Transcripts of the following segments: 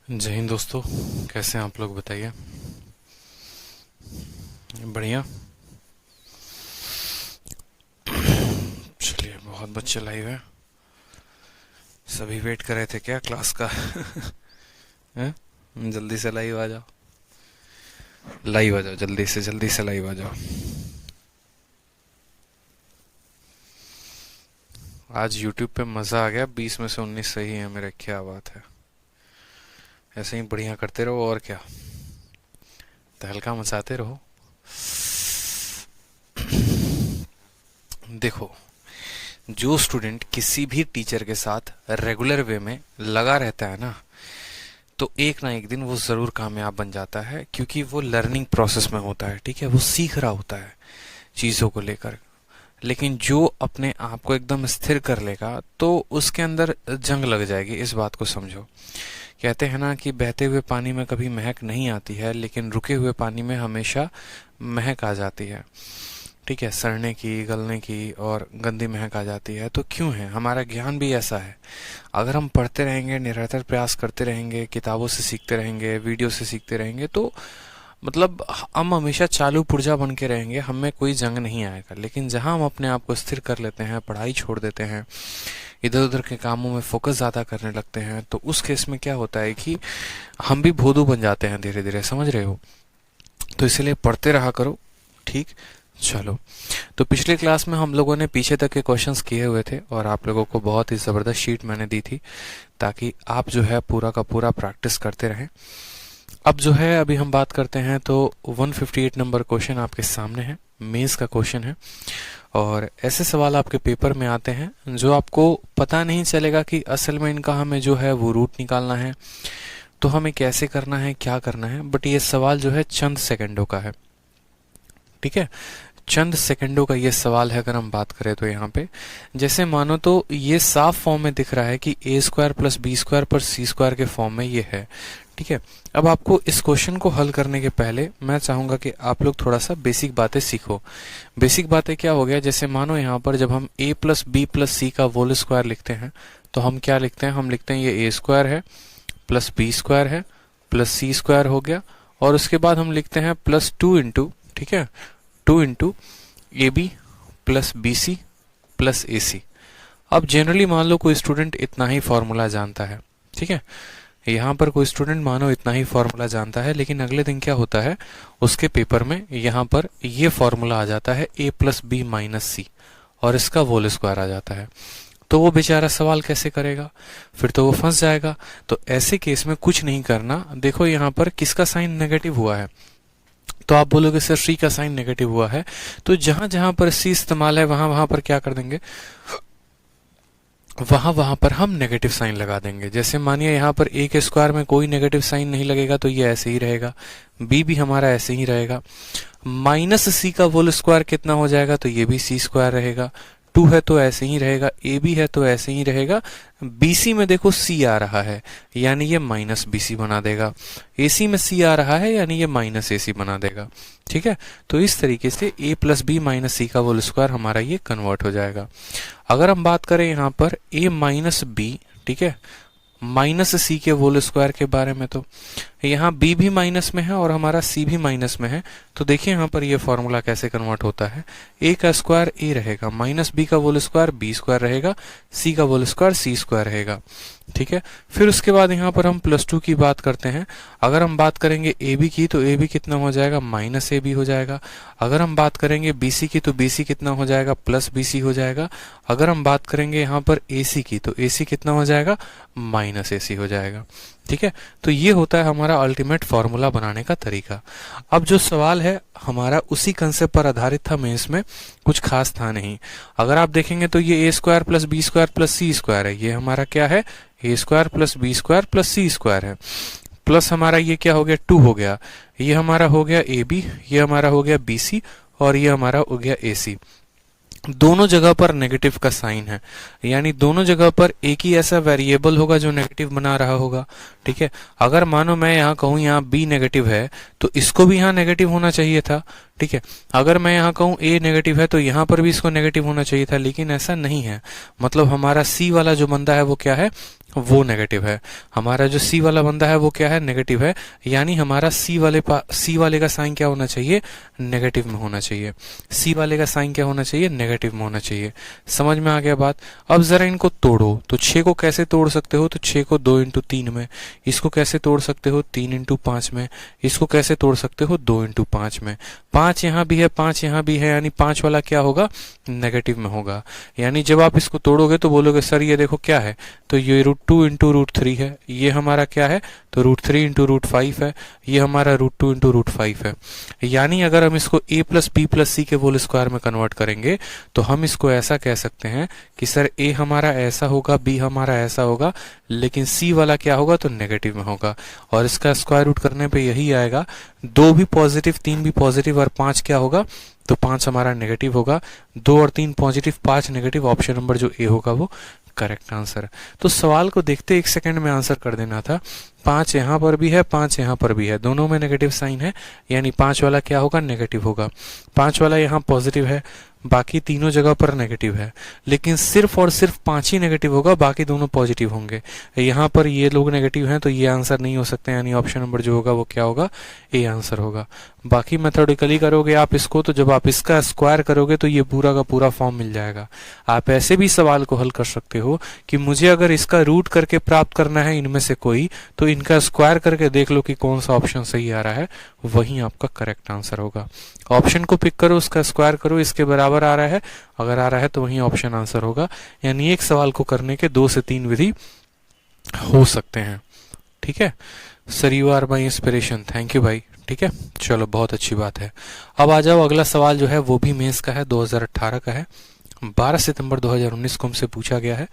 जय हिंद दोस्तों। कैसे हैं आप लोग, बताइए। बढ़िया। चलिए, बहुत बच्चे लाइव हैं। सभी वेट कर रहे थे क्या क्लास का? हैं? जल्दी से लाइव आ जाओ, लाइव आ जाओ, जल्दी से लाइव आ जाओ। आज YouTube पे मज़ा आ गया, 20 में से 19 सही है मेरे, क्या बात है। ऐसे ही बढ़िया करते रहो, और क्या, तहलका मचाते रहो। देखो, जो स्टूडेंट किसी भी टीचर के साथ रेगुलर वे में लगा रहता है ना, तो एक ना एक दिन वो जरूर कामयाब बन जाता है, क्योंकि वो लर्निंग प्रोसेस में होता है। ठीक है, वो सीख रहा होता है चीजों को लेकर। लेकिन जो अपने आप को एकदम स्थिर कर लेगा, तो उसके अंदर जंग लग जाएगी। इस बात को समझो। कहते हैं ना कि बहते हुए पानी में कभी महक नहीं आती है, लेकिन रुके हुए पानी में हमेशा महक आ जाती है। ठीक है, सड़ने की, गलने की और गंदी महक आ जाती है। तो क्यों है, हमारा ज्ञान भी ऐसा है। अगर हम पढ़ते रहेंगे, निरंतर प्रयास करते रहेंगे, किताबों से सीखते रहेंगे, वीडियो से सीखते रहेंगे, तो मतलब हम हमेशा चालू पुर्जा बन के रहेंगे, हमें कोई जंग नहीं आएगा। लेकिन जहां हम अपने आप को स्थिर कर लेते हैं, पढ़ाई छोड़ देते हैं, इधर उधर के कामों में फोकस ज्यादा करने लगते हैं, तो उस केस में क्या होता है कि हम भी भोदू बन जाते हैं धीरे धीरे, समझ रहे हो। तो इसलिए पढ़ते रहा करो। ठीक, चलो। तो पिछले क्लास में हम लोगों ने पीछे तक के क्वेश्चंस किए हुए थे, और आप लोगों को बहुत ही ज़बरदस्त शीट मैंने दी थी, ताकि आप जो है पूरा का पूरा प्रैक्टिस करते रहें। अब जो है, अभी हम बात करते हैं, तो 158 नंबर क्वेश्चन आपके सामने है, मेंस का क्वेश्चन है। और ऐसे सवाल आपके पेपर में आते हैं जो आपको पता नहीं चलेगा कि असल में इनका हमें जो है वो रूट निकालना है, तो हमें कैसे करना है, क्या करना है। बट ये सवाल जो है चंद सेकंडों का है। ठीक है, चंद सेकंडों का ये सवाल है। अगर हम बात करें तो यहाँ पे जैसे मानो तो ये साफ फॉर्म में दिख रहा है कि A square plus B square पर सी स्क्वायर के फॉर्म में ये है। ठीक है, अब आपको इस क्वेश्चन को हल करने के पहले मैं चाहूंगा कि आप लोग थोड़ा सा बेसिक बातें सीखो। बेसिक बातें क्या हो गया, जैसे मानो यहाँ पर जब हम a प्लस बी प्लस सी का होल स्क्वायर लिखते हैं, तो हम क्या लिखते हैं, हम लिखते हैं ये ए स्क्वायर है प्लस बी स्क्वायर है प्लस सी स्क्वायर हो गया, और उसके बाद हम लिखते हैं प्लस 2 इंटू, ठीक है, 2 into A B plus B C plus A C. अब जनरली मान लो कोई स्टूडेंट इतना ही फॉर्मूला जानता है। ठीक है, यहाँ पर कोई स्टूडेंट मानो इतना ही फॉर्मूला जानता है, लेकिन अगले दिन क्या होता है, उसके पेपर में यहाँ पर ये फॉर्मूला आ जाता है ए प्लस बी माइनस सी, और इसका होल स्क्वायर आ जाता है। तो वो बेचारा सवाल कैसे करेगा, फिर तो वो फंस जाएगा। तो ऐसे केस में कुछ नहीं करना। देखो यहाँ पर किसका साइन नेगेटिव हुआ है, तो आप बोलोगे सर सी का साइन नेगेटिव हुआ है, तो जहां जहां पर सी इस्तेमाल है वहां वहां पर क्या कर देंगे, वहां वहां पर हम नेगेटिव साइन लगा देंगे। जैसे मानिए यहाँ पर ए के स्क्वायर में कोई नेगेटिव साइन नहीं लगेगा, तो ये ऐसे ही रहेगा, बी भी हमारा ऐसे ही रहेगा। माइनस सी का होल स्क्वायर कितना हो जाएगा, तो ये भी सी स्क्वायर रहेगा। 2 है तो ऐसे ही रहेगा, ए बी है तो ऐसे ही रहेगा। बीसी में देखो सी आ रहा है, यानी ये माइनस बीसी बना देगा। एसी में सी आ रहा है, यानी ये माइनस एसी बना देगा। ठीक है, तो इस तरीके से ए प्लस बी माइनस सी का होल स्क्वायर हमारा ये कन्वर्ट हो जाएगा। अगर हम बात करें यहाँ पर ए माइनस बी, ठीक है, माइनस सी के होल स्क्वायर के बारे में, तो यहाँ b भी माइनस में है और हमारा c भी माइनस में है। तो देखिए यहाँ पर ये फॉर्मूला कैसे कन्वर्ट होता है, a का स्क्वायर a रहेगा, माइनस b का होल स्क्वायर b स्क्वायर रहेगा, c का होल स्क्वायर c स्क्वायर रहेगा। ठीक है, फिर उसके बाद यहाँ पर हम +2 की बात करते हैं। अगर हम बात करेंगे ए बी की, तो ए बी कितना हो जाएगा, माइनस ए बी हो जाएगा। अगर हम बात करेंगे बी सी की, तो बी सी कितना हो जाएगा, प्लस बी सी हो जाएगा। अगर हम बात करेंगे यहाँ पर ए सी की, तो ए सी कितना हो जाएगा, माइनस ए सी हो जाएगा। ठीक है, तो ये होता है हमारा अल्टीमेट फॉर्मूला बनाने का तरीका। अब जो सवाल है हमारा उसी कंसेप्ट पर आधारित था, मेंस में कुछ खास था नहीं। अगर आप देखेंगे तो ये A square plus B square plus C square है, ये हमारा क्या है, A square plus B square plus C square है। प्लस हमारा ये क्या हो गया, 2 हो गया, ये हमारा हो गया ए बी, ये हमारा हो गया बी सी, और ये हमारा हो गया ए सी। दोनों जगह पर नेगेटिव का साइन है, यानी दोनों जगह पर एक ही ऐसा वेरिएबल होगा जो नेगेटिव बना रहा होगा। ठीक है, अगर मानो मैं यहाँ कहूँ यहाँ b नेगेटिव है, तो इसको भी यहाँ नेगेटिव होना चाहिए था। ठीक है। अगर मैं यहाँ कहूँ a नेगेटिव है तो यहाँ पर भी इसको नेगेटिव होना चाहिए था, लेकिन ऐसा नहीं है। मतलब हमारा c वाला जो बंदा है वो क्या है, वो नेगेटिव है। हमारा जो c वाला बंदा है वो क्या है, नेगेटिव है। यानी हमारा c वाले का साइन क्या होना चाहिए, नेगेटिव में होना चाहिए। c वाले का साइन क्या होना चाहिए, नेगेटिव में होना चाहिए। समझ में आ गया बात। अब जरा इनको तोड़ो, तो 6 को कैसे तोड़ सकते हो, तो 6 को 2 इंटू 3 में। इसको कैसे तोड़ सकते हो, 3 इंटू 5 में। इसको कैसे तोड़ सकते हो, 2 इंटू 5 में। 5 यहाँ भी है, 5 यहाँ भी है, यानी 5 वाला क्या होगा, नेगेटिव में होगा। यानी जब आप इसको तोड़ोगे तो बोलोगे सर ये देखो क्या है, तो ये √2 इंटू √3 है। ये हमारा क्या है, तो √3 इंटू √5 है। ये हमारा √2 इंटू √5 है। यानी अगर हम इसको a प्लस बी प्लस सी के होल स्क्वायर में कन्वर्ट करेंगे तो हम इसको ऐसा कह सकते हैं कि सर a हमारा ऐसा होगा, b हमारा ऐसा होगा, लेकिन c वाला क्या होगा, तो नेगेटिव में होगा। और इसका स्क्वायर रूट करने पे यही आएगा, 2 भी पॉजिटिव, 3 भी पॉजिटिव और 5 क्या होगा, तो 5 हमारा नेगेटिव होगा। 2 और 3 पॉजिटिव, 5 नेगेटिव। ऑप्शन नंबर जो ए होगा वो करेक्ट आंसर। तो सवाल को देखते 1 सेकंड में आंसर कर देना था। 5 यहां पर भी है, 5 यहां पर भी है, दोनों में नेगेटिव साइन है, यानी 5 वाला क्या होगा, नेगेटिव होगा। 5 वाला यहाँ पॉजिटिव है, बाकी तीनों जगह पर नेगेटिव है। लेकिन सिर्फ और सिर्फ 5 ही नेगेटिव होगा, बाकी दोनों पॉजिटिव होंगे। यहाँ पर ये लोग नेगेटिव हैं तो ये आंसर नहीं हो सकते, यानी ऑप्शन नंबर जो होगा वो क्या होगा, ए आंसर होगा। बाकी मेथोडिकली करोगे आप इसको, तो जब आप इसका स्क्वायर करोगे तो ये पूरा का पूरा फॉर्म मिल जाएगा। आप ऐसे भी सवाल को हल कर सकते हो कि मुझे अगर इसका रूट करके प्राप्त करना है इनमें से कोई, तो इनका स्क्वायर करके देख लो कि कौन सा ऑप्शन सही आ रहा है, वही आपका करेक्ट आंसर होगा। ऑप्शन को पिक करो, उसका स्क्वायर करो, इसके बराबर आ रहा है, अगर आ रहा है तो वही ऑप्शन आंसर होगा। यानी एक सवाल को करने के 2 से 3 विधि हो सकते हैं। ठीक है sir, you are my inspiration, thank you भाई। ठीक है, चलो बहुत अच्छी बात है। अब आ जाओ, अगला सवाल जो है वो भी मेंस का है, 2018 का है। 12 सितंबर 2019 को हमसे पूछा गया है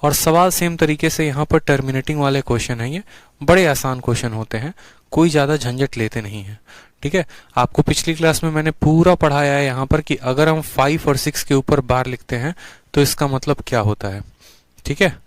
और सवाल सेम तरीके से यहाँ पर टर्मिनेटिंग वाले क्वेश्चन है। ये बड़े आसान क्वेश्चन होते हैं, कोई ज्यादा झंझट लेते नहीं है। ठीक है, आपको पिछली क्लास में मैंने पूरा पढ़ाया है यहाँ पर कि अगर हम 5 और 6 के ऊपर बार लिखते हैं तो इसका मतलब क्या होता है। ठीक है,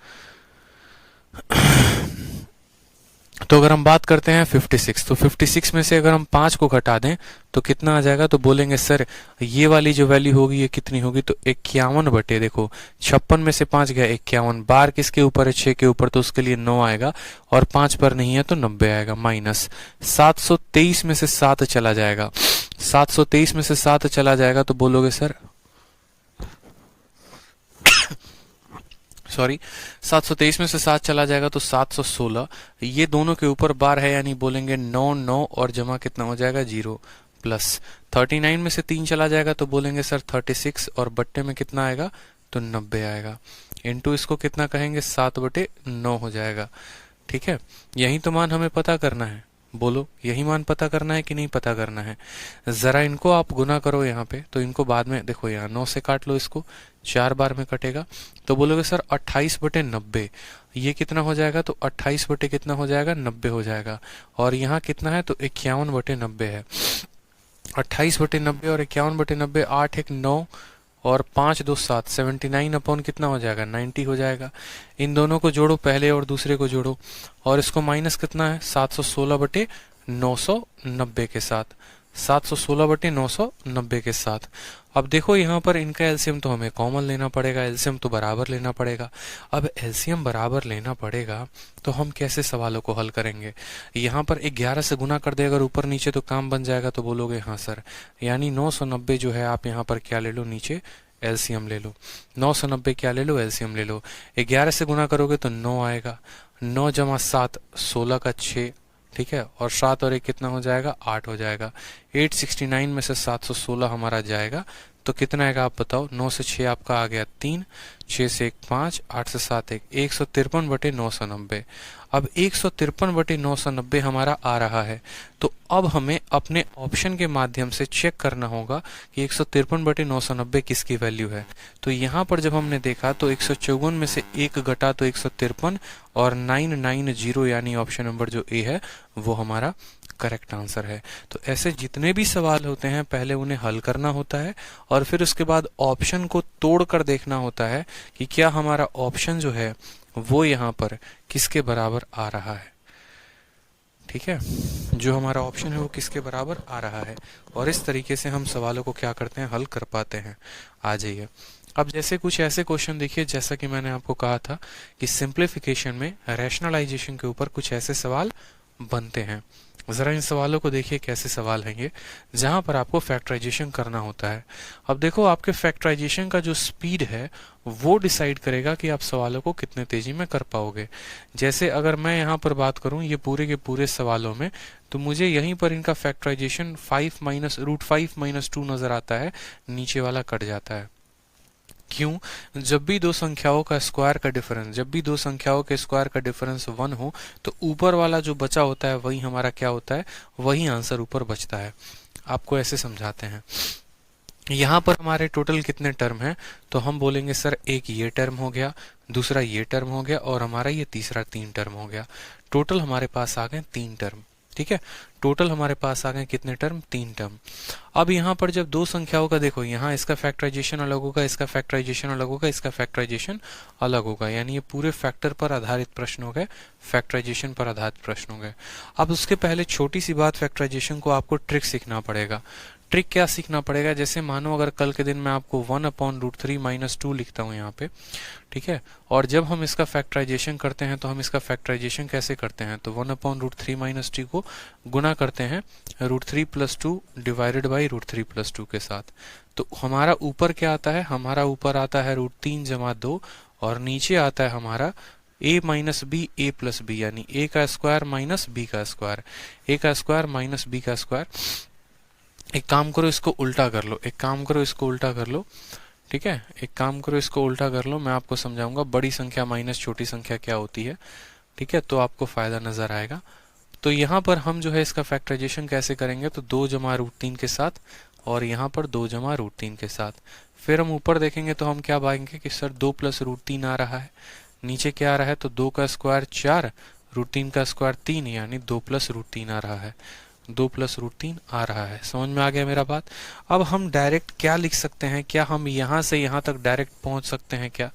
तो अगर हम बात करते हैं 56, तो 56 में से अगर हम 5 को घटा दें तो कितना आ जाएगा, तो बोलेंगे सर ये वाली जो वैल्यू होगी ये कितनी होगी, तो 51 बटे, देखो 56 में से 5 गया 51, बार किसके ऊपर है, 6 के ऊपर, तो उसके लिए 9 आएगा, और 5 पर नहीं है तो 90 आएगा। माइनस 723 में से 7 चला जाएगा, 723 में से 7 चला जाएगा तो बोलोगे सर सॉरी 723 में से 7 चला जाएगा तो 716, ये दोनों के ऊपर बार है, यानी बोलेंगे 9 9 और जमा कितना हो जाएगा 0, प्लस 39 में से 3 चला जाएगा तो बोलेंगे सर 36, और बट्टे में कितना आएगा, तो 90 आएगा। इनटू इसको कितना कहेंगे, 7/9 हो जाएगा। ठीक है, यही तो मान हमें पता करना है, बोलो यही मान पता करना है कि नहीं पता करना है। जरा इनको आप गुना करो यहाँ पे, तो इनको बाद में देखो, यहाँ 9 से काट लो, इसको 4 बार में कटेगा, तो बोलोगे सर 28/90, ये कितना हो जाएगा, तो 28 बटे कितना हो जाएगा, 90 हो जाएगा। और यहाँ कितना है, तो 51/90 है। 28/90 और 51/90, 8 1 9 और 5 2 7, 79 अपॉन कितना हो जाएगा, 90 हो जाएगा। इन दोनों को जोड़ो, पहले और दूसरे को जोड़ो, और इसको माइनस कितना है, 716/990 के साथ, 716/990 के साथ। अब देखो यहाँ पर इनका एलसीएम तो हमें कॉमन लेना पड़ेगा, एलसीएम तो बराबर लेना पड़ेगा। अब एलसीएम बराबर लेना पड़ेगा तो हम कैसे सवालों को हल करेंगे। यहाँ पर 11 से गुना कर दे अगर ऊपर नीचे तो काम बन जाएगा, तो बोलोगे हाँ सर, यानी 990 जो है आप यहाँ पर क्या ले लो, नीचे एलसीएम ले लो। 990 क्या ले लो, एलसीएम ले लो। 11 से गुना करोगे तो 9 आएगा, 9 जमा 7 16 का 6, ठीक है, और 7 और 1 कितना हो जाएगा, 8 हो जाएगा। 869 में से 716 हमारा जाएगा तो कितना आएगा आप बताओ। 9 से 6 आपका आ गया 3, 6 से 1 5, 8 से 7 1, 153/990। अब 153/990 हमारा आ रहा है, तो अब हमें अपने ऑप्शन के माध्यम से चेक करना होगा कि 153/990 किसकी वैल्यू है। तो यहाँ पर जब हमने देखा तो 154 में से 1 घटा तो 153 और 990 यानी ऑप्शन नंबर जो ए है वो हमारा करेक्ट आंसर है। तो ऐसे जितने भी सवाल होते हैं पहले उन्हें हल करना होता है और फिर उसके बाद ऑप्शन को तोड़कर देखना होता है कि क्या हमारा ऑप्शन जो है वो यहाँ पर किसके बराबर आ रहा है। ठीक है, जो हमारा ऑप्शन है वो किसके बराबर आ रहा है। और इस तरीके से हम सवालों को क्या करते हैं, हल कर पाते हैं। आ जाइए, अब जैसे कुछ ऐसे क्वेश्चन देखिए, जैसा कि मैंने आपको कहा था कि सिंप्लीफिकेशन में रैशनलाइजेशन के ऊपर कुछ ऐसे सवाल बनते हैं। जरा इन सवालों को देखिए, कैसे सवाल हैं ये, जहां पर आपको फैक्टराइजेशन करना होता है। अब देखो, आपके फैक्टराइजेशन का जो स्पीड है वो डिसाइड करेगा कि आप सवालों को कितने तेजी में कर पाओगे। जैसे अगर मैं यहाँ पर बात करूं ये पूरे के पूरे सवालों में, तो मुझे यहीं पर इनका फैक्टराइजेशन 5 माइनस रूट 5 माइनस 2 नजर आता है, नीचे वाला कट जाता है। क्यों? जब भी दो संख्याओं का स्क्वायर का डिफरेंस, जब भी दो संख्याओं के स्क्वायर का डिफरेंस 1 हो, तो ऊपर वाला जो बचा होता है वही हमारा क्या होता है, वही आंसर ऊपर बचता है। आपको ऐसे समझाते हैं। यहाँ पर हमारे टोटल कितने टर्म हैं, तो हम बोलेंगे सर एक ये टर्म हो गया, दूसरा ये टर्म हो गया, और हमारा ये तीसरा 3 टर्म हो गया। टोटल हमारे पास आ गए 3 टर्म। ठीक है, टोटल हमारे पास आ गए कितने टर्म, 3 टर्म। अब यहाँ पर जब दो संख्याओं का देखो, यहाँ इसका फैक्टराइजेशन अलग होगा, इसका फैक्टराइजेशन अलग होगा, इसका फैक्टराइजेशन अलग होगा, यानी ये पूरे फैक्टर पर आधारित प्रश्न हो गए, फैक्टराइजेशन पर आधारित प्रश्न हो गए। अब उसके पहले छोटी सी बात, फैक्टराइजेशन को आपको ट्रिक सीखना पड़ेगा। ट्रिक क्या सीखना पड़ेगा, जैसे मानो अगर कल के दिन मैं आपको 1/√3 माइनस 2 लिखता हूँ यहाँ पे, ठीक है, और जब हम इसका फैक्टराइजेशन करते हैं तो हम इसका फैक्टराइजेशन कैसे करते हैं, तो 1/√3 माइनस 2 को गुना करते हैं √3 + 2 डिवाइडेड बाई √3 + 2 के साथ। तो हमारा ऊपर क्या आता है, हमारा ऊपर आता है √3 + 2, और नीचे आता है हमारा a minus B a plus B, यानी a का स्क्वायर माइनस b का स्क्वायर, a का स्क्वायर माइनस b का स्क्वायर। एक काम करो, इसको उल्टा कर लो, एक काम करो, इसको उल्टा कर लो। ठीक है, एक काम करो, इसको उल्टा कर लो, मैं आपको समझाऊंगा बड़ी संख्या माइनस छोटी संख्या क्या होती है। ठीक है, तो आपको फायदा नजर आएगा। तो यहाँ पर हम जो है इसका फैक्टराइजेशन कैसे करेंगे, तो 2 जमा √3 के साथ, और यहाँ पर 2 जमा √3 के साथ। फिर हम ऊपर देखेंगे तो हम क्या पाएंगे कि सर 2 + √3 आ रहा है, नीचे क्या आ रहा है, तो 2 का स्क्वायर 4, √3 का स्क्वायर 3, यानी 2 + √3 आ रहा है, 2 + √3 आ रहा है। समझ में आ गया मेरा बात। अब हम डायरेक्ट क्या लिख सकते हैं, क्या हम यहाँ से यहाँ तक डायरेक्ट पहुंच सकते हैं, क्या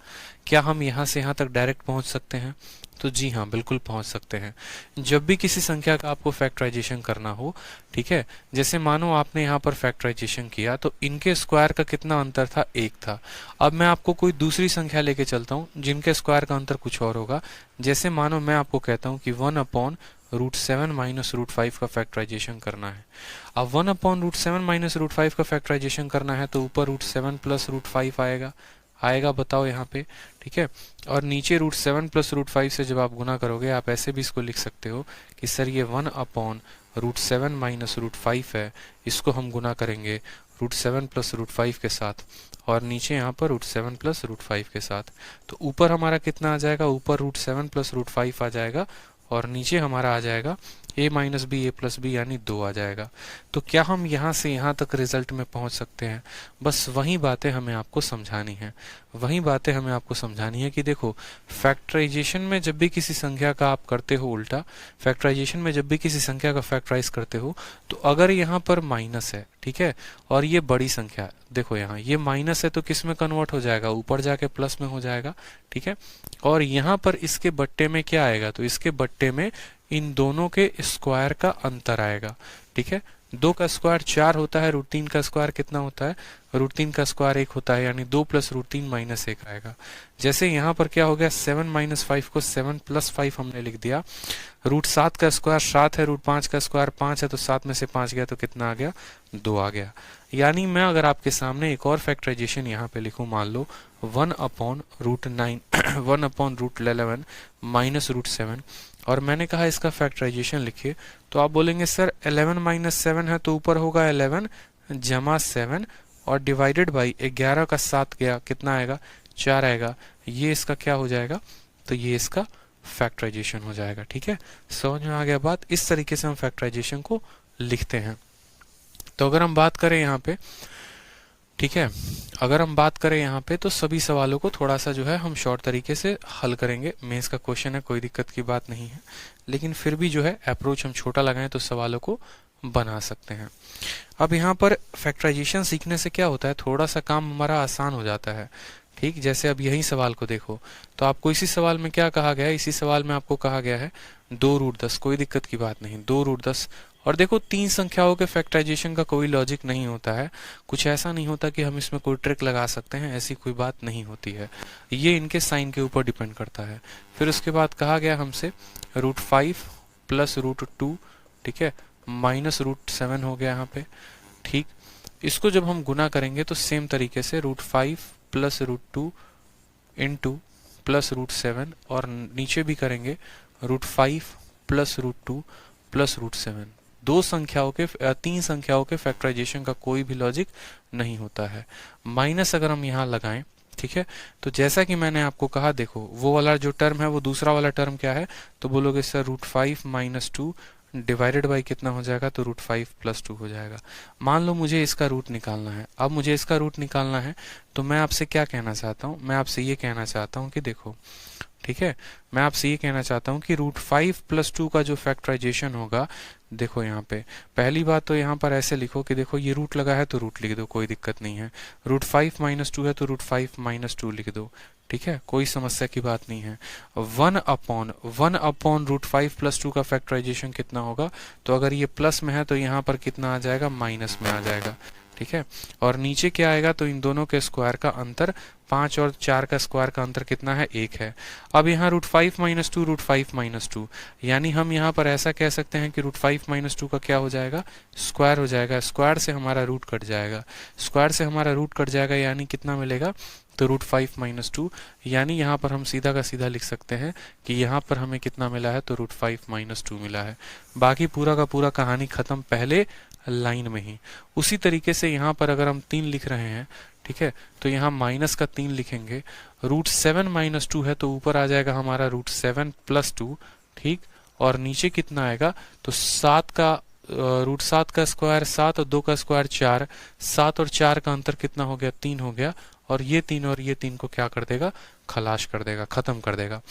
क्या हम यहाँ से यहाँ तक डायरेक्ट पहुंच सकते हैं, तो जी हाँ, बिल्कुल पहुंच सकते हैं। जब भी किसी संख्या का आपको फैक्टराइजेशन करना हो, ठीक है, जैसे मानो आपने यहाँ पर फैक्टराइजेशन किया, तो इनके स्क्वायर का कितना अंतर था, 1 था। अब मैं आपको कोई दूसरी संख्या लेके चलता हूँ जिनके स्क्वायर का अंतर कुछ और होगा। जैसे मानो मैं आपको कहता हूँ कि 1/√7 माइनस √5 का फैक्टराइजेशन करना है। अब 1/√7 माइनस √5 का फैक्टराइजेशन करना है, तो ऊपर √7 + √5 आएगा, आएगा बताओ यहाँ पे। ठीक है, और नीचे √7 + √5 से जब आप गुना करोगे, आप ऐसे भी इसको लिख सकते हो कि सर ये 1/√7 माइनस √5 है, इसको हम गुना करेंगे √7 + √5 के साथ, और नीचे यहाँ पर √7 + √5 के साथ। तो ऊपर हमारा कितना आ जाएगा, ऊपर √7 + √5 आ जाएगा, और नीचे हमारा आ जाएगा a minus B a plus B, यानी 2 आ जाएगा। तो क्या हम यहाँ से यहाँ तक रिजल्ट में पहुंच सकते हैं? बस वही बातें हमें आपको समझानी है, वही बातें हमें आपको समझानी है कि देखो, फैक्टराइजेशन में जब भी किसी संख्या का आप करते हो उल्टा, फैक्टराइजेशन में जब भी किसी संख्या का फैक्टराइज करते हो, तो अगर यहाँ पर माइनस है, ठीक है, और ये बड़ी संख्या है, देखो यहाँ ये माइनस है, तो किस में कन्वर्ट हो जाएगा, ऊपर जाके प्लस में हो जाएगा। ठीक है, और यहाँ पर इसके बट्टे में क्या आएगा, तो इसके बट्टे में इन दोनों के स्क्वायर का अंतर आएगा। ठीक है, 2 का स्क्वायर 4 होता है, √3 का स्क्वायर कितना होता है, √3 का स्क्वायर 1 होता है, यानी 2 + √3 माइनस 1 आएगा। जैसे यहाँ पर क्या हो गया, 7 - 5 को 7 + 5 हमने लिख दिया। √7 का स्क्वायर 7 है, √5 का स्क्वायर 5 है, तो 7 में से 5 गया तो कितना आ गया, 2 आ गया। यानी मैं अगर आपके सामने एक और फैक्टराइजेशन यहाँ पे लिखूं, मान लो 1/√9 1/√11 माइनस √7, और मैंने कहा इसका फैक्टराइजेशन लिखिए, तो आप बोलेंगे सर 11 - 7 है, तो ऊपर होगा 11 जमा 7, और डिवाइडेड बाई 11 का 7 गया, कितना आएगा, 4 आएगा। ये इसका क्या हो जाएगा, तो ये इसका फैक्टराइजेशन हो जाएगा। ठीक है, समझ में आ गया बात। इस तरीके से हम फैक्टराइजेशन को लिखते हैं। तो अगर हम बात करें यहाँ पे, ठीक है, अगर हम बात करें यहाँ पे, तो सभी सवालों को थोड़ा सा जो है हम शॉर्ट तरीके से हल करेंगे। मेंस का क्वेश्चन है, कोई दिक्कत की बात नहीं है, लेकिन फिर भी जो है अप्रोच हम छोटा लगाएं तो सवालों को बना सकते हैं। अब यहाँ पर फैक्टराइजेशन सीखने से क्या होता है, थोड़ा सा काम हमारा आसान हो जाता है। ठीक, जैसे अब यही सवाल को देखो तो आपको इसी सवाल में क्या कहा गया है, इसी सवाल में आपको कहा गया है 2√10, कोई दिक्कत की बात नहीं, 2√10। और देखो तीन संख्याओं के फैक्टराइजेशन का कोई लॉजिक नहीं होता है, कुछ ऐसा नहीं होता कि हम इसमें कोई ट्रिक लगा सकते हैं, ऐसी कोई बात नहीं होती है, ये इनके साइन के ऊपर डिपेंड करता है। फिर उसके बाद कहा गया हमसे √5 प्लस √2, ठीक है, माइनस √7 हो गया यहाँ पे। ठीक, इसको जब हम गुना करेंगे तो सेम तरीके से √5 प्लस √2 इंटू प्लस √7, और नीचे भी करेंगे √5 प्लस √2 प्लस √7। तीन संख्याओं के फैक्टराइजेशन का कोई भी लॉजिक नहीं होता है। माइनस अगर हम यहाँ लगाएं, ठीक है, तो जैसा कि मैंने आपको कहा, देखो वो वाला जो टर्म है वो दूसरा वाला टर्म क्या है, तो बोलोगे सर √5 माइनस 2 डिवाइडेड बाई कितना हो जाएगा, तो √5 प्लस 2 हो जाएगा। मान लो मुझे इसका रूट निकालना है, अब मुझे इसका रूट निकालना है तो मैं आपसे क्या कहना चाहता हूँ, मैं आपसे ये कहना चाहता हूँ कि देखो, ठीक है, मैं आपसे ये कहना चाहता हूँ कि √5 प्लस 2 का जो फैक्टराइजेशन होगा, देखो यहाँ पे पहली बात तो यहाँ पर ऐसे लिखो कि देखो ये रूट लगा है तो रूट लिख दो, कोई दिक्कत नहीं है। √5 माइनस 2 है तो √5 माइनस 2 लिख दो, ठीक है, कोई समस्या की बात नहीं है। 1/1 √5 प्लस 2 का फैक्टराइजेशन कितना होगा, तो अगर ये प्लस में है तो यहाँ पर कितना आ जाएगा, माइनस में आ जाएगा, ठीक है। और नीचे क्या आएगा, तो इन दोनों के स्क्वायर का अंतर, 5 और 4 का स्क्वायर का अंतर कितना है, 1 है। अब यहाँ √5 माइनस 2 √5 माइनस 2, यानी हम यहाँ पर ऐसा कह सकते हैं कि √5 माइनस 2 का क्या हो जाएगा, स्क्वायर हो जाएगा। स्क्वायर से हमारा रूट कट जाएगा, स्क्वायर से हमारा रूट कट जाएगा, यानी कितना मिलेगा, तो √5 माइनस 2, यानी यहाँ पर हम सीधा का सीधा लिख सकते हैं कि यहाँ पर हमें कितना मिला है, तो √5 माइनस 2 मिला है। बाकी पूरा का पूरा कहानी खत्म पहले लाइन में ही। उसी तरीके से यहाँ पर अगर हम 3 लिख रहे हैं, ठीक है, तो यहाँ माइनस का 3 लिखेंगे। √7 माइनस 2 है तो ऊपर आ जाएगा हमारा √7 प्लस 2, ठीक, और नीचे कितना आएगा, तो 7 का √7 का स्क्वायर 7 और 2 का स्क्वायर 4, 7 और 4 का अंतर कितना हो गया, 3 हो गया, और ये 3 और ये 3 को क्या कर देगा, खलाश कर देगा, खत्म कर देगा,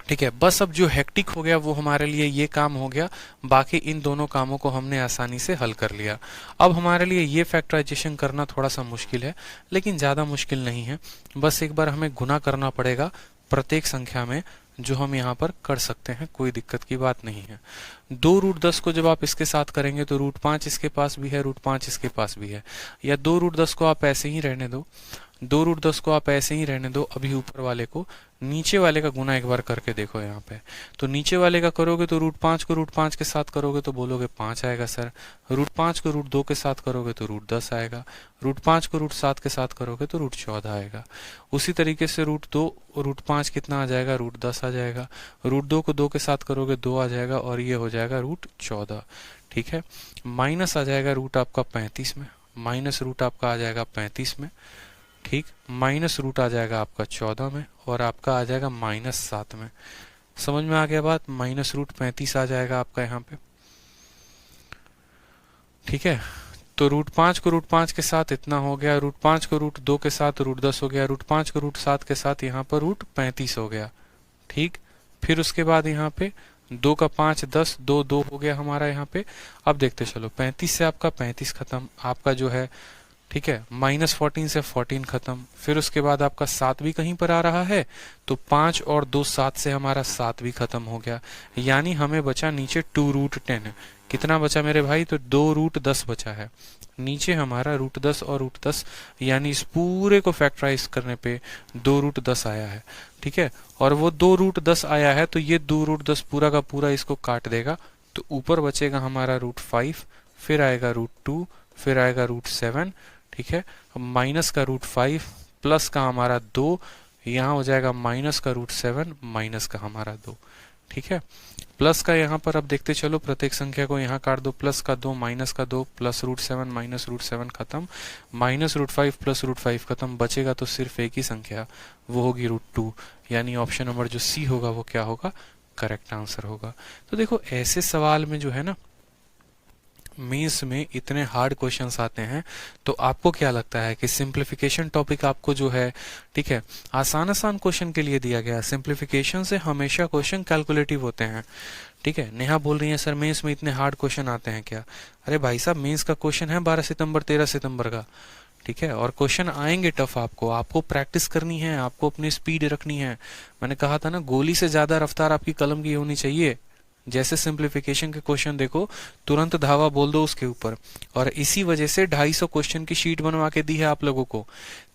ठीक है। बस अब जो हेक्टिक हो गया वो हमारे लिए ये काम हो गया, बाकी इन दोनों कामों को हमने आसानी से हल कर लिया। अब हमारे लिए ये फैक्टराइजेशन करना थोड़ा सा मुश्किल है, लेकिन ज़्यादा मुश्किल नहीं है। बस एक बार हमें गुना करना पड़ेगा प्रत्येक संख्या में, जो हम यहाँ पर कर सकते हैं, कोई दिक्कत की बात नहीं है। 2√10 को जब आप इसके साथ करेंगे तो √5 इसके पास भी है, √5 इसके पास भी है, या 2√10 को आप ऐसे ही रहने दो, 2√10 को आप ऐसे ही रहने दो। अभी ऊपर वाले को नीचे वाले का गुना एक बार करके देखो यहाँ पे, तो नीचे वाले का करोगे तो √5 को √5 के साथ करोगे तो बोलोगे 5 आएगा सर, √5 को √2 के साथ करोगे तो √10 आएगा, √5 को √7 के साथ करोगे तो √14 आएगा। उसी तरीके से √2 √5 कितना आ जाएगा, √10 आ जाएगा, √2 को 2 के साथ करोगे 2 आ जाएगा, और ये हो जाएगा √14, ठीक है। माइनस आ जाएगा रूट आपका 35 में, माइनस रूट आपका आ जाएगा 35 में, ठीक, माइनस रूट आ जाएगा आपका 14 में, और आपका आ जाएगा -7 में। समझ में आ गया बात, माइनस रूट 35 आ जाएगा आपका यहाँ पे, ठीक है। तो √5 को √5 के साथ इतना हो गया, √5 को √2 के साथ √10 हो गया, √5 को √7 के साथ यहाँ पर √35 हो गया, ठीक। फिर उसके बाद यहाँ पे 2 का 5 10, 2 2 हो गया हमारा यहाँ पे। अब देखते चलो, 35 से आपका 35 खत्म, आपका जो है, ठीक है, -14 से 14 खत्म। फिर उसके बाद आपका 7 भी कहीं पर आ रहा है, तो 5 और 2 7 से हमारा 7 भी खत्म हो गया, यानी हमें बचा नीचे 2√10। कितना बचा मेरे भाई, तो 2√10 बचा है। नीचे हमारा √10 और √10, यानी इस पूरे को फैक्टराइज करने पे 2√10 आया है, ठीक है। और वो 2√10 आया है तो ये 2√10 पूरा का पूरा इसको काट देगा, तो ऊपर बचेगा हमारा √5, फिर आएगा √2, फिर आएगा √7, ठीक है, माइनस का √5 प्लस का हमारा 2, यहाँ हो जाएगा माइनस का √7 माइनस का हमारा 2, ठीक है। प्लस का यहाँ पर अब देखते चलो, प्रत्येक संख्या को यहाँ काट दो, प्लस का 2 माइनस का 2 प्लस √7 माइनस √7 खत्म, माइनस √5 प्लस √5 खत्म, बचेगा तो सिर्फ एक ही संख्या, वो होगी √2, यानी ऑप्शन नंबर जो सी होगा वो क्या होगा, करेक्ट आंसर होगा। तो देखो ऐसे सवाल में जो है ना, मेंस में इतने हार्ड क्वेश्चंस आते हैं, तो आपको क्या लगता है कि सिंप्लीफिकेशन टॉपिक आपको जो है, ठीक है, आसान आसान क्वेश्चन के लिए दिया गया है। सिंप्लीफिकेशन से हमेशा क्वेश्चन कैलकुलेटिव होते हैं, ठीक है। नेहा बोल रही है सर मेंस में इतने हार्ड क्वेश्चन आते हैं क्या, अरे भाई साहब मेंस का क्वेश्चन है 12 सितंबर 13 सितंबर का, ठीक है। और क्वेश्चन आएंगे टफ, आपको प्रैक्टिस करनी है, आपको अपनी स्पीड रखनी है। मैंने कहा था ना, गोली से ज्यादा रफ्तार आपकी कलम की होनी चाहिए। जैसे सिंप्लीफिकेशन के क्वेश्चन देखो, तुरंत धावा बोल दो उसके ऊपर। और इसी वजह से 250 क्वेश्चन की शीट बनवा के दी है आप लोगों को,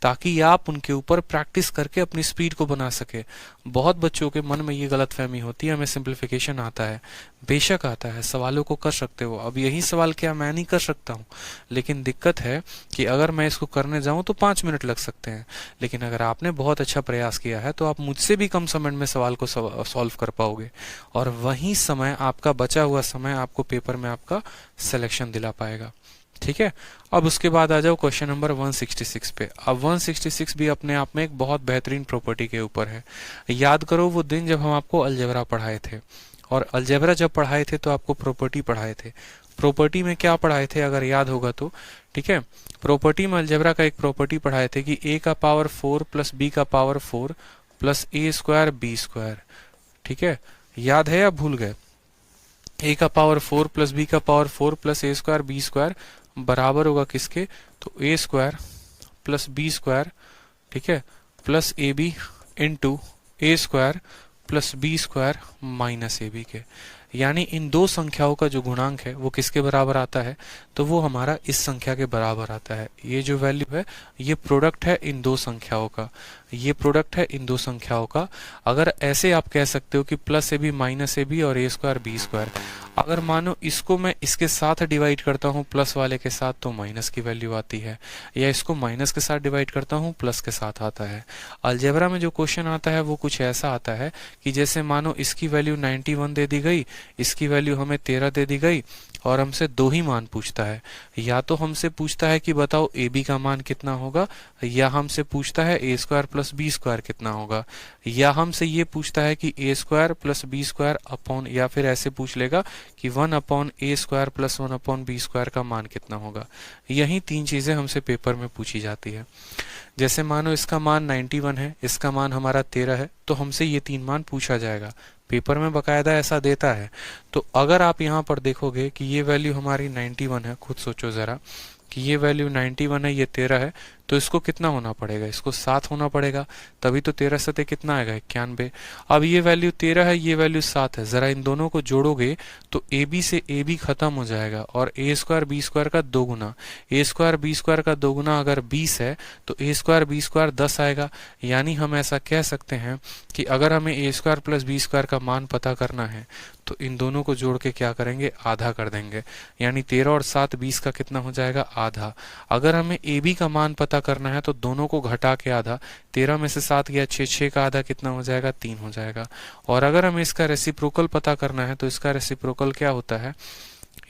ताकि आप उनके ऊपर प्रैक्टिस करके अपनी स्पीड को बना सके। बहुत बच्चों के मन में ये गलतफहमी होती है, हमें सिंप्लीफिकेशन आता है। बेशक आता है, सवालों को कर सकते हो। अब यही सवाल क्या मैं नहीं कर सकता हूँ? लेकिन दिक्कत है कि अगर मैं इसको करने जाऊं तो 5 मिनट लग सकते हैं। लेकिन अगर आपने बहुत अच्छा प्रयास किया है तो आप मुझसे भी कम समय में सवाल को सॉल्व कर पाओगे। और वही समय, आपका बचा हुआ समय, आपको पेपर में आपका सिलेक्शन दिला पाएगा। ठीक है। अब उसके बाद आ जाओ क्वेश्चन नंबर 166 पे। अब 166 भी अपने आप में एक बहुत बेहतरीन प्रॉपर्टी के ऊपर है। याद करो वो दिन जब हम आपको अलजेब्रा पढ़ाए थे, और अलजेब्रा जब पढ़ाए थे तो आपको प्रॉपर्टी पढ़ाए थे। प्रॉपर्टी में क्या पढ़ाए थे अगर याद होगा तो? ठीक है, प्रॉपर्टी में अलजेब्रा का एक प्रॉपर्टी पढ़ाए थे कि a का पावर 4 प्लस b का power 4 plus a square b square. ठीक है, याद है या भूल गए? a का पावर 4 प्लस b का power 4 plus a square b square बराबर होगा किसके? तो a square plus b square, ठीक है, plus A B into A square plus B square minus A B के। यानी इन दो संख्याओं का जो गुणांक है वो किसके बराबर आता है? तो वो हमारा इस संख्या के बराबर आता है। ये जो वैल्यू है ये प्रोडक्ट है इन दो संख्याओं का, ये प्रोडक्ट है इन दो संख्याओं का। अगर ऐसे आप कह सकते हो कि plus A B minus A B और ए स्क्वायर बी स्क्वायर। अगर मानो इसको मैं इसके साथ डिवाइड करता हूँ प्लस वाले के साथ तो माइनस की वैल्यू आती है, या इसको माइनस के साथ डिवाइड करता हूँ प्लस के साथ आता है। अलजेब्रा में जो क्वेश्चन आता है वो कुछ ऐसा आता है कि जैसे मानो इसकी वैल्यू 91 दे दी गई, इसकी वैल्यू हमें 13 दे दी गई, और हमसे दो ही मान पूछता है। या तो हमसे पूछता है कि बताओ ए बी का मान कितना होगा, या हमसे पूछता है A square plus B square कितना होगा, या हमसे ये पूछता है कि A square plus B square upon, या फिर ऐसे पूछ लेगा कि 1 upon A square plus 1 upon B square का मान कितना होगा। यही तीन चीजें हमसे पेपर में पूछी जाती है। जैसे मानो इसका मान 91 है, इसका मान हमारा 13 है, तो हमसे ये तीन मान पूछा जाएगा। पेपर में बकायदा ऐसा देता है। तो अगर आप यहाँ पर देखोगे कि ये वैल्यू हमारी 91 है, खुद सोचो जरा कि ये वैल्यू 91 है, ये 13 है, तो इसको कितना होना पड़ेगा? इसको 7 होना पड़ेगा, तभी तो 13 सते कितना आएगा? 91। अब ये वैल्यू 13 है, ये वैल्यू 7 है, जरा इन दोनों को जोड़ोगे तो ए बी से ए बी खत्म हो जाएगा, और ए स्क्वायर बी स्क्वायर का 2 गुना, ए स्क्वायर बी स्क्वायर का 2 गुना अगर 20 है तो ए स्क्वायर बी स्क्वायर 10 आएगा। यानी हम ऐसा कह सकते हैं कि अगर हमें A square plus B square का मान पता करना है तो इन दोनों को जोड़ के क्या करेंगे? आधा कर देंगे। यानी 13 और 7 20 का कितना हो जाएगा? आधा। अगर हमें ए बी का मान पता करना है तो दोनों को घटा के आधा, 13 में से 7 गया 6, 6 का आधा कितना हो जाएगा? 3 हो जाएगा। और अगर हमें इसका रेसिप्रोकल पता करना है तो इसका रेसिप्रोकल क्या होता है?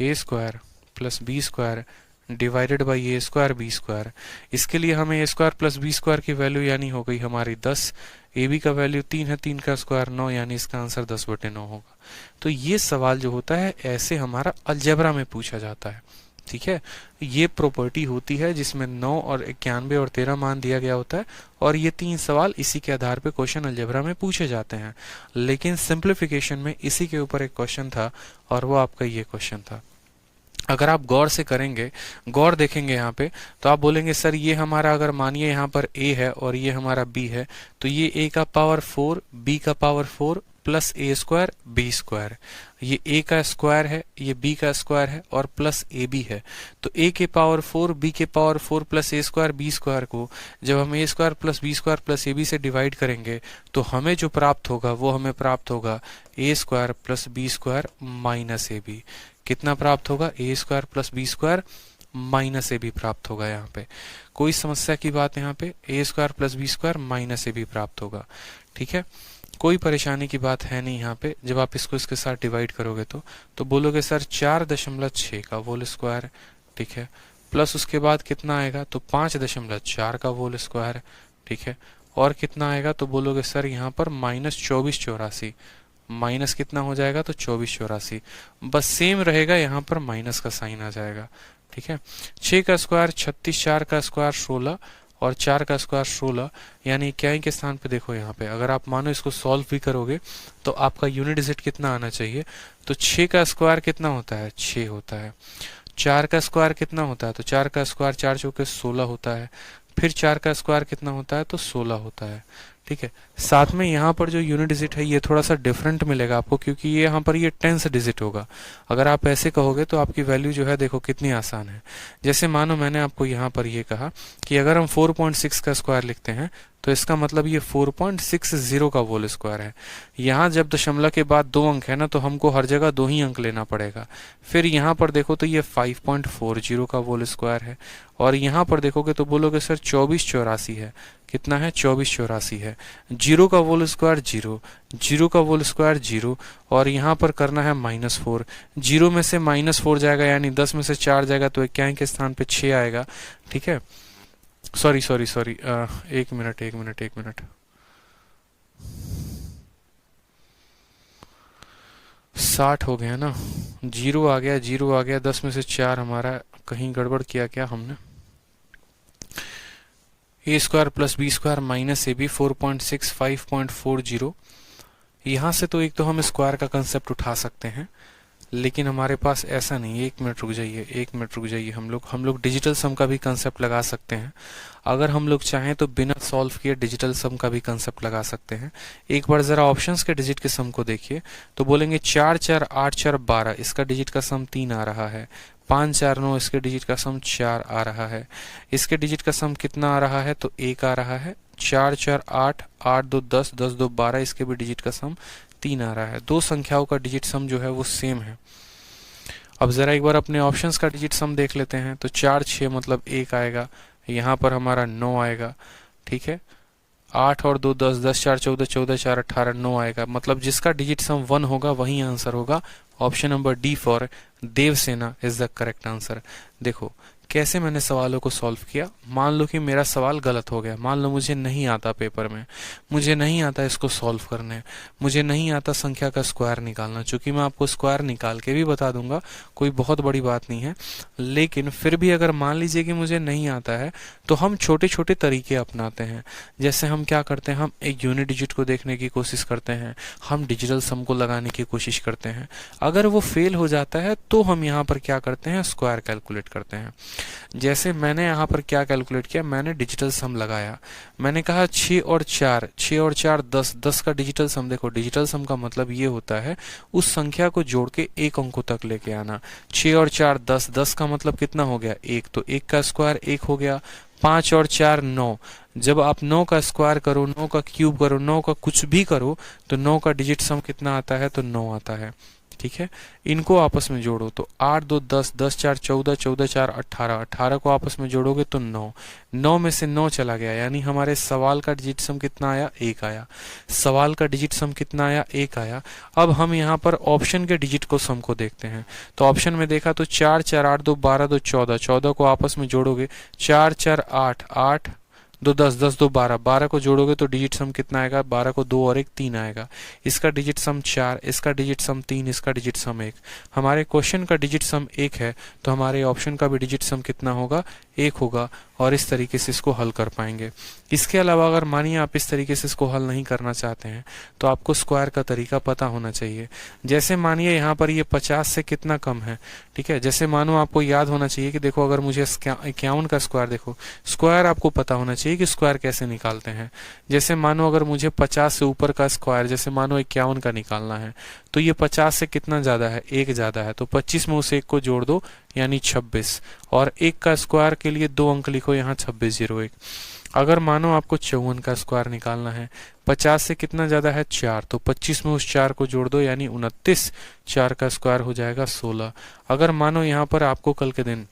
A square plus B square divided by A square B square. इसके लिए हमें A square plus B square की वैल्यू यानी हो गई हमारी 10, ए बी का वैल्यू 3 है, 3 का स्क्वायर 9, यानी इसका आंसर 10/9 होगा। तो ये सवाल जो होता है ऐसे हमारा अलजेब्रा में पूछा जाता है। ठीक है, ये प्रॉपर्टी होती है जिसमें 9 और 91 और 13 मान दिया गया होता है, और ये तीन सवाल इसी के आधार पे क्वेश्चन अलजेब्रा में पूछे जाते हैं। लेकिन सिंप्लीफिकेशन में इसी के ऊपर एक क्वेश्चन था, और वो आपका ये क्वेश्चन था। अगर आप गौर से करेंगे, गौर देखेंगे यहाँ पे, तो आप बोलेंगे सर ये हमारा, अगर मानिए यहाँ पर a है और ये हमारा b है, तो ये a का पावर 4 b का power 4 plus A square B square. ये a का स्क्वायर है, ये b का स्क्वायर है, और प्लस ए बी है। तो a के पावर 4 b के power 4 plus A square B square को जब हम a square plus B square plus A B से डिवाइड करेंगे तो हमें जो प्राप्त होगा वो हमें प्राप्त होगा a square plus B square minus A B. कितना प्राप्त होगा? A square plus B square minus A B प्राप्त होगा। यहाँ पे कोई समस्या की बात? यहाँ पे A square plus B square minus A B प्राप्त होगा। ठीक है, कोई परेशानी की बात है नहीं यहाँ पे। जब आप इसको इसके साथ डिवाइड करोगे तो बोलोगे सर 4.6 का होल स्क्वायर, ठीक है, प्लस उसके बाद कितना आएगा? तो 5.4 का होल स्क्वायर, ठीक है, और कितना आएगा? तो बोलोगे सर यहाँ पर -2484, माइनस कितना हो जाएगा? तो 2484। बस सेम रहेगा, यहाँ पर माइनस का साइन आ जाएगा। ठीक है, 6 का स्क्वायर 36, 4 का स्क्वायर 16 और 4 का स्क्वायर 16, यानी इक्याई के स्थान पे देखो यहाँ पे अगर आप मानो इसको सॉल्व भी करोगे तो आपका यूनिट डिजिट कितना आना चाहिए? तो 6 का स्क्वायर कितना होता है? 6 होता है। 4 का स्क्वायर कितना होता है, तो 4 का स्क्वायर 4 चौके 16 होता है। फिर 4 का स्क्वायर कितना होता है, तो 16 होता है। ठीक है, साथ में यहाँ पर जो यूनिट डिजिट है ये थोड़ा सा डिफरेंट मिलेगा आपको, क्योंकि ये यहाँ पर ये 10th डिजिट होगा। अगर आप ऐसे कहोगे तो आपकी वैल्यू जो है देखो कितनी आसान है। जैसे मानो मैंने आपको यहाँ पर ये कहा कि अगर हम 4.6 का स्क्वायर लिखते हैं तो इसका मतलब ये 4.60 का होल स्क्वायर है। यहाँ जब दशमलव के बाद 2 अंक है ना, तो हमको हर जगह 2 ही अंक लेना पड़ेगा। फिर यहाँ पर देखो तो ये 5.40 का होल स्क्वायर है, और यहाँ पर देखोगे तो बोलोगे सर 2484 है। कितना है, 2484 है। 0 का होल स्क्वायर 0, 0 का होल स्क्वायर 0, और यहाँ पर करना है -4। 0 में से -4 जाएगा, यानी 10 में से 4 जाएगा तो इक्याई के स्थान पे 6 आएगा। ठीक है, सॉरी, एक मिनट। 60 हो गया ना, 0 आ गया, 0 आ गया, 10 में से 4 हमारा, कहीं गड़बड़ किया क्या हमने। A square plus B square minus A B 4.6 5.40। यहाँ से तो एक तो हम स्क्वायर का कंसेप्ट उठा सकते हैं, लेकिन हमारे पास ऐसा नहीं है। 1 मिनट रुक जाइए, हम लोग डिजिटल सम का भी कंसेप्ट लगा सकते हैं। अगर हम लोग चाहें तो बिना सॉल्व किए डिजिटल सम का भी कंसेप्ट लगा सकते हैं। एक बार जरा ऑप्शंस के डिजिट के सम को देखिए, तो बोलेंगे 4 4 8 4 12, इसका डिजिट का सम 3 आ रहा है। 5 4 9, इसके डिजिट का सम 4 आ रहा है। इसके डिजिट का सम कितना आ रहा है, तो 1 आ रहा है। 4 4 8, 8 2 10, 10 2 12, इसके भी डिजिट का सम 3 आ रहा है। दो संख्याओं का डिजिट सम जो है वो सेम है। अब जरा एक बार अपने ऑप्शंस का डिजिट सम देख लेते हैं, तो 4 6 मतलब 1 आएगा, यहाँ पर हमारा 9 आएगा। ठीक है, 8 और 2 10, 10 4 14, 14 4 18, 9 आएगा। मतलब जिसका डिजिट सम 1 होगा वही आंसर होगा। Option number D for Devasena is the correct answer. देखो कैसे मैंने सवालों को सॉल्व किया। मान लो कि मेरा सवाल गलत हो गया, मान लो मुझे नहीं आता पेपर में, मुझे नहीं आता इसको सॉल्व करने, मुझे नहीं आता संख्या का स्क्वायर निकालना। चूंकि मैं आपको स्क्वायर निकाल के भी बता दूंगा, कोई बहुत बड़ी बात नहीं है, लेकिन फिर भी अगर मान लीजिए कि मुझे नहीं आता है तो हम छोटे छोटे तरीके अपनाते हैं। जैसे हम क्या करते हैं, हम एक यूनिट डिजिट को देखने की कोशिश करते हैं, हम डिजिटल सम को लगाने की कोशिश करते हैं। अगर वो फेल हो जाता है तो हम यहाँ पर क्या करते हैं, स्क्वायर कैलकुलेट करते हैं। जैसे मैंने यहाँ पर क्या कैलकुलेट किया, मैंने डिजिटल सम लगाया। मैंने कहा 6 और 4, 6 और 4 10, 10 का डिजिटल सम। देखो डिजिटल सम का मतलब ये होता है उस संख्या को जोड़ के एक अंकों तक लेके आना। 6 और 4 10, 10 का मतलब कितना हो गया, 1, तो 1 का स्क्वायर 1 हो गया। 5 और 4 9, जब आप 9 का स्क्वायर करो, 9 का क्यूब करो, 9 का कुछ भी करो, तो 9 का डिजिट सम कितना आता है, तो 9 आता है। ठीक है, इनको आपस में जोड़ो तो 8 2 10, 10 4 14, 14 4 18, 18 को आपस में जोड़ोगे तो 9, 9 में से 9 चला गया, यानी हमारे सवाल का डिजिट सम कितना आया, 1 आया। सवाल का डिजिट सम कितना आया, 1 आया। अब हम यहाँ पर ऑप्शन के डिजिट को सम को देखते हैं। तो ऑप्शन में देखा तो 4 4 8 2 12 2 14, 14 को आपस में जोड़ोगे 4 4 8, 8 2 10, 10 2 12, 12 को जोड़ोगे तो डिजिट सम कितना आएगा, 12 को 2 और 1 3 आएगा। इसका डिजिट सम 4, इसका डिजिट सम 3, इसका डिजिट सम 1। हमारे क्वेश्चन का डिजिट सम 1 है, तो हमारे ऑप्शन का भी डिजिट सम कितना होगा, 1 होगा। और इस तरीके से इसको हल कर पाएंगे। इसके अलावा अगर मानिए आप इस तरीके से इसको हल नहीं करना चाहते हैं, तो आपको स्क्वायर का तरीका पता होना चाहिए। जैसे मानिए यहाँ पर ये 50 से कितना कम है। ठीक है, जैसे मानो आपको याद होना चाहिए कि देखो अगर मुझे 51 का स्क्वायर, देखो स्क्वायर आपको पता होना चाहिए कि स्क्वायर कैसे निकालते हैं। जैसे मानो अगर मुझे 50 से ऊपर का स्क्वायर, जैसे मानो 51 का निकालना है, तो ये 50 से कितना ज्यादा है, 1 ज्यादा है, तो 25 में उस 1 को जोड़ दो यानी 26। और 1 का स्क्वायर के लिए 2 अंक लिखो यहाँ 2601। अगर मानो आपको 54 का स्क्वायर निकालना है, 50 से कितना ज्यादा है, 4, तो 25 में उस 4 को जोड़ दो यानी 29। 4 का स्क्वायर हो जाएगा 16। अगर मानो यहाँ पर आपको कल के दिन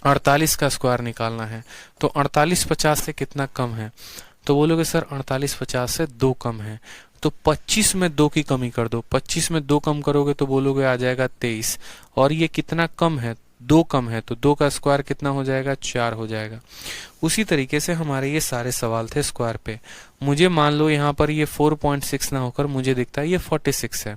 48 का स्क्वायर निकालना है, तो 48 50 से कितना कम है, तो बोलोगे सर 48 50 से 2 कम है, तो 25 में 2 की कमी कर दो। 25 में 2 कम करोगे तो बोलोगे आ जाएगा 23। और ये कितना कम है, 2 कम है, तो 2 का स्क्वायर कितना हो जाएगा, 4 हो जाएगा। उसी तरीके से हमारे ये सारे सवाल थे स्क्वायर पे। मुझे मान लो यहाँ पर ये 4.6 ना होकर मुझे दिखता है ये 46 है,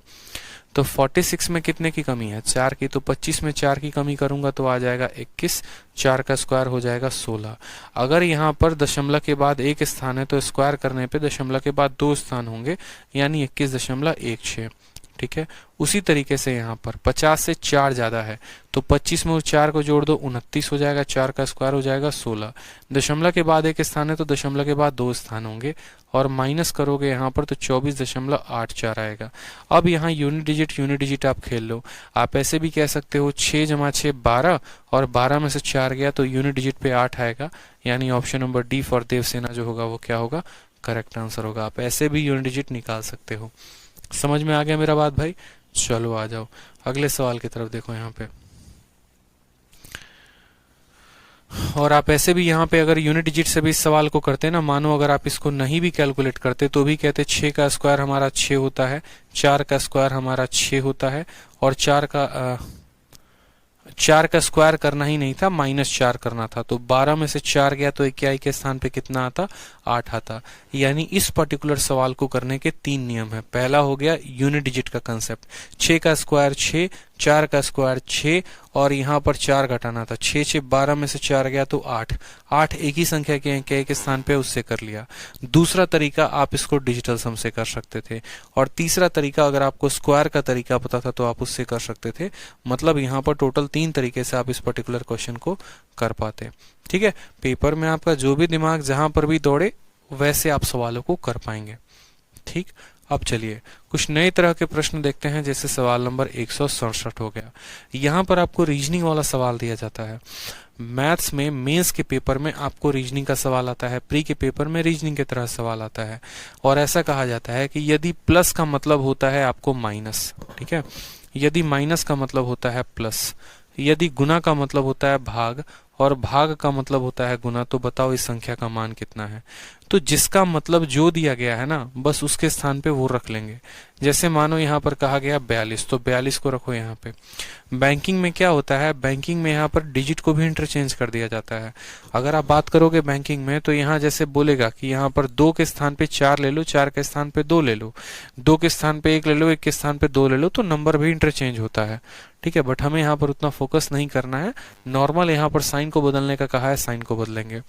तो 46 में कितने की कमी है, 4 की, तो 25 में 4 की कमी करूंगा तो आ जाएगा 21। 4 का स्क्वायर हो जाएगा 16। अगर यहाँ पर दशमलव के बाद 1 स्थान है तो स्क्वायर करने पे दशमलव के बाद 2 स्थान होंगे, यानी 21.16। ठीक है। उसी तरीके से यहाँ पर 50 से 4 ज्यादा है तो 25 में उस 4 को जोड़ दो, 29 हो जाएगा, 4 का स्क्वायर हो जाएगा 16। दशमलव के बाद एक स्थान है तो दशमलव के बाद 2 स्थान होंगे और माइनस करोगे यहाँ पर तो 24.84 आएगा। अब यहाँ यूनिट डिजिट आप खेल लो। आप ऐसे भी कह सकते हो 6 जमा 6 12 और 12 में से 4 गया तो यूनिट डिजिट पे 8 आएगा, यानी option number D for Devasena जो होगा वो क्या होगा, करेक्ट आंसर होगा। आप ऐसे भी यूनिट डिजिट निकाल सकते हो। समझ में आ गया मेरा बात भाई? चलो आ जाओ अगले सवाल की तरफ। देखो यहाँ पे, और आप ऐसे भी यहाँ पे अगर यूनिट डिजिट से भी इस सवाल को करते ना, मानो अगर आप इसको नहीं भी कैलकुलेट करते तो भी कहते 6 का स्क्वायर हमारा 6 होता है, 4 का स्क्वायर हमारा 6 होता है और 4 का स्क्वायर करना ही नहीं था, -4 करना था। तो 12 में से 4 गया तो इक्याई के स्थान पे कितना आता, 8 आता। यानी इस पर्टिकुलर सवाल को करने के 3 नियम है। पहला हो गया यूनिट डिजिट का कंसेप्ट, 6 का स्क्वायर 6, 4 का स्क्वायर 6 और यहाँ पर 4 घटाना था। 6 6 12 में से 4 गया तो 8, 8 एक ही संख्या के इक्याई के स्थान पे उससे कर लिया। दूसरा तरीका आप इसको डिजिटल सम से कर सकते थे और तीसरा तरीका अगर आपको स्क्वायर का तरीका पता था तो आप उससे कर सकते थे। मतलब यहाँ पर टोटल 3 तरीके से आप इस पर्टिकुलर क्वेश्चन को कर पाते। ठीक है, पेपर में आपका जो भी दिमाग जहां पर भी दौड़े वैसे आप सवालों को कर पाएंगे। ठीक, अब चलिए कुछ नए तरह के प्रश्न देखते हैं। जैसे सवाल नंबर 167 हो गया। यहाँ पर आपको रीजनिंग वाला सवाल दिया जाता है। मैथ्स में मेंस के पेपर में आपको रीजनिंग का सवाल आता है, प्री के पेपर में रीजनिंग की तरह सवाल आता है। और ऐसा कहा जाता है कि यदि प्लस का मतलब होता है आपको माइनस, ठीक है, यदि माइनस का मतलब होता है प्लस, यदि गुना का मतलब होता है भाग और भाग का मतलब होता है गुना, तो बताओ इस संख्या का मान कितना है। तो जिसका मतलब जो दिया गया है ना, बस उसके स्थान पे वो रख लेंगे। जैसे मानो यहाँ पर कहा गया 42, तो 42 को रखो यहाँ पे। बैंकिंग में क्या होता है, बैंकिंग में यहाँ पर डिजिट को भी इंटरचेंज कर दिया जाता है। अगर आप बात करोगे बैंकिंग में तो यहाँ जैसे बोलेगा कि यहाँ पर 2 के स्थान पे 4 ले लो, 4 के स्थान पे 2 ले लो, 2 के स्थान पे 1 ले लो, 1 के स्थान पे 2 ले लो, तो नंबर भी इंटरचेंज होता है। ठीक है, बट हमें यहाँ पर उतना फोकस नहीं करना है। नॉर्मल यहाँ पर साइन को बदलने का कहा है, साइन को बदलेंगे।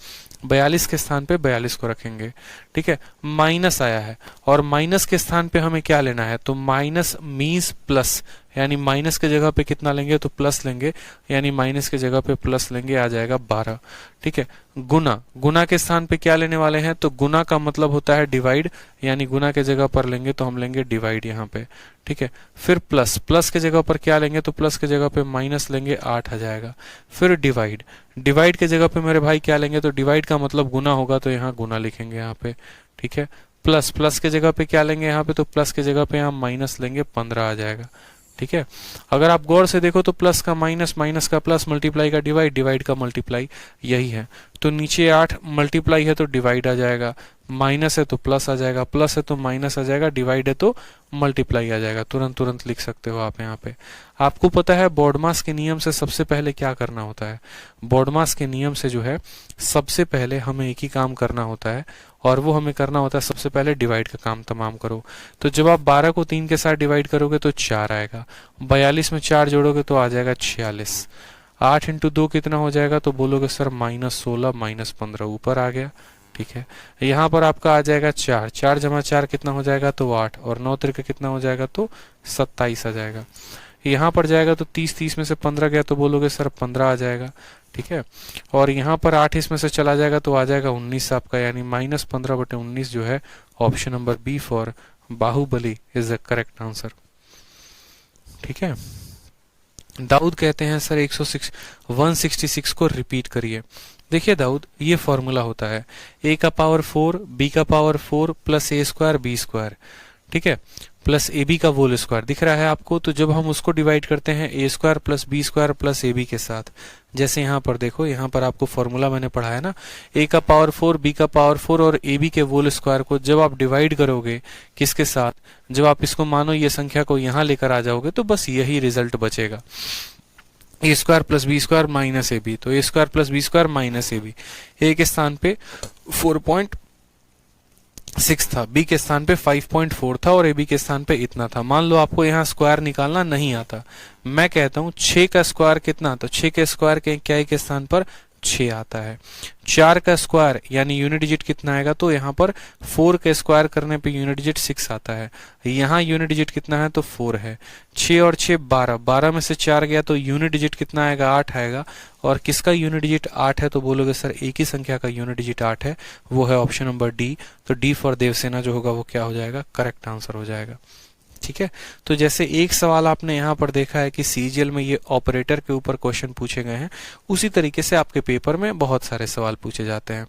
42 के स्थान पे 42 को रखेंगे। ठीक है, माइनस आया है और माइनस के स्थान पे हमें क्या लेना है, तो माइनस मीन्स प्लस, यानी माइनस के जगह पे कितना लेंगे तो प्लस लेंगे, यानी माइनस के जगह पे प्लस लेंगे, आ जाएगा 12। ठीक है, गुना, गुना के स्थान पे क्या लेने वाले हैं, तो गुना का मतलब होता है डिवाइड, यानी गुना के जगह पर लेंगे तो हम लेंगे डिवाइड यहाँ पे। ठीक है, फिर प्लस, प्लस के जगह पर क्या लेंगे, तो प्लस के जगह पे माइनस लेंगे, 8 आ जाएगा। फिर डिवाइड, डिवाइड के जगह पे मेरे भाई क्या लेंगे, तो डिवाइड का मतलब गुना होगा तो यहाँ गुना लिखेंगे यहाँ पे। ठीक है, प्लस, प्लस के जगह पे क्या लेंगे यहाँ पे, तो प्लस के जगह पे हम माइनस लेंगे, 15 आ जाएगा। ठीक है, अगर आप गौर से देखो तो प्लस का माइनस, माइनस का प्लस, मल्टीप्लाई का डिवाइड, डिवाइड का मल्टीप्लाई, यही है। तो नीचे 8 मल्टीप्लाई है तो डिवाइड आ जाएगा, माइनस है तो प्लस आ जाएगा, प्लस है तो माइनस आ जाएगा, डिवाइड है तो मल्टीप्लाई आ जाएगा। तुरंत तुरंत लिख सकते हो आप यहाँ पे। आपको पता है बॉडमास के नियम से सबसे पहले क्या करना होता है, बॉडमास के नियम से जो है सबसे पहले हमें एक ही काम करना होता है और वो हमें करना होता है सबसे पहले डिवाइड का काम तमाम करो। तो जब आप 12 को 3 के साथ डिवाइड करोगे तो 4 आएगा, 42 में 4 जोड़ोगे तो आ जाएगा 46। 8 इंटू 2 कितना हो जाएगा, तो बोलोगे सर -16 -15, ऊपर आ गया। ठीक है, यहाँ पर आपका आ जाएगा 4, 4 जमा 4 कितना हो जाएगा, तो 8 और 9 त्रिक कितना हो जाएगा, तो 27 आ जाएगा। यहाँ पर जाएगा तो 30, 30 में से 15 गया तो बोलोगे सर 15 आ जाएगा। ठीक है, और यहाँ पर 8 इसमें से चला जाएगा तो आ जाएगा 19 आपका, यानी -15/19 जो है option number B for Baahubali is the correct answer. ठीक है, दाऊद कहते हैं सर 166 को रिपीट करिए। देखिए दाऊद, ये फॉर्मूला होता है a का पावर 4 b का power 4 plus a square b square, ठीक है, प्लस ए बी का होल स्क्वायर दिख रहा है आपको। तो जब हम उसको डिवाइड करते हैं A square plus B square plus A B के साथ, जैसे यहाँ पर देखो, यहाँ पर आपको फॉर्मूला मैंने पढ़ा है ना, ए का पावर 4 बी का पावर 4 और ए बी के होल स्क्वायर को जब आप डिवाइड करोगे किसके साथ, जब आप इसको मानो ये संख्या को यहाँ लेकर आ जाओगे तो बस यही रिजल्ट बचेगा, A square plus B square minus A B. तो A square plus B square minus A B, A के स्थान पे 4.6 था, बी के स्थान पे 5.4 था और ए बी के स्थान पे इतना था। मान लो आपको यहाँ स्क्वायर निकालना नहीं आता, मैं कहता हूँ 6 का स्क्वायर कितना, तो 6 के स्क्वायर के इक्याई के स्थान पर 6 आता है। 4 का स्क्वायर यानी यूनिट डिजिट कितना आएगा, तो यहाँ पर 4 का स्क्वायर करने पे यूनिट डिजिट 6 आता है। यहाँ यूनिट डिजिट कितना है, तो 4 है। 6 और 6 12, 12 में से 4 गया तो यूनिट डिजिट कितना आएगा, 8 आएगा। और किसका यूनिट डिजिट 8 है, तो बोलोगे सर एक ही संख्या का यूनिट डिजिट 8 है, वो है ऑप्शन नंबर डी। तो डी फॉर देवसेना जो होगा वो क्या हो जाएगा, करेक्ट आंसर हो जाएगा। ठीक है, तो जैसे एक सवाल आपने यहाँ पर देखा है कि सीजीएल में ये ऑपरेटर के ऊपर क्वेश्चन पूछे गए हैं, उसी तरीके से आपके पेपर में बहुत सारे सवाल पूछे जाते हैं।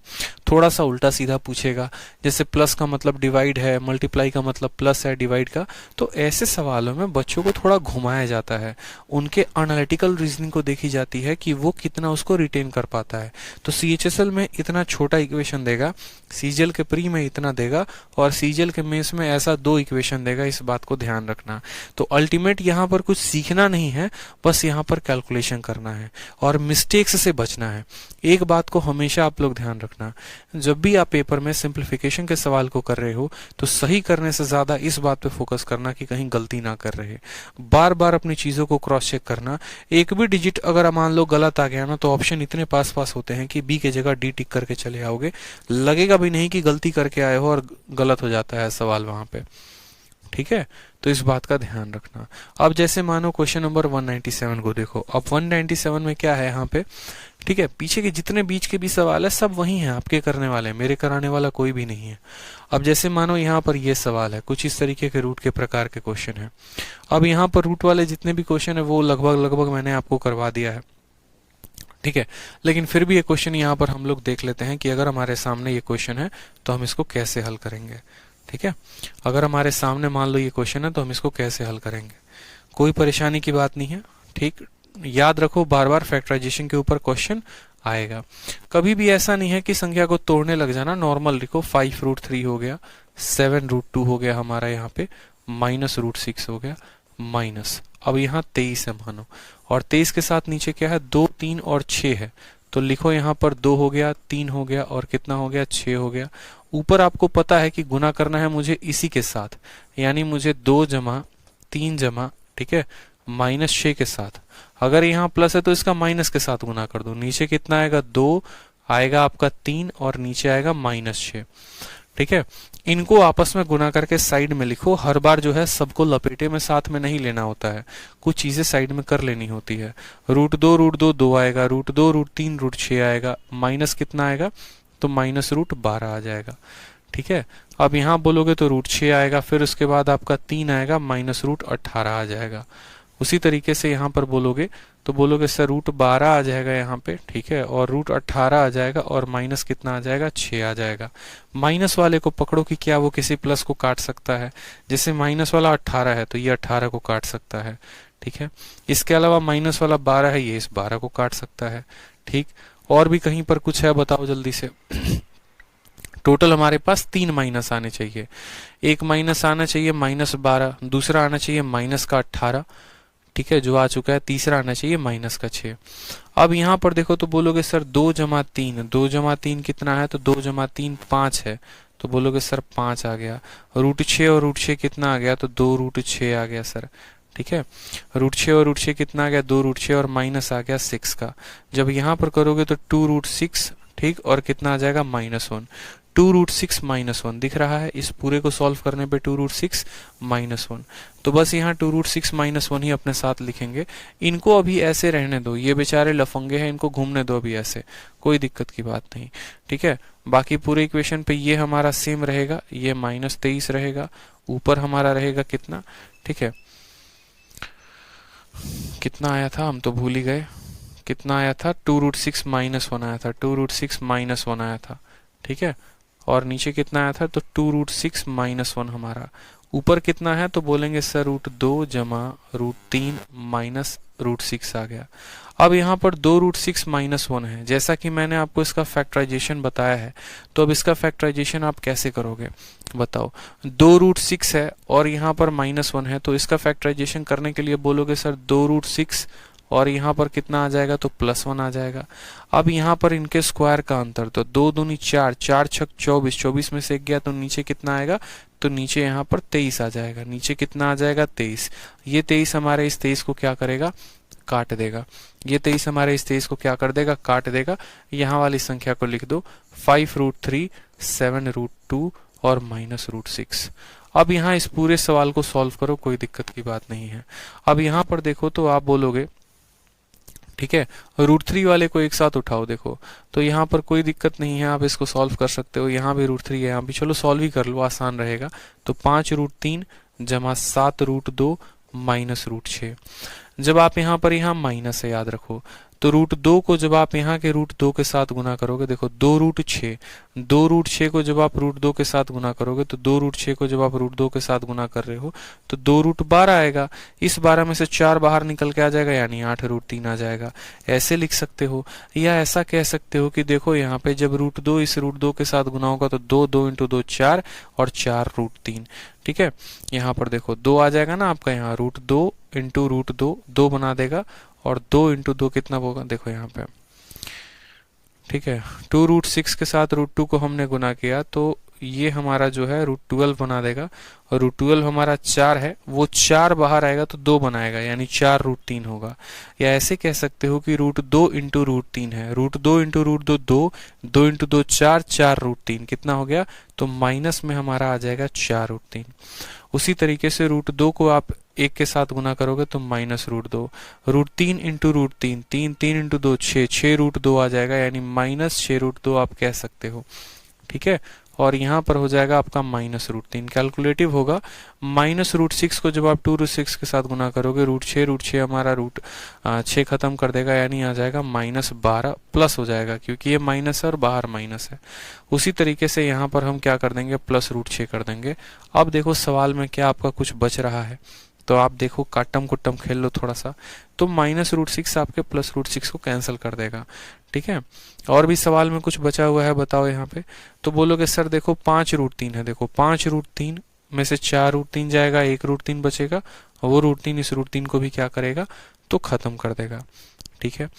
थोड़ा सा उल्टा सीधा पूछेगा, जैसे प्लस का मतलब डिवाइड है, मल्टीप्लाई का मतलब प्लस है डिवाइड का, तो ऐसे सवालों में बच्चों को थोड़ा घुमाया जाता है, उनके एनालिटिकल रीजनिंग को देखी जाती है कि वो कितना उसको रिटेन कर पाता है। तो सीएचएसएल में इतना छोटा इक्वेशन देगा, सीजीएल के प्री में इतना देगा, और सीजीएल के मेंस में ऐसा 2 इक्वेशन देगा, इस बात को ध्यान रखना। तो अल्टीमेट यहाँ पर कुछ सीखना नहीं है, बस यहाँ पर कैलकुलेशन करना है और मिस्टेक्स से बचना है। एक बात को हमेशा आप लोग ध्यान रखना, जब भी आप पेपर में सिंप्लीफिकेशन के सवाल को कर रहे हो तो सही करने से ज्यादा इस बात पे फोकस करना कि कहीं गलती ना कर रहे। बार बार अपनी चीजों को क्रॉस चेक करना। एक भी डिजिट अगर मान लो गलत आ गया ना, तो ऑप्शन इतने पास पास होते हैं कि बी के जगह डी टिक करके चले आओगे, लगेगा भी नहीं कि गलती करके आए हो और गलत हो जाता है सवाल वहां पे। ठीक है, तो इस बात का ध्यान रखना। अब जैसे मानो क्वेश्चन नंबर 197 को देखो। अब 197 में क्या है यहाँ पे, ठीक है, पीछे के जितने बीच के भी सवाल है सब वही हैं आपके करने वाले, मेरे कराने वाला कोई भी नहीं है। अब जैसे मानो यहाँ पर ये सवाल है, कुछ इस तरीके के रूट के प्रकार के क्वेश्चन है। अब यहाँ पर रूट वाले जितने भी क्वेश्चन है वो लगभग मैंने आपको करवा दिया है। ठीक है, लेकिन फिर भी ये क्वेश्चन यहाँ पर हम लोग देख लेते हैं कि अगर हमारे सामने ये क्वेश्चन है तो हम इसको कैसे हल करेंगे। ठीक है, अगर हमारे सामने मान लो ये क्वेश्चन है तो हम इसको कैसे हल करेंगे, कोई परेशानी की बात नहीं है। ठीक, याद रखो बार बार फैक्टराइजेशन के ऊपर क्वेश्चन आएगा। कभी भी ऐसा नहीं है कि संख्या को तोड़ने लग जाना, नॉर्मल लिखो। 5√3 हो गया, 7√2 हो गया हमारा यहाँ पे, -√6 हो गया, माइनस। अब यहाँ 23 है मानो, और 23 के साथ नीचे क्या है, 2, 3 और 6 है, तो लिखो यहाँ पर 2 हो गया, 3 हो गया, और कितना हो गया, 6 हो गया। ऊपर आपको पता है कि गुना करना है मुझे इसी के साथ, यानी मुझे 2 जमा 3 जमा, ठीक है, -6 के साथ। अगर यहाँ प्लस है तो इसका माइनस के साथ गुना कर दो। नीचे कितना आएगा, 2 आएगा आपका 3, और नीचे आएगा -6। ठीक है, इनको आपस में गुना करके साइड में लिखो। हर बार जो है सबको लपेटे में साथ में नहीं लेना होता है, कुछ चीजें साइड में कर लेनी होती है। √2 2 आएगा, √2 √3 √6 आएगा, माइनस कितना आएगा, तो -√12 आ जाएगा। ठीक है, अब यहाँ बोलोगे तो √6 आएगा, फिर उसके बाद आपका 3 आएगा, -√18 आ जाएगा। उसी तरीके से यहाँ पर बोलोगे तो बोलोगे सर √12 आ जाएगा यहाँ पे, ठीक है, और √18 आ जाएगा, और माइनस कितना आ जाएगा, 6 आ जाएगा। माइनस वाले को पकड़ो कि क्या वो किसी प्लस को काट सकता है, जैसे माइनस वाला 18 है तो ये 18 को काट सकता है। ठीक है, इसके अलावा माइनस वाला 12 है, ये इस 12 को काट सकता है। ठीक, और भी कहीं पर कुछ है, बताओ जल्दी से। टोटल हमारे पास 3 माइनस आने चाहिए। एक माइनस आना चाहिए -12, दूसरा आना चाहिए -18, ठीक है, जो आ चुका है। तीसरा आना चाहिए -6। अब यहाँ पर देखो तो बोलोगे सर 2 जमा 3, 2 जमा 3 कितना है, तो 2 जमा 3 5 है, तो बोलोगे सर 5 आ गया। √6 और √6 कितना आ गया, तो 2√6 आ गया सर। ठीक है, √6 और √6 कितना आ गया, 2√6, और माइनस आ गया 6 का। जब यहाँ पर करोगे तो 2√6, ठीक, और कितना आ जाएगा, -1। 2√6 -1 दिख रहा है, इस पूरे को सॉल्व करने पे 2√6 -1, तो बस यहाँ 2√6 -1 ही अपने साथ लिखेंगे। इनको अभी ऐसे रहने दो, ये बेचारे लफंगे हैं, इनको घूमने दो अभी ऐसे, कोई दिक्कत की बात नहीं। ठीक है, बाकी पूरे इक्वेशन पे ये हमारा सेम रहेगा, ये -23 रहेगा, ऊपर हमारा रहेगा कितना, ठीक है, कितना आया था हम तो भूल ही गए, कितना आया था, 2√6 -1 आया था, 2√6 -1 आया था। ठीक है, और नीचे कितना आया था, तो 2√6 -1 हमारा। ऊपर कितना है, तो बोलेंगे सर √2 जमा √3 माइनस √6 आ गया। अब यहाँ पर 2√6 -1 है, जैसा कि मैंने आपको इसका फैक्टराइजेशन बताया है, तो अब इसका फैक्टराइजेशन आप कैसे करोगे बताओ। 2√6 है और यहाँ पर -1 है, तो इसका फैक्टराइजेशन करने के लिए बोलोगे सर 2√6, और यहाँ पर कितना आ जाएगा, तो +1 आ जाएगा। अब यहाँ पर इनके स्क्वायर का अंतर, तो 2 दूनी 4, 4 छक 24, 24 में से 1 गया तो नीचे कितना आएगा, तो नीचे यहाँ पर 23 आ जाएगा। नीचे कितना आ जाएगा, 23। ये 23 हमारे इस 23 को क्या करेगा, काट देगा। ये 23 हमारे इस 23 को क्या कर देगा, काट देगा। यहाँ वाली संख्या को लिख दो 5√3, 7√2 और -√6। अब यहाँ इस पूरे सवाल को सॉल्व करो, कोई दिक्कत की बात नहीं है। अब यहाँ पर देखो तो आप बोलोगे, ठीक है, √3 वाले को एक साथ उठाओ, देखो तो यहाँ पर कोई दिक्कत नहीं है, आप इसको सॉल्व कर सकते हो। यहाँ भी √3 है, यहाँ भी, चलो सॉल्व ही कर लो, आसान रहेगा। तो 5√3 जमा 7√2 -√6। जब आप यहाँ पर यहाँ माइनस है, याद रखो, तो √2 को जब आप यहाँ के √2 के साथ गुना करोगे, देखो 2√6, 2√6 को जब आप √2 के साथ गुना करोगे, तो 2√6 को जब आप √2 के साथ गुना कर रहे हो तो 2√12 आएगा। इस 12 में से 4 बाहर निकल के आ जाएगा, यानी 8√3 आ जाएगा। ऐसे लिख सकते हो, या ऐसा कह सकते हो कि देखो यहाँ पे जब √2 इस √2 के साथ गुना होगा तो 2 × 2 4 और 4√3। ठीक है, यहाँ पर देखो 2 आ जाएगा ना आपका, यहाँ √2 × √2 2 बना देगा, और 2 × 2 कितना होगा, देखो यहाँ पे, ठीक है। 2√6 के साथ √2 को हमने गुना किया तो ये हमारा जो है √12 बना देगा, और √12 हमारा 4 है, वो 4 बाहर आएगा तो 2 बनाएगा, यानी 4√3 होगा। या ऐसे कह सकते हो कि √2 × √3 है, √2 × √2 2, 2 × 2 4, 4√3 कितना हो गया, तो माइनस में हमारा आ जाएगा 4√3। उसी तरीके से √2 को आप 1 के साथ गुना करोगे तो -√2, √3 × √3 3, 3 × 2 6, 6√2 आ जाएगा, यानी -6√2 आप कह सकते हो। ठीक है, और यहाँ पर हो जाएगा आपका -√3। कैलकुलेटिव होगा, -√6 को जब आप 2√6 के साथ गुना करोगे, √6 हमारा √6 खत्म कर देगा, यानी आ जाएगा -12 प्लस हो जाएगा, क्योंकि ये माइनस है और बाहर माइनस है। उसी तरीके से यहाँ पर हम क्या कर देंगे, +√6 कर देंगे। अब देखो सवाल में क्या आपका कुछ बच रहा है, तो आप देखो काटम कुट्टम खेल लो थोड़ा सा, तो -√6 आपके +√6 को कैंसिल कर देगा। ठीक है, और भी सवाल में कुछ बचा हुआ है, बताओ यहाँ पे। तो बोलोगे सर देखो 5√3 है, देखो 5√3 में से 4√3 जाएगा, 1√3 बचेगा, और वो √3 इस √3 को भी क्या करेगा, तो खत्म कर देगा। ठीक है,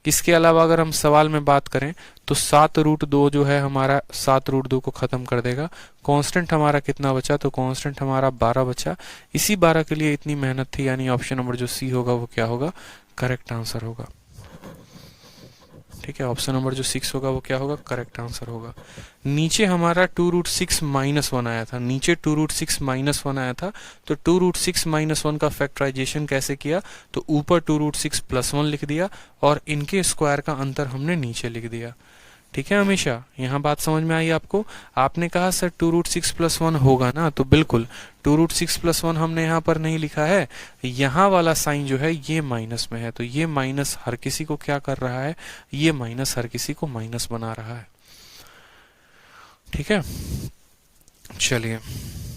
इसके अलावा अगर हम सवाल में बात करें तो 7√2 जो है हमारा 7√2 को खत्म कर देगा। कांस्टेंट हमारा कितना बचा, तो कांस्टेंट हमारा 12 बचा। इसी 12 के लिए इतनी मेहनत थी, यानी ऑप्शन नंबर जो सी होगा वो क्या होगा, करेक्ट आंसर होगा। ठीक है, ऑप्शन नंबर जो 6 होगा वो क्या होगा, करेक्ट आंसर होगा। नीचे हमारा 2√6 -1 आया था, नीचे 2√6 -1 आया था, तो 2√6 -1 का फैक्टराइजेशन कैसे किया, तो ऊपर 2√6 +1 लिख दिया, और इनके स्क्वायर का अंतर हमने नीचे लिख दिया। ठीक है, हमेशा यहाँ बात समझ में आई आपको। आपने कहा सर 2√6 +1 होगा ना, तो बिल्कुल 2√6 +1 हमने यहाँ पर नहीं लिखा है, यहाँ वाला साइन जो है ये माइनस में है, तो ये माइनस हर किसी को क्या कर रहा है, ये माइनस हर किसी को माइनस बना रहा है। ठीक है, चलिए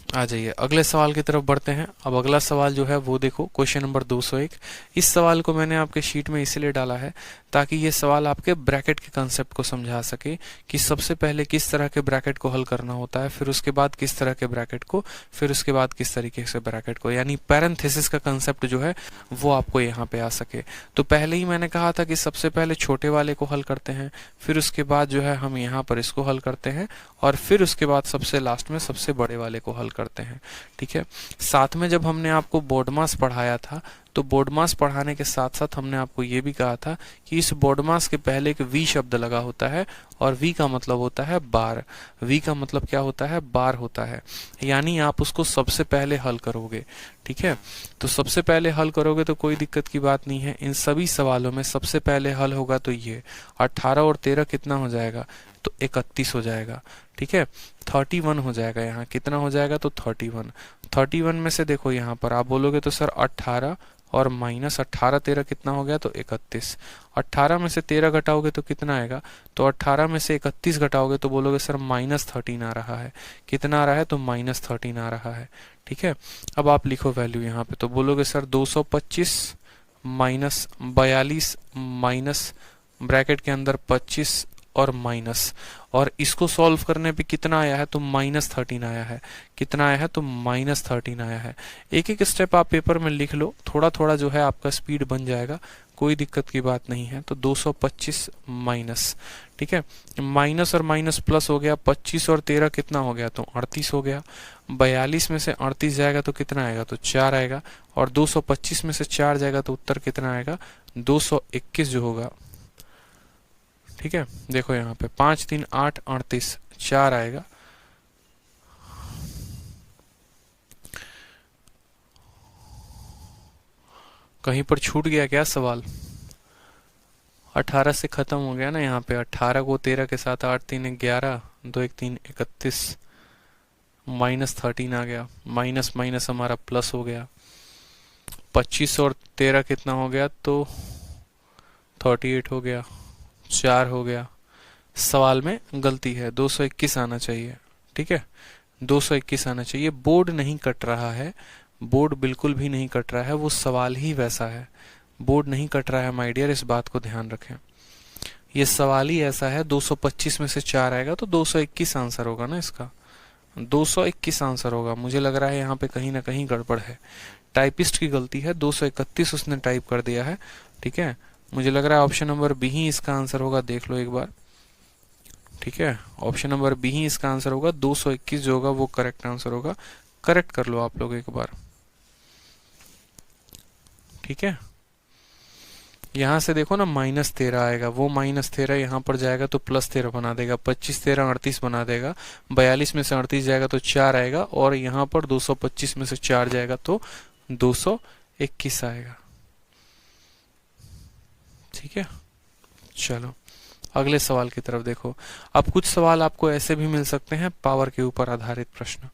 आ जाइए अगले सवाल की तरफ बढ़ते हैं। अब अगला सवाल जो है वो देखो, क्वेश्चन नंबर 201। इस सवाल को मैंने आपके शीट में इसलिए डाला है ताकि ये सवाल आपके ब्रैकेट के कंसेप्ट को समझा सके कि सबसे पहले किस तरह के ब्रैकेट को हल करना होता है, फिर उसके बाद किस तरह के ब्रैकेट को, फिर उसके बाद किस तरीके से ब्रैकेट को, यानी पैरेंथेसिस का कंसेप्ट जो है वो आपको यहाँ पे आ सके। तो पहले ही मैंने कहा था कि सबसे पहले छोटे वाले को हल करते हैं, फिर उसके बाद जो है हम यहाँ पर इसको हल करते हैं, और फिर उसके बाद सबसे लास्ट में सबसे बड़े वाले को हल करते हैं। ठीक है, साथ में जब हमने आपको बोर्ड मास पढ़ाया था, तो बोर्ड मास पढ़ाने के साथ साथ हमने आपको ये भी कहा था कि इस बोर्ड मास के पहले एक वी शब्द लगा होता है, और वी का मतलब होता है बार। वी का मतलब क्या होता है, बार होता है, यानी आप उसको सबसे पहले हल करोगे। ठीक है, तो सबसे पहले हल करोगे तो कोई दिक्कत की बात नहीं है। इन सभी सवालों में सबसे पहले हल होगा तो ये 18 और 13 कितना हो जाएगा, तो 31 हो जाएगा। ठीक है, 31 हो जाएगा, यहाँ कितना हो जाएगा, तो 31। 31 में से देखो यहाँ पर आप बोलोगे तो सर 18 और -18 13 कितना हो गया, तो 31। 18 में से 13 घटाओगे तो कितना आएगा, तो 18 में से 31 घटाओगे तो बोलोगे सर -13 आ रहा है। कितना आ रहा है, तो -13 आ रहा है। ठीक है, अब आप लिखो वैल्यू यहाँ पे, तो बोलोगे सर 225 -42 माइनस ब्रैकेट के अंदर 25 और माइनस, और इसको सॉल्व करने पे कितना आया है, तो -13 आया है। कितना आया है, तो -13 आया है। एक एक स्टेप आप पेपर में लिख लो, थोड़ा थोड़ा जो है आपका स्पीड बन जाएगा, कोई दिक्कत की बात नहीं है। तो 225 माइनस, ठीक है, माइनस और माइनस प्लस हो गया, 25 और 13 कितना हो गया, तो 38 हो गया। 42 में से 38 जाएगा तो कितना आएगा, तो 4 आएगा। और 225 में से 4 जाएगा तो उत्तर कितना आएगा, 221 जो होगा। ठीक है, देखो यहाँ पे 5 3 8 38, 4 आएगा। कहीं पर छूट गया क्या सवाल? 18 से खत्म हो गया ना, यहाँ पे 18 को 13 के साथ 8 3 11, 2 1 3 31, माइनस 13 आ गया, माइनस माइनस हमारा प्लस हो गया। 25 और 13 कितना हो गया, तो 38 हो गया, 4 हो गया। सवाल में गलती है, 221 आना चाहिए। ठीक है, 221 आना चाहिए। बोर्ड नहीं कट रहा है, बोर्ड बिल्कुल भी नहीं कट रहा है, वो सवाल ही वैसा है। बोर्ड नहीं कट रहा है माय डियर, इस बात को ध्यान रखें। ये सवाल ही ऐसा है। 225 में से 4 आएगा तो 221 आंसर होगा ना इसका, 221 आंसर होगा। मुझे लग रहा है यहाँ पे कहीं ना कहीं गड़बड़ है, टाइपिस्ट की गलती है। 231 उसने टाइप कर दिया है। ठीक है, मुझे लग रहा है ऑप्शन नंबर बी ही इसका आंसर होगा, देख लो एक बार। ठीक है, ऑप्शन नंबर बी ही इसका आंसर होगा। 221 जो होगा वो करेक्ट आंसर होगा। करेक्ट कर लो आप लोग एक बार। ठीक है, यहां से देखो ना, माइनस 13 आएगा, वो माइनस 13 यहाँ पर जाएगा तो प्लस 13 बना देगा, 25 13 38 बना देगा। 42 में से 38 जाएगा तो 4 आएगा, और यहाँ पर 225 में से 4 जाएगा तो 221 आएगा। ठीक है, चलो अगले सवाल की तरफ देखो। अब कुछ सवाल आपको ऐसे भी मिल सकते हैं, पावर के ऊपर आधारित प्रश्न।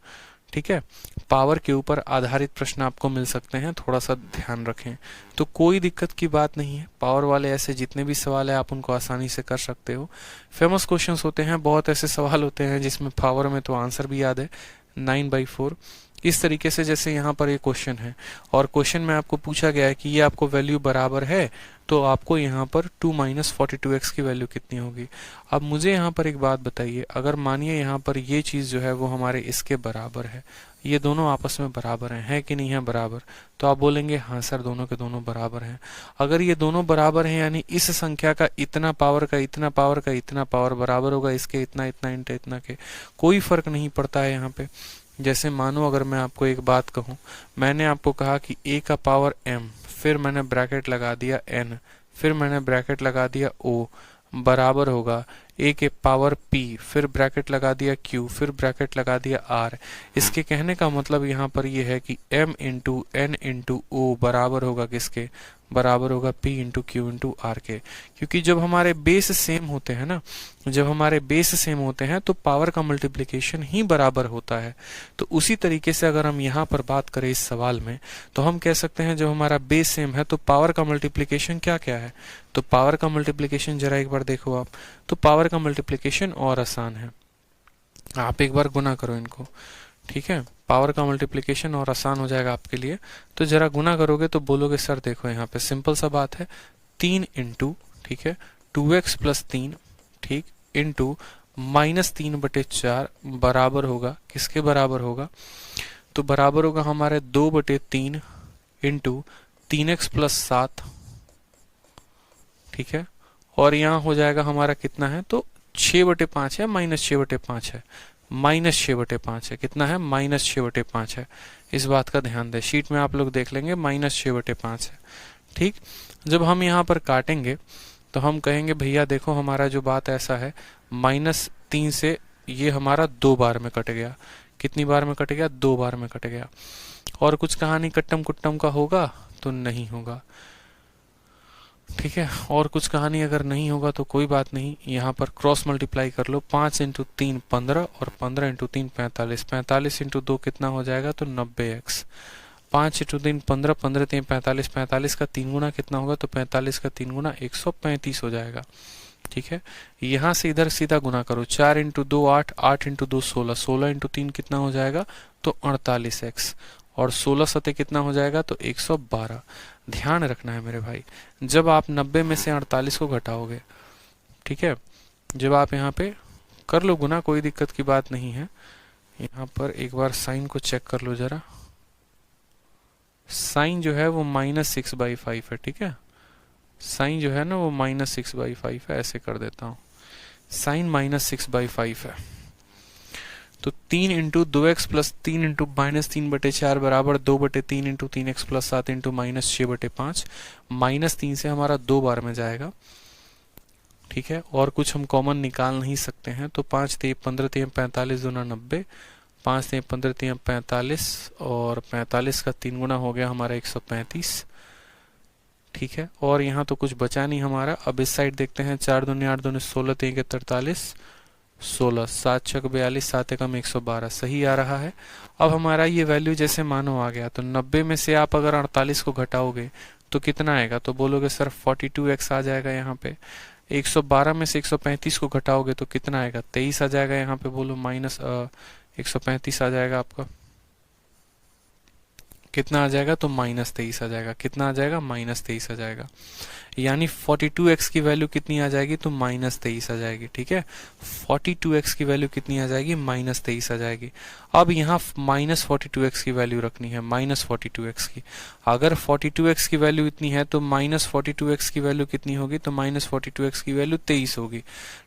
ठीक है, पावर के ऊपर आधारित प्रश्न आपको मिल सकते हैं, थोड़ा सा ध्यान रखें। तो कोई दिक्कत की बात नहीं है, पावर वाले ऐसे जितने भी सवाल है आप उनको आसानी से कर सकते हो। फेमस क्वेश्चंस होते हैं, बहुत ऐसे सवाल होते हैं जिसमें पावर में तो आंसर भी याद है, 9/4। इस तरीके से जैसे यहाँ पर एक क्वेश्चन है, और क्वेश्चन में आपको पूछा गया है कि ये आपको वैल्यू बराबर है, तो आपको यहाँ पर 2 - 42x की वैल्यू कितनी होगी। अब मुझे यहाँ पर एक बात बताइए, अगर मानिए यहाँ पर ये चीज जो है वो हमारे इसके बराबर है, ये दोनों आपस में बराबर हैं, है कि नहीं है बराबर, तो आप बोलेंगे हाँ सर दोनों के दोनों बराबर हैं। अगर ये दोनों बराबर हैं यानी इस संख्या का इतना पावर का इतना पावर का इतना पावर बराबर होगा इसके इतना इतना इंटू इतना के, कोई फर्क नहीं पड़ता है यहाँ पे। जैसे मानो अगर मैं आपको एक बात कहूं, मैंने आपको कहा कि a का पावर m, फिर मैंने ब्रैकेट लगा दिया n, फिर मैंने ब्रैकेट लगा दिया o, बराबर होगा a के पावर p, फिर ब्रैकेट लगा दिया q, फिर ब्रैकेट लगा दिया r। इसके कहने का मतलब यहाँ पर ये है कि m into n into o बराबर होगा किसके, बराबर होगा p into Q into R के। क्योंकि जब हमारे बेस सेम होते हैं ना, जब हमारे बेस सेम होते हैं तो पावर का मल्टीप्लिकेशन ही बराबर होता है। तो उसी तरीके से अगर हम यहाँ पर बात करें इस सवाल में, तो हम कह सकते हैं जब हमारा बेस सेम है तो पावर का मल्टीप्लिकेशन क्या क्या है। तो पावर का मल्टीप्लिकेशन जरा एक बार देखो आप, तो पावर का मल्टीप्लिकेशन और आसान है, आप एक बार गुना करो इनको। ठीक है, पावर का मल्टीप्लिकेशन और आसान हो जाएगा आपके लिए। तो जरा गुना करोगे तो बोलोगे सर देखो यहाँ पे सिंपल सा बात है, 3 इंटू, ठीक है, 2x प्लस 3, ठीक, इंटू -3/4 बराबर होगा किसके बराबर होगा, तो बराबर होगा हमारे 2/3 इंटू 3x प्लस 7। ठीक है, और यहाँ हो जाएगा हमारा कितना है, तो 6/5 है, -6/5 है, -6/5 है, कितना है, -6/5 है। इस बात का ध्यान दें, शीट में आप लोग देख लेंगे -6/5 है। ठीक, जब हम यहाँ पर काटेंगे तो हम कहेंगे भैया देखो हमारा जो बात ऐसा है, -3 से ये हमारा 2 बार में कट गया, कितनी बार में कट गया, 2 बार में कट गया। और कुछ कहानी कट्टम कुट्टम का होगा तो नहीं होगा। ठीक है, और कुछ कहानी अगर नहीं होगा तो कोई बात नहीं, यहाँ पर क्रॉस मल्टीप्लाई कर लो, 5 × 3 15 और 15 × 3 45, 45 × 2 कितना हो जाएगा, तो 90x। 5 × 3 15, 15 × 3 45, 45 का 3 गुना कितना होगा, तो 45 का 3 गुना 135 हो जाएगा। ठीक है, यहाँ से इधर सीधा गुना करो, 4 × 2 8, 8 × 2 16, 16 × 3 कितना हो जाएगा, तो 48x, और 16 सते कितना हो जाएगा, तो 112। ध्यान रखना है मेरे भाई, जब आप 90 में से 48 को घटाओगे, ठीक है, जब आप यहाँ पे कर लो गुना, कोई दिक्कत की बात नहीं है। यहाँ पर एक बार साइन को चेक कर लो जरा, साइन जो है वो -6/5 है। ठीक है, साइन जो है ना वो -6/5 है, ऐसे कर देता हूँ, साइन -6/5 है। तो 3 इंटू 2x प्लस 3 इंटू -3/4 बराबर 2/3 इंटू 3x प्लस 7 इंटू -6/5। -3 से हमारा 2 बार में जाएगा, ठीक है, और कुछ हम कॉमन निकाल नहीं सकते हैं, तो 5 3 15 3 45 दूना 90, 5 3 15 3 45 और 45 का 3 गुना हो गया हमारा 135, ठीक है। और यहाँ तो कुछ बचा नहीं हमारा। अब इस साइड देखते हैं, 4 दूनी 8 दूनी 16 3 43 16, 7 6 42, 7 एकम 112, सही आ रहा है। अब हमारा ये वैल्यू जैसे मानो आ गया, तो 90 में से आप अगर 48 को घटाओगे तो कितना आएगा, तो बोलोगे सर 42x आ जाएगा यहाँ पे। 112 में से 135 को घटाओगे तो कितना आएगा, 23 आ जाएगा यहाँ पे, बोलो माइनस 135 आ जाएगा आपका, कितना आ जाएगा, तो -23 आ जाएगा। कितना आ जाएगा, -23 आ जाएगा। यानी 42x की वैल्यू कितनी आ जाएगी, तो -23 आ जाएगी, ठीक है। 42x की वैल्यू कितनी आ जाएगी, -23 आ जाएगी। अब यहाँ -42x की वैल्यू रखनी है, -42x की। अगर 42x की वैल्यू इतनी है तो -42x की वैल्यू कितनी होगी, तो -42x की वैल्यू 23 होगी,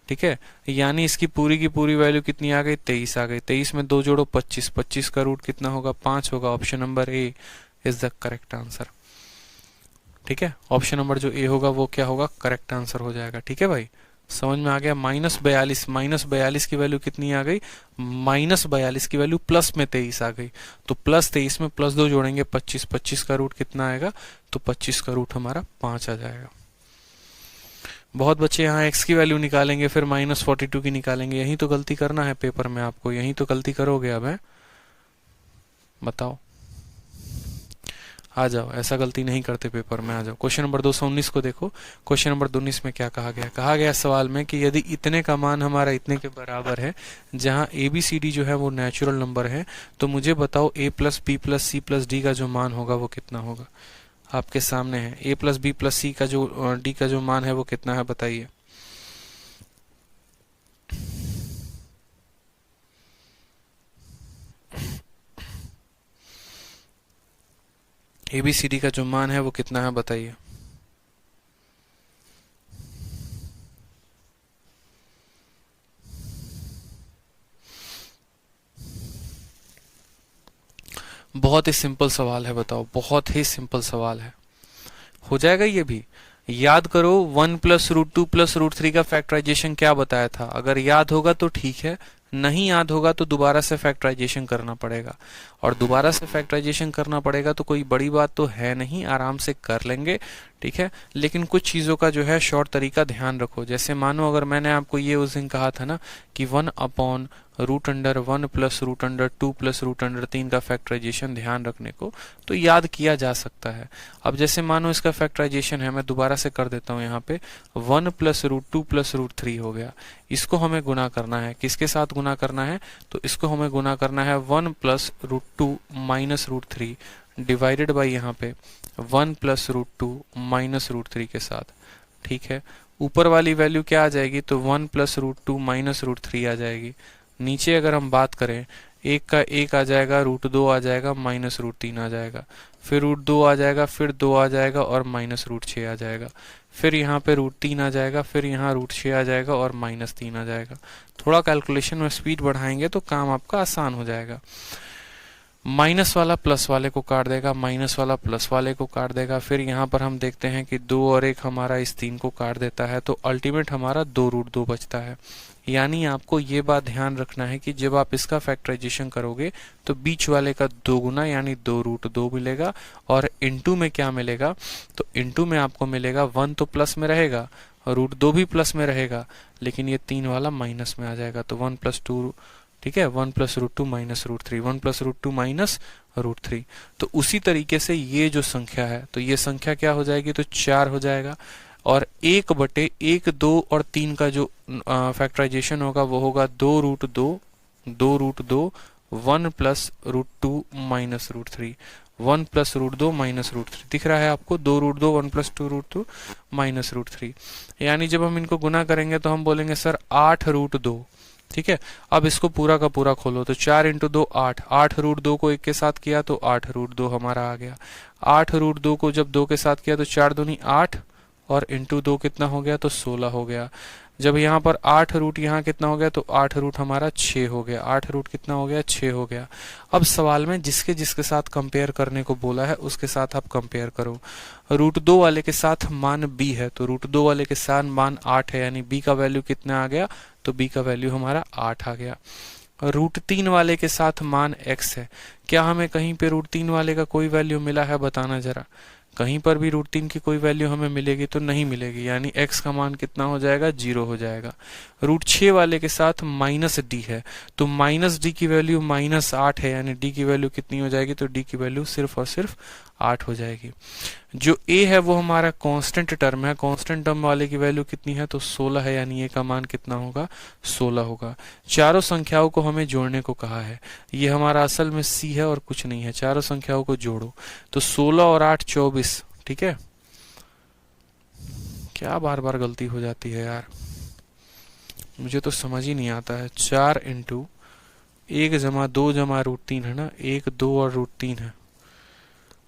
ठीक है। यानी इसकी पूरी की पूरी वैल्यू कितनी आ गई, 23 आ गई। 23 में 2 जोड़ो 25, 25 का रूट कितना होगा, 5 होगा। Option number A is the correct answer, ठीक है। ऑप्शन नंबर जो ए होगा वो क्या होगा, करेक्ट आंसर हो जाएगा, ठीक है भाई, समझ में आ गया। -42 की वैल्यू कितनी आ गई, -42 की वैल्यू प्लस में 23 आ गई, तो +23 में +2 जोड़ेंगे 25, 25 का रूट कितना आएगा, तो 25 का रूट हमारा 5 आ जाएगा। बहुत बच्चे यहाँ x की वैल्यू निकालेंगे, फिर -42 की निकालेंगे, यही तो गलती करना है पेपर में आपको, यही तो गलती करोगे अब, है बताओ, आ जाओ, ऐसा गलती नहीं करते पेपर में, आ जाओ। क्वेश्चन नंबर 219 को देखो। क्वेश्चन नंबर 19 में क्या कहा गया, कहा गया सवाल में कि यदि इतने का मान हमारा इतने के बराबर है, जहां ABCD जो है वो नेचुरल नंबर है, तो मुझे बताओ A plus B plus C plus D का जो मान होगा वो कितना होगा। आपके सामने है, A plus B plus C का जो D का जो मान है वो कितना है, बताइए। ABCD का जो मान है वो कितना है, बताइए। बहुत ही सिंपल सवाल है, बताओ, बहुत ही सिंपल सवाल है, हो जाएगा ये भी। याद करो 1 प्लस √2 प्लस √3 का फैक्टराइजेशन क्या बताया था, अगर याद होगा तो ठीक है, नहीं याद होगा तो दोबारा से फैक्टराइजेशन करना पड़ेगा। और दोबारा से फैक्टराइजेशन करना पड़ेगा तो कोई बड़ी बात तो है नहीं, आराम से कर लेंगे, ठीक है। लेकिन कुछ चीज़ों का जो है शॉर्ट तरीका ध्यान रखो। जैसे मानो अगर मैंने आपको ये उस दिन कहा था ना कि 1/√1 प्लस √2 प्लस √3 का फैक्टराइजेशन ध्यान रखने को, तो याद किया जा सकता है। अब जैसे मानो इसका फैक्टराइजेशन है, मैं दोबारा से कर देता हूँ, यहाँ पे 1 प्लस √2 प्लस √3 हो गया। इसको हमें गुना करना है, किसके साथ गुना करना है, तो इसको हमें गुना करना है 1 प्लस √2 माइनस √3 डिवाइडेड बाई यहाँ पे 1 प्लस √2 माइनस √3 के साथ, ठीक है। ऊपर वाली वैल्यू क्या आ जाएगी, तो 1 प्लस √2 माइनस √3 आ जाएगी। नीचे अगर हम बात करें, 1 का 1 आ जाएगा, √2 आ जाएगा, माइनस √3 आ जाएगा, फिर √2 आ जाएगा, फिर 2 आ जाएगा और माइनस √6 आ जाएगा, फिर यहाँ पे √3 आ जाएगा, फिर यहाँ √6 आ जाएगा और -3 आ जाएगा। थोड़ा कैलकुलेशन में स्पीड बढ़ाएंगे तो काम आपका आसान हो जाएगा। माइनस वाला प्लस वाले को काट देगा, माइनस वाला प्लस वाले को काट देगा, फिर यहाँ पर हम देखते हैं कि 2 और 1 हमारा इस 3 को काट देता है, तो अल्टीमेट हमारा 2√2 बचता है। यानी आपको ये बात ध्यान रखना है कि जब आप इसका फैक्टराइजेशन करोगे तो बीच वाले का 2 गुना यानी 2√2 मिलेगा, और इनटू में क्या मिलेगा, तो इनटू में आपको मिलेगा 1 तो प्लस में रहेगा, √2 भी प्लस में रहेगा, लेकिन ये 3 वाला माइनस में आ जाएगा, तो 1 + 2, ठीक है, 1 + √2 माइनस √3, 1 + √2 माइनस √3। तो उसी तरीके से ये जो संख्या है, तो ये संख्या क्या हो जाएगी, तो 4 हो जाएगा। और 1/1, 2 और 3 का जो फैक्टराइजेशन होगा वो होगा 2√2, 1 + √2 माइनस √3, 1 + √2 माइनस √3 दिख रहा है आपको, 2√2, 1 + 2√2 माइनस √3। यानी जब हम इनको गुना करेंगे तो हम बोलेंगे सर 8√2, ठीक है। अब इसको पूरा का पूरा खोलो, तो 4 × 2 8, 8√2 को 1 के साथ किया तो 8√2 हमारा आ गया। 8√2 को जब 2 के साथ किया तो 4 दूनी 8 और इंटू 2 कितना हो गया, तो 16 हो गया। जब यहाँ पर 8 रूट यहाँ कितना हो गया, तो 8 रूट हमारा 6 हो गया। 8 रूट कितना हो गया, 6 हो गया। अब सवाल में जिसके जिसके साथ कंपेयर करने को बोला है उसके साथ आप कंपेयर करो। रूट 2 वाले के साथ मान b है, तो रूट 2 वाले के साथ मान 8 है, यानी b का वैल्यू कितना आ गया, तो b का वैल्यू हमारा 8 आ गया। रूट 3 वाले के साथ मान x है। क्या हमें कहीं पे रूट 3 वाले का कोई वैल्यू मिला है, बताना जरा। कहीं पर भी रूट 3 की कोई वैल्यू हमें मिलेगी तो नहीं मिलेगी, यानी x का मान कितना हो जाएगा, 0 हो जाएगा। रूट 6 वाले के साथ माइनस d है, तो माइनस d की वैल्यू माइनस 8 है, यानी d की वैल्यू कितनी हो जाएगी, तो d की वैल्यू सिर्फ और सिर्फ 8 हो जाएगी। जो a है वो हमारा कांस्टेंट टर्म है, कांस्टेंट टर्म वाले की वैल्यू कितनी है, तो 16 है, यानी a का मान कितना होगा, 16 होगा। चारों संख्याओं को हमें जोड़ने को कहा है, ये हमारा असल में c है और कुछ नहीं है। चारों संख्याओं को जोड़ो, तो 16 और 8 24, ठीक है। क्या बार बार गलती हो जाती है यार, मुझे तो समझ ही नहीं आता है। 4 इंटू 1 जमा 2 जमा रूट 3 है ना, 1 2 और रूट 3 है।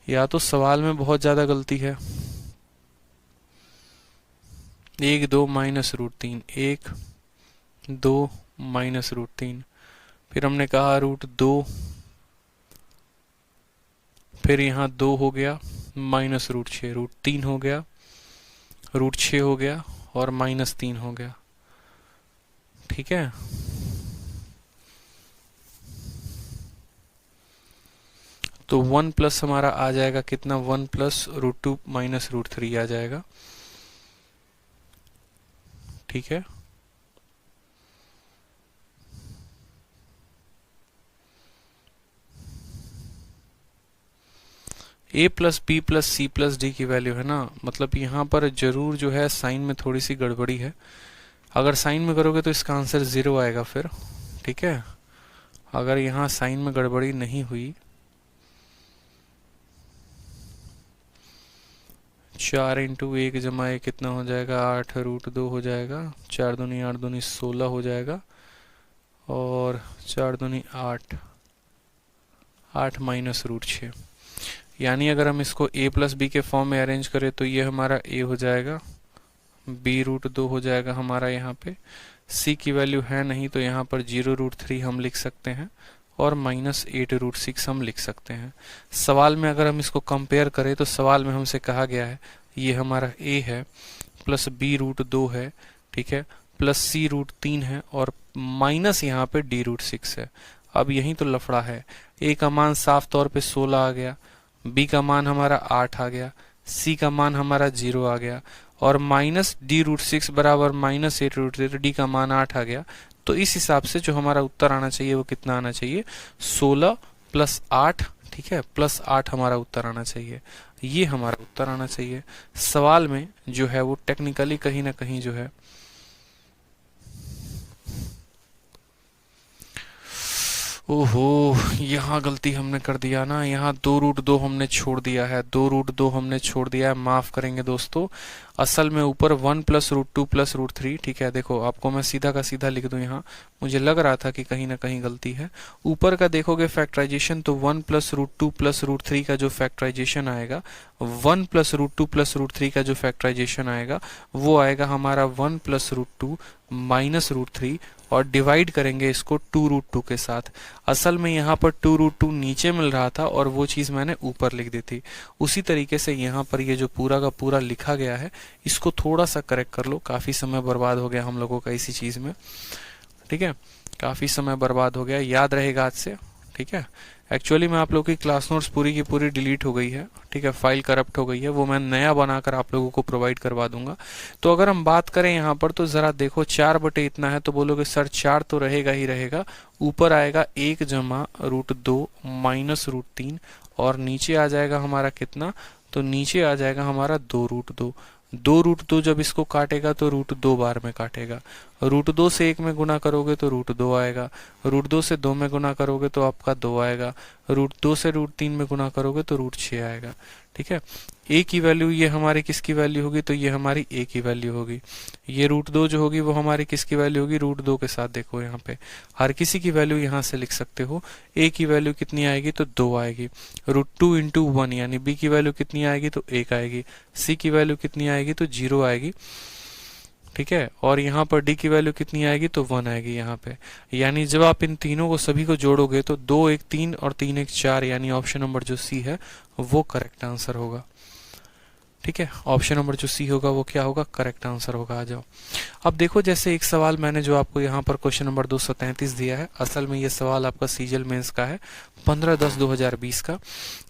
या तो सवाल में बहुत ज्यादा गलती है। 1 2 माइनस रूट 3, 1 2 माइनस रूट 3, फिर हमने कहा रूट 2, फिर यहाँ 2 हो गया, माइनस रूट 6, रूट 3 हो गया, रूट 6 हो गया और माइनस 3 हो गया, ठीक है। तो 1 प्लस हमारा आ जाएगा कितना, 1 प्लस रूट 2 माइनस रूट 3 आ जाएगा, ठीक है। a plus B plus C plus D की वैल्यू है ना, मतलब यहाँ पर जरूर जो है साइन में थोड़ी सी गड़बड़ी है। अगर साइन में करोगे तो इसका आंसर 0 आएगा फिर, ठीक है। अगर यहाँ साइन में गड़बड़ी नहीं हुई, 4 इंटू 1 जमा 1 कितना हो जाएगा, 8 रूट 2 हो जाएगा, 4 दूनी 8 दूनी 16 हो जाएगा, और 4 दूनी 8, 8 माइनस रूट 6। यानी अगर हम इसको a प्लस बी के फॉर्म में अरेंज करें तो ये हमारा a हो जाएगा, b रूट 2 हो जाएगा हमारा यहाँ पे, c की वैल्यू है नहीं तो यहाँ पर 0 रूट 3 हम लिख सकते हैं, और माइनस 8 रूट 6 हम लिख सकते हैं। सवाल में अगर हम इसको कंपेयर करें तो सवाल में हमसे कहा गया है ये हमारा a है, प्लस b रूट 2 है, ठीक है, प्लस c रूट 3 है, और माइनस यहाँ पे d रूट 6 है। अब यही तो लफड़ा है, a का मान साफ तौर पे 16 आ गया, b का मान हमारा 8 आ गया, c का मान हमारा 0 आ गया, और माइनस d रूट 6 बराबर माइनस 8 रूट 3, d का मान 8 आ गया। तो इस हिसाब से जो हमारा उत्तर आना चाहिए वो कितना आना चाहिए, 16 प्लस 8, ठीक है, प्लस 8 हमारा उत्तर आना चाहिए। ये हमारा उत्तर आना चाहिए। सवाल में जो है वो टेक्निकली कहीं ना कहीं जो है ओहो, यहाँ गलती हमने कर दिया ना, यहाँ 2 रूट 2 हमने छोड़ दिया है, 2 रूट 2 हमने छोड़ दिया है, माफ करेंगे दोस्तों। असल में ऊपर 1 प्लस रूट 2 प्लस रूट 3, ठीक है। देखो आपको मैं सीधा का सीधा लिख दूं, यहाँ मुझे लग रहा था कि कहीं ना कहीं गलती है। ऊपर का देखोगे फैक्टराइजेशन तो 1 प्लस रूट 2 प्लस रूट 3 का जो फैक्टराइजेशन आएगा, 1 प्लस रूट 2 प्लस रूट 3 का जो फैक्टराइजेशन आएगा वो आएगा हमारा 1 प्लस रूट 2 माइनस रूट 3, और डिवाइड करेंगे इसको 2 रूट 2 के साथ। असल में यहाँ पर 2 रूट 2 नीचे मिल रहा था और वो चीज मैंने ऊपर लिख दी थी। उसी तरीके से यहाँ पर ये जो पूरा का पूरा लिखा गया है इसको थोड़ा सा करेक्ट कर लो। काफी समय बर्बाद हो गया हम लोगों का इसी चीज में, ठीक है, काफी समय बर्बाद हो गया, याद रहेगा आज से, ठीक है। एक्चुअली में आप लोगों की क्लास नोट्स पूरी की पूरी डिलीट हो गई है, ठीक है, फाइल करप्ट हो गई है, वो मैं नया बनाकर आप लोगों को प्रोवाइड करवा दूंगा। तो अगर हम बात करें यहाँ पर तो जरा देखो 4 बटे इतना है, तो बोलोगे सर 4 तो रहेगा ही रहेगा, ऊपर आएगा 1 जमा रूट 2 माइनस रूट 3, और नीचे आ जाएगा हमारा कितना, तो नीचे आ जाएगा हमारा 2 रूट 2। 2 रूट 2 जब इसको काटेगा तो रूट 2 बार में काटेगा, रूट 2 से 1 में गुना करोगे तो रूट 2 आएगा, रूट 2 से 2 में गुना करोगे तो आपका 2 आएगा, रूट 2 से रूट 3 में गुना करोगे तो रूट 6 आएगा, ठीक है। ए की वैल्यू ये हमारी किसकी वैल्यू होगी, तो ये हमारी ए की वैल्यू होगी। ये √2 जो होगी वो हमारी किसकी वैल्यू होगी, √2 के साथ। देखो यहाँ पे हर किसी की वैल्यू यहाँ से लिख सकते हो। ए की वैल्यू कितनी आएगी, तो 2 आएगी। √2 इंटू 1 यानी बी की वैल्यू कितनी आएगी, तो 1 आएगी। सी की वैल्यू कितनी आएगी, तो 0 आएगी। ठीक है, और यहाँ पर डी की वैल्यू कितनी आएगी, तो 1 आएगी यहाँ पे। यानी जब आप इन तीनों को सभी को जोड़ोगे तो 2 1 3 और 3 1 4, यानी ऑप्शन नंबर जो सी है वो करेक्ट आंसर होगा। ठीक है, ऑप्शन नंबर जो सी होगा वो क्या होगा, करेक्ट आंसर होगा। आ जाओ। अब देखो, जैसे एक सवाल मैंने जो आपको यहाँ पर क्वेश्चन नंबर 233 दिया है, असल में ये सवाल आपका सीजीएल मेंस का है 15/10/2020 का।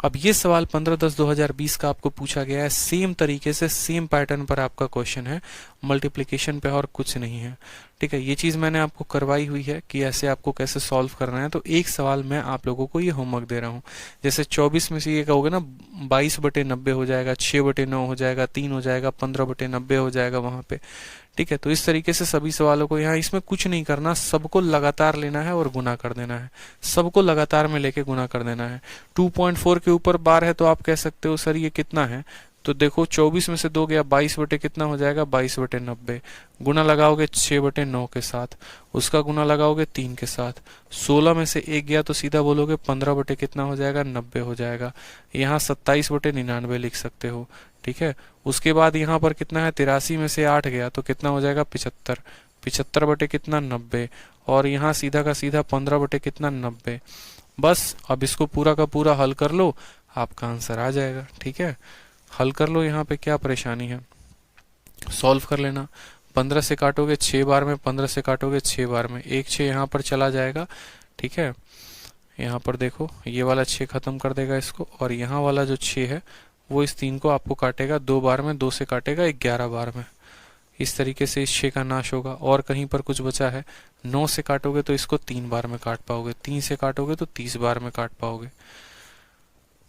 अब ये सवाल 15/10/2020 का आपको पूछा गया है, सेम तरीके से सेम पैटर्न पर आपका क्वेश्चन है, मल्टीप्लीकेशन पे और कुछ नहीं है। ठीक है, ये चीज मैंने आपको करवाई हुई है कि ऐसे आपको कैसे सॉल्व करना है। तो एक सवाल मैं आप लोगों को ये होमवर्क दे रहा हूँ। जैसे 24 में से ये कहोगे ना 22/90 हो जाएगा, 6/9 हो जाएगा, 3 हो जाएगा, 15/90 हो जाएगा वहां पे। ठीक है, तो इस तरीके से सभी सवालों को यहाँ इसमें कुछ नहीं करना, सबको लगातार लेना है और गुना कर देना है। सबको लगातार में लेके गुना कर देना है। 2.4 के ऊपर बार है तो आप कह सकते हो सर ये कितना है, तो देखो 24 में से 2 गया 22 बटे कितना हो जाएगा, 22/90। गुना लगाओगे 6/9 के साथ, उसका गुना लगाओगे 3 के साथ। 16 में से 1 गया तो सीधा बोलोगे 15 बटे कितना हो जाएगा, 90 हो जाएगा। यहाँ 27/99 लिख सकते हो। ठीक है, उसके बाद यहाँ पर कितना है, 83 में से 8 गया तो कितना हो जाएगा, 75। 75 बटे कितना, 90। और यहाँ सीधा का सीधा 15 बटे कितना, 90। बस अब इसको पूरा का पूरा हल कर लो, आपका आंसर आ जाएगा। ठीक है, हल कर लो, यहाँ पे क्या परेशानी है, सॉल्व कर लेना। 15 से काटोगे 6 बार में, 15 से काटोगे 6 बार में, 1 6 यहाँ पर चला जाएगा। ठीक है, यहाँ पर देखो ये वाला 6 खत्म कर देगा इसको, और यहाँ वाला जो 6 है वो इस 3 को आपको काटेगा 2 बार में, 2 से काटेगा 11 बार में। इस तरीके से इस 6 का नाश होगा। और कहीं पर कुछ बचा है, 9 से काटोगे तो इसको 3 बार में काट पाओगे, 3 से काटोगे तो 30 बार में काट पाओगे।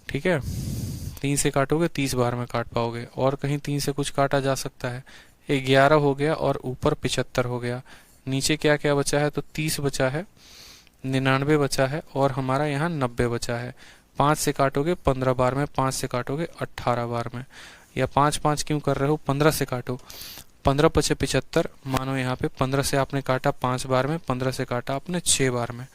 ठीक है, 3 से काटोगे 30 बार में काट पाओगे। और कहीं 3 से कुछ काटा जा सकता है, 11 हो गया और ऊपर 75 हो गया। नीचे क्या क्या बचा है, तो 30 बचा है, 99 बचा है और हमारा यहाँ 90 बचा है। 5 से काटोगे 15 बार में, 5 से काटोगे 18 बार में। या 5 5 क्यों कर रहे हो, 15 से काटो। 15 पचे 75, मानो यहाँ पे 15 से आपने काटा 5 बार में, 15 से काटा आपने 6 बार में,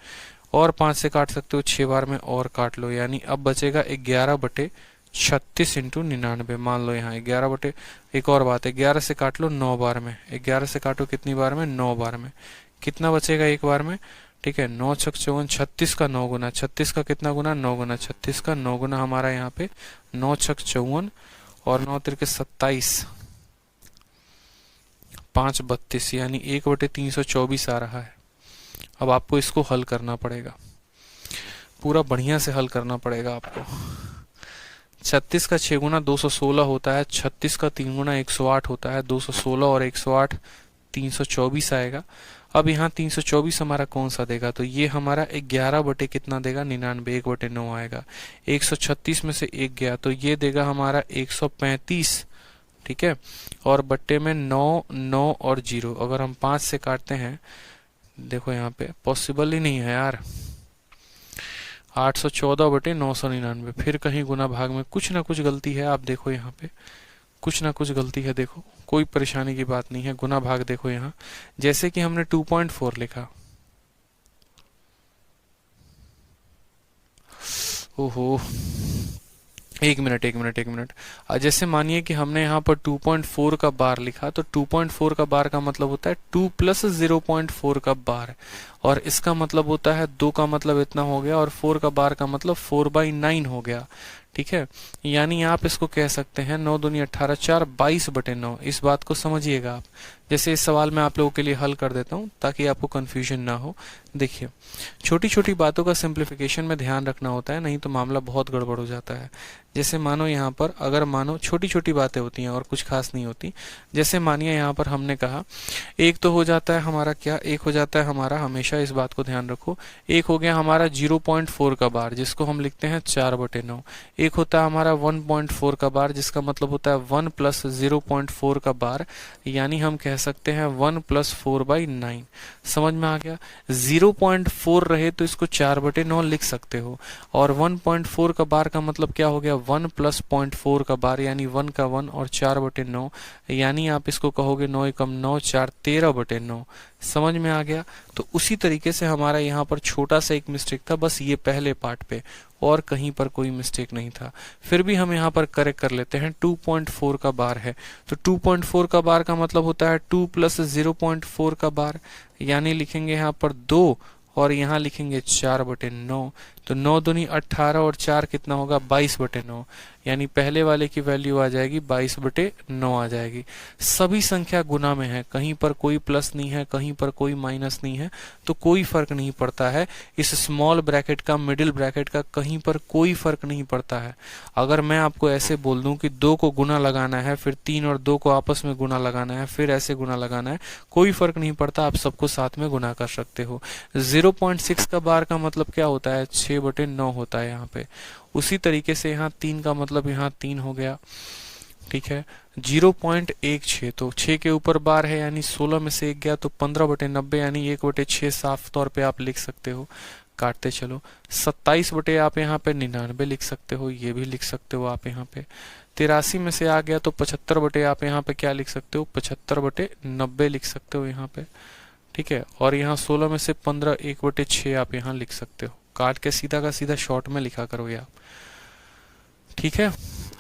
और 5 से काट सकते हो 6 बार में और काट लो। यानी अब बचेगा 11/36 इंटू 99। मान लो यहाँ 11 बटे, एक और बात है, 11 से काट लो 9 बार में, 11 से काटो कितनी बार में, 9 बार में। कितना बचेगा एक बार में, ठीक है, 9 छक 54, 36 का 9 गुना, 36 का कितना गुना, 9 गुना, 36 का 9 गुना हमारा यहाँ पे 9 छक 54 और 9 तिरके 27, 5 32, यानी 1/324 आ रहा है। अब आपको इसको हल करना पड़ेगा, पूरा बढ़िया से हल करना पड़ेगा आपको। 36 का 6 गुना 216 होता है, 36 का 3 गुना 108 होता है, 216 और 108 324 आएगा। अब यहाँ 324 हमारा कौन सा देगा, तो ये हमारा 11 बटे कितना देगा, 99, 1/9 आएगा। 136 में से 1 गया तो ये देगा हमारा 135। ठीक है, और बट्टे में 9 9 और 0, अगर हम 5 से काटते हैं, देखो यहाँ पे पॉसिबल ही नहीं है यार, 814/999। फिर कहीं गुना भाग में कुछ ना कुछ गलती है, आप देखो यहाँ पे कुछ ना कुछ गलती है। देखो कोई परेशानी की बात नहीं है, गुना भाग देखो यहाँ, जैसे कि हमने 2.4 लिखा, ओहो, एक मिनट। जैसे मानिए कि हमने यहाँ पर 2.4 का बार लिखा, तो 2.4 का बार का मतलब होता है 2 + 0.4 का बार, और इसका मतलब होता है 2 का मतलब इतना हो गया, और 4 का बार का मतलब 4/9 हो गया। ठीक है, यानी आप इसको कह सकते हैं 9 दूनी 18, 4 22/9। इस बात को समझिएगा आप। जैसे इस सवाल में आप लोगों के लिए हल कर देता हूं ताकि आपको कंफ्यूजन ना हो। देखिए, छोटी छोटी बातों का सिंप्लीफिकेशन में ध्यान रखना होता है, नहीं तो मामला बहुत गड़बड़ हो जाता है। जैसे मानो यहाँ पर, अगर मानो छोटी छोटी बातें होती हैं और कुछ खास नहीं होती, जैसे मानिए यहाँ पर हमने कहा एक तो हो जाता है हमारा क्या, एक हो जाता है हमारा, हमेशा इस बात को ध्यान रखो, एक हो गया हमारा 0.4 का बार, जिसको हम लिखते हैं 4/9। एक होता है हमारा 1.4 का बार, जिसका मतलब होता है 1 प्लस 0.4 का बार, यानी हम कह सकते हैं 1 प्लस 4/9। समझ में आ गया? 0.4 रहे तो इसको 4/9 लिख सकते हो, और 1.4 का बार का मतलब क्या हो गया, 1 प्लस 0.4 का बार, यानी 1 का 1 और 4/9, यानी आप इसको कहोगे 9 एकम 9 4 13/9। समझ में आ गया? तो उसी तरीके से हमारा यहाँ पर छोटा सा एक मिस्टेक था, बस ये पहले पार्ट पे, और कहीं पर कोई मिस्टेक नहीं था। फिर भी हम यहाँ पर करेक्ट कर लेते हैं। 2.4 का बार है, तो 2.4 का बार का मतलब होता है 2 प्लस 0.4 का बार, यानी लिखेंगे यहाँ पर 2 और यहाँ लिखेंगे 4/9। तो 9 दूनी 18 और 4 कितना होगा, 22/9, यानी पहले वाले की वैल्यू आ जाएगी 22/9 आ जाएगी। सभी संख्या गुना में है, कहीं पर कोई प्लस नहीं है, कहीं पर कोई माइनस नहीं है, तो कोई फर्क नहीं पड़ता है। इस स्मॉल ब्रैकेट का, मिडिल ब्रैकेट का कहीं पर कोई फर्क नहीं पड़ता है। अगर मैं आपको ऐसे बोल दूं कि 2 को गुना लगाना है, फिर 3 और 2 को आपस में गुना लगाना है, फिर ऐसे गुना लगाना है, कोई फर्क नहीं पड़ता, आप सबको साथ में गुना कर सकते हो। 0.6 का बार का मतलब क्या होता है, 6/9 होता है यहाँ पे। उसी तरीके से यहाँ 3 का मतलब यहाँ 3 हो गया। ठीक है, 0.16, तो 6 के ऊपर बार है, यानी 16 में से 1 गया तो 15/90, यानी 1/6 साफ तौर पे आप लिख सकते हो। काटते चलो, 27 बटे आप यहाँ पे 99 लिख सकते हो, ये भी लिख सकते हो आप यहाँ पे। 83 में से आ गया तो 75 बटे आप यहाँ पे क्या लिख सकते हो, 75/90 लिख सकते हो यहाँ पे। ठीक है, और यहाँ 16 में से 15, 1/6 आप यहाँ लिख सकते हो। काट के सीधा का सीधा शॉर्ट में लिखा करो आप। ठीक है,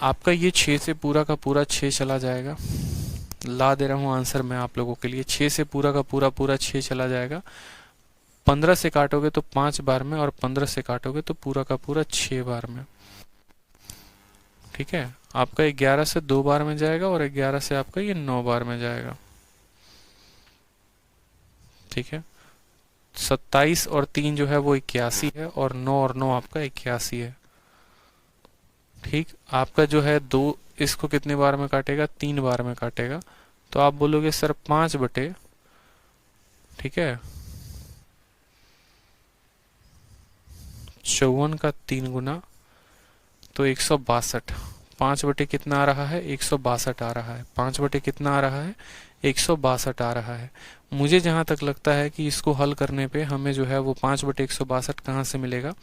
आपका ये 6 से पूरा का पूरा 6 चला जाएगा। ला दे रहा हूँ आंसर मैं आप लोगों के लिए। 6 से पूरा का पूरा 6 चला जाएगा। 15 से काटोगे तो 5 बार में, और 15 से काटोगे तो पूरा का पूरा 6 बार में। ठीक है, आपका 11 से 2 बार में जाएगा, और 11 से आपका ये 9 बार में जाएगा। ठीक है, 27 और 3 जो है वो 81 है, और 9 और 9 आपका 81 है। ठीक, आपका जो है 2 इसको कितने बार में काटेगा, 3 बार में काटेगा। तो आप बोलोगे सर 5 बटे, ठीक है, 54 का 3 गुना, तो 162। 5 बटे कितना आ रहा है, 162 आ रहा है। 5 बटे कितना आ रहा है, 162 आ रहा है। मुझे जहां तक लगता है कि इसको हल करने पे हमें जो है वो 5 बटे 162 कहाँ से मिलेगा,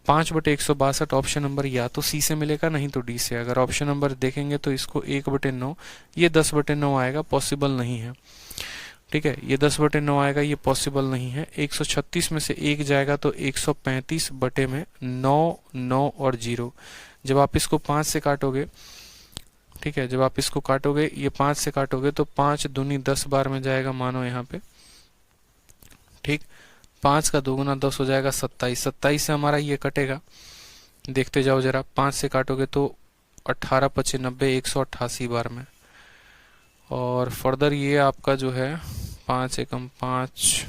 5 बटे 162 ऑप्शन नंबर या तो सी से मिलेगा, नहीं तो डी से। अगर ऑप्शन नंबर देखेंगे तो इसको 1/9, ये 10/9 आएगा, पॉसिबल नहीं है। ठीक है, ये 10/9 आएगा, ये पॉसिबल नहीं है। 136 में से 1 जाएगा तो 135 बटे में 9, 9 और 0। जब आप इसको 5 से काटोगे, ठीक है, जब आप इसको काटोगे, ये 5 से काटोगे तो 5 दूनी 10 बार में जाएगा, मानो यहाँ पे। ठीक, 5 का 2 गुना 10 हो जाएगा 27। 27 से हमारा ये कटेगा, देखते जाओ जरा। 5 से काटोगे तो 18×5=90, 188 बार में। और फर्दर ये आपका जो है 5 एकम 5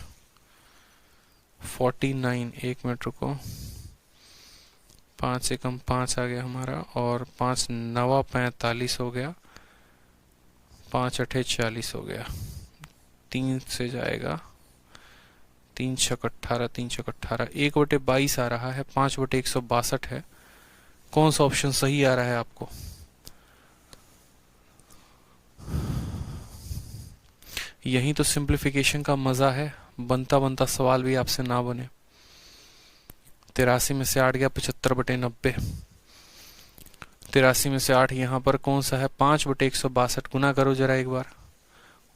49, 1 मिनट रुको, 5 एकम 5 आ गया हमारा, और 5 नवा 45 हो गया, 5 अठे 40 हो गया। 3 से जाएगा, 3 छक 18, 3 छक 18, 1/22 आ रहा है, 5/162 है। कौन सा ऑप्शन सही आ रहा है आपको? यही तो सिंप्लीफिकेशन का मजा है, बनता बनता सवाल भी आपसे ना बने। 83 में से 8 गया 75/90। 83 में से 8 यहाँ पर कौन सा है, 5/162। गुना करो जरा एक बार।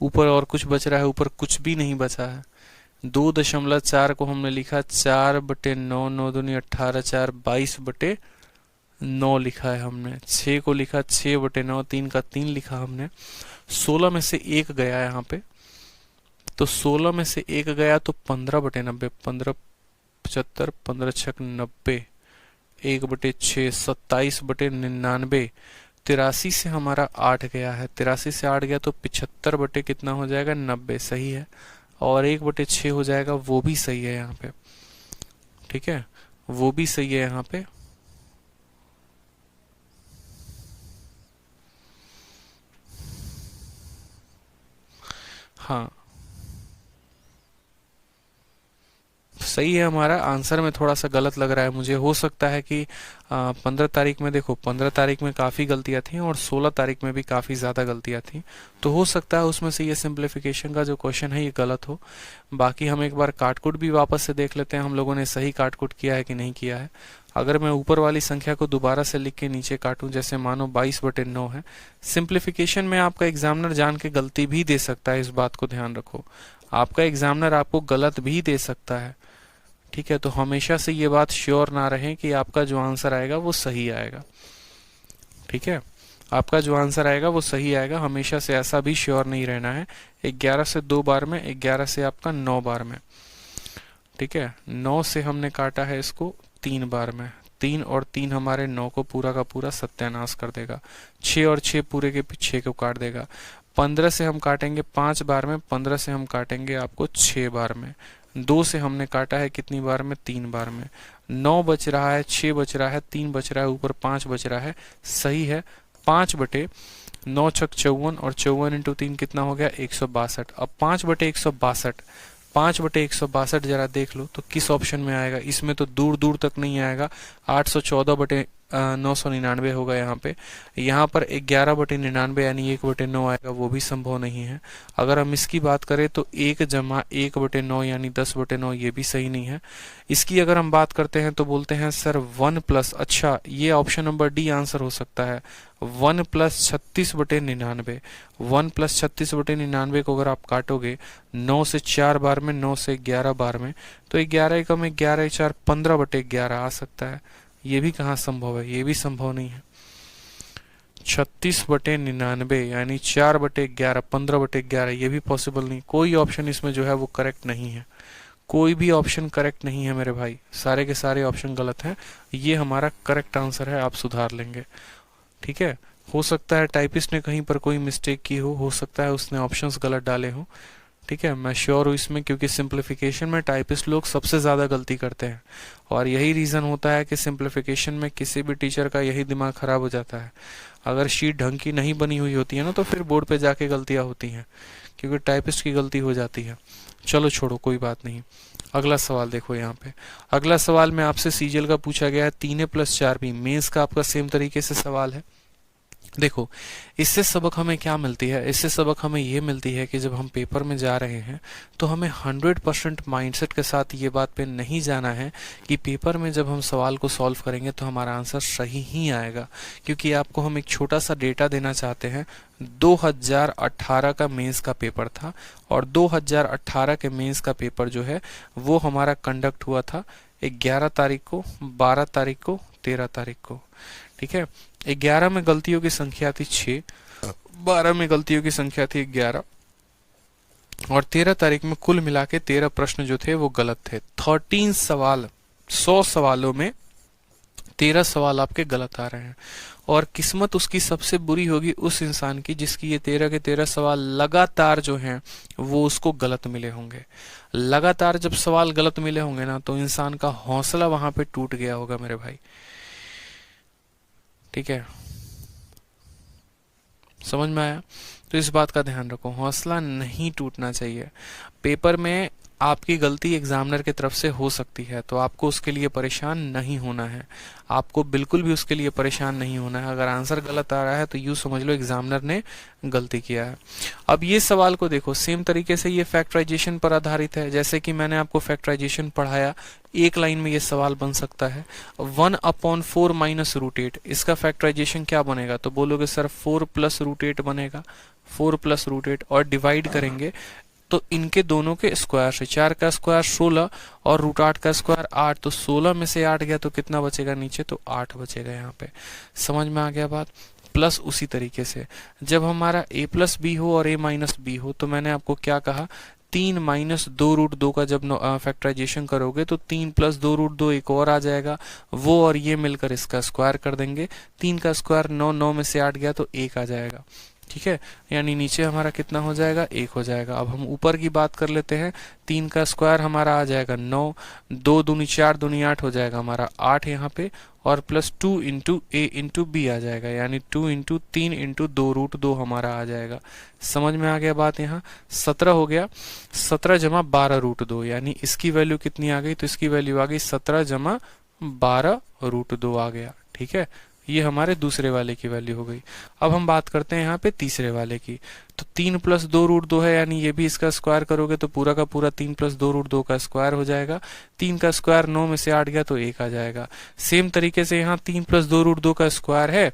ऊपर और कुछ बच रहा है, ऊपर कुछ भी नहीं बचा है। 2.4 को हमने लिखा 4/9, 9 दूनी 18, 4 22/9 लिखा है हमने। 6 को लिखा 6/9, 3 का 3 लिखा हमने। 16 में से 1 गया यहाँ पे, तो 16 में से 1 गया तो 15/90, 15×75, 15×6=90, 1/6, 27/99। 83 से हमारा 8 गया है, 83 से 8 गया तो 75 बटे कितना हो जाएगा, 90, सही है। और 1/6 हो जाएगा, वो भी सही है यहाँ पे। ठीक है, वो भी सही है यहाँ पे। हाँ, सही है हमारा। आंसर में थोड़ा सा गलत लग रहा है मुझे। हो सकता है कि 15 तारीख में, देखो 15 तारीख में काफ़ी गलतियां थी और 16 तारीख में भी काफ़ी ज़्यादा गलतियां थी, तो हो सकता है उसमें से ये सिंप्लीफिकेशन का जो क्वेश्चन है ये गलत हो। बाकी हम एक बार काटकुट भी वापस से देख लेते हैं, हम लोगों ने सही काटकुट किया है कि नहीं किया है। अगर मैं ऊपर वाली संख्या को दोबारा से लिख के नीचे काटूं, जैसे मानो 22/9 है, सिंप्लीफिकेशन में आपका एग्जामिनर जान के गलती भी दे सकता है, इस बात को ध्यान रखो। आपका एग्जामिनर आपको गलत भी दे सकता है, ठीक है। तो हमेशा से ये बात श्योर ना रहे कि आपका जो आंसर आएगा वो सही आएगा, ठीक है। आपका जो आंसर आएगा वो सही आएगा, हमेशा से ऐसा भी श्योर नहीं रहना है। 11 से 2 बार में, 11 से आपका 9 बार में, ठीक है। 9 से हमने काटा है इसको 3 बार में, 3 और 3 हमारे 9 को पूरा का पूरा सत्यानाश कर देगा। 6 और 6 पूरे के 6 को काट देगा। 15 से हम काटेंगे 5 बार में, 15 से हम काटेंगे आपको 6 बार में। 2 से हमने काटा है कितनी बार में, 3 बार में। 9 बच रहा है, 6 बच रहा है, 3 बच रहा है, ऊपर 5 बच रहा है, सही है। 5/9 छक 54 और 54 इंटू 3 कितना हो गया, 162। अब 5/162, 5/162 जरा देख लो तो किस ऑप्शन में आएगा। इसमें तो दूर दूर तक नहीं आएगा। 814/999 होगा यहाँ पे। यहाँ पर 11/99 यानी 1/9 आएगा, वो भी संभव नहीं है। अगर हम इसकी बात करें तो 1 जमा 1/9 यानी 10/9, ये भी सही नहीं है। इसकी अगर हम बात करते हैं तो बोलते हैं सर 1 प्लस, अच्छा ये ऑप्शन नंबर डी आंसर हो सकता है। 1 प्लस 36/99, 1 प्लस 36/99 को अगर आप काटोगे 9 से 4 बार में, 9 से 11 बार में, तो 11 एकम 11 4 15/11 आ सकता है। ये भी कहाँ संभव है, ये भी संभव नहीं है। 36/99 यानी 4/11, 15/11, ये भी पॉसिबल नहीं। कोई ऑप्शन इसमें जो है वो करेक्ट नहीं है, कोई भी ऑप्शन करेक्ट नहीं है मेरे भाई, सारे के सारे ऑप्शन गलत हैं। ये हमारा करेक्ट आंसर है, आप सुधार लेंगे, ठीक है। हो सकता है टाइपिस्ट ने कहीं पर कोई मिस्टेक की हो सकता है उसने ऑप्शंस गलत डाले हो, ठीक है। मैं श्योर हूँ इसमें, क्योंकि सिंप्लीफिकेशन में टाइपिस्ट लोग सबसे ज़्यादा गलती करते हैं और यही रीज़न होता है कि सिंप्लीफिकेशन में किसी भी टीचर का यही दिमाग ख़राब हो जाता है। अगर शीट ढंग की नहीं बनी हुई होती है ना, तो फिर बोर्ड पे जाके गलतियाँ होती हैं, क्योंकि टाइपिस्ट की गलती हो जाती है। चलो छोड़ो, कोई बात नहीं। अगला सवाल देखो यहाँ पे। अगला सवाल में आपसे सीजीएल का पूछा गया है 3a + 4b। मेंस का आपका सेम तरीके से सवाल है। देखो इससे सबक हमें क्या मिलती है, इससे सबक हमें ये मिलती है कि जब हम पेपर में जा रहे हैं तो हमें 100% माइंडसेट के साथ ये बात पे नहीं जाना है कि पेपर में जब हम सवाल को सॉल्व करेंगे तो हमारा आंसर सही ही आएगा। क्योंकि आपको हम एक छोटा सा डेटा देना चाहते हैं। 2018 का मेंस का पेपर था और 2018 के मेंस का पेपर जो है वो हमारा कंडक्ट हुआ था 11 तारीख को, 12 तारीख को, 13 तारीख को, ठीक है। 11 में गलतियों की संख्या थी 6, 12 में गलतियों की संख्या थी 11 और 13 तारीख में कुल मिला के 13 प्रश्न जो थे वो गलत थे। 13 सवाल, 100 सवालों में 13 सवाल आपके गलत आ रहे हैं। और किस्मत उसकी सबसे बुरी होगी उस इंसान की जिसकी ये 13 के 13 सवाल लगातार जो हैं वो उसको गलत मिले होंगे। लगातार जब सवाल गलत मिले होंगे ना, तो इंसान का हौसला वहां पे टूट गया होगा मेरे भाई, ठीक है। समझ में आया? तो इस बात का ध्यान रखो, हौसला नहीं टूटना चाहिए। पेपर में आपकी गलती एग्जामिनर की तरफ से हो सकती है, तो आपको उसके लिए परेशान नहीं होना है, आपको बिल्कुल भी उसके लिए परेशान नहीं होना है। अगर आंसर गलत आ रहा है तो यूं समझ लो एग्जामिनर ने गलती किया है। अब ये सवाल को देखो, सेम तरीके से ये फैक्टराइजेशन पर आधारित है। जैसे कि मैंने आपको फैक्टराइजेशन पढ़ाया, एक लाइन में ये सवाल बन सकता है 1/4 माइनस √8। इसका फैक्टराइजेशन क्या बनेगा? तो बोलोगे सर 4 + √8 बनेगा, 4 + √8 और डिवाइड करेंगे तो इनके दोनों के स्क्वायर से। 4 का स्क्वायर 16 और √8 का स्क्वायर 8, तो 16 में से 8 गया तो कितना बचेगा नीचे? तो 8 बचेगा यहाँ पे। समझ में आ गया बात? प्लस उसी तरीके से जब हमारा a + b हो और a - b हो, तो मैंने आपको क्या कहा, 3 - 2√2 का जब फैक्टराइजेशन करोगे तो 3 + 2√2 एक और आ जाएगा, वो और ये मिलकर इसका स्क्वायर कर देंगे। 3 का स्क्वायर 9, 9 में से 8 गया तो 1 आ जाएगा। ठीक है, यानी नीचे हमारा कितना हो जाएगा, 1 हो जाएगा। अब हम ऊपर की बात कर लेते हैं। 3 का स्क्वायर हमारा आ जाएगा 9, 2 दूनी 4 दूनी 8 हो जाएगा हमारा 8 यहाँ पे, और प्लस 2 इंटू ए इंटू बी आ जाएगा, यानी 2 इंटू 3 इंटू 2√2 हमारा आ जाएगा। समझ में आ गया बात। यहाँ 17 हो गया, 17 जमा 12√2, यानी इसकी वैल्यू कितनी आ गई, तो इसकी वैल्यू आ गई 17 जमा 12√2 आ गया। ठीक है, ये हमारे दूसरे वाले की वैल्यू हो गई। अब हम बात करते हैं यहाँ पे तीसरे वाले की। तो 3 प्लस 2√2 है, यानी ये भी इसका स्क्वायर करोगे तो पूरा का पूरा 3 प्लस 2√2 का स्क्वायर हो जाएगा। 3 का स्क्वायर 9 में से 8 गया तो 1 आ जाएगा। सेम तरीके से यहाँ 3 प्लस 2√2 का स्क्वायर है,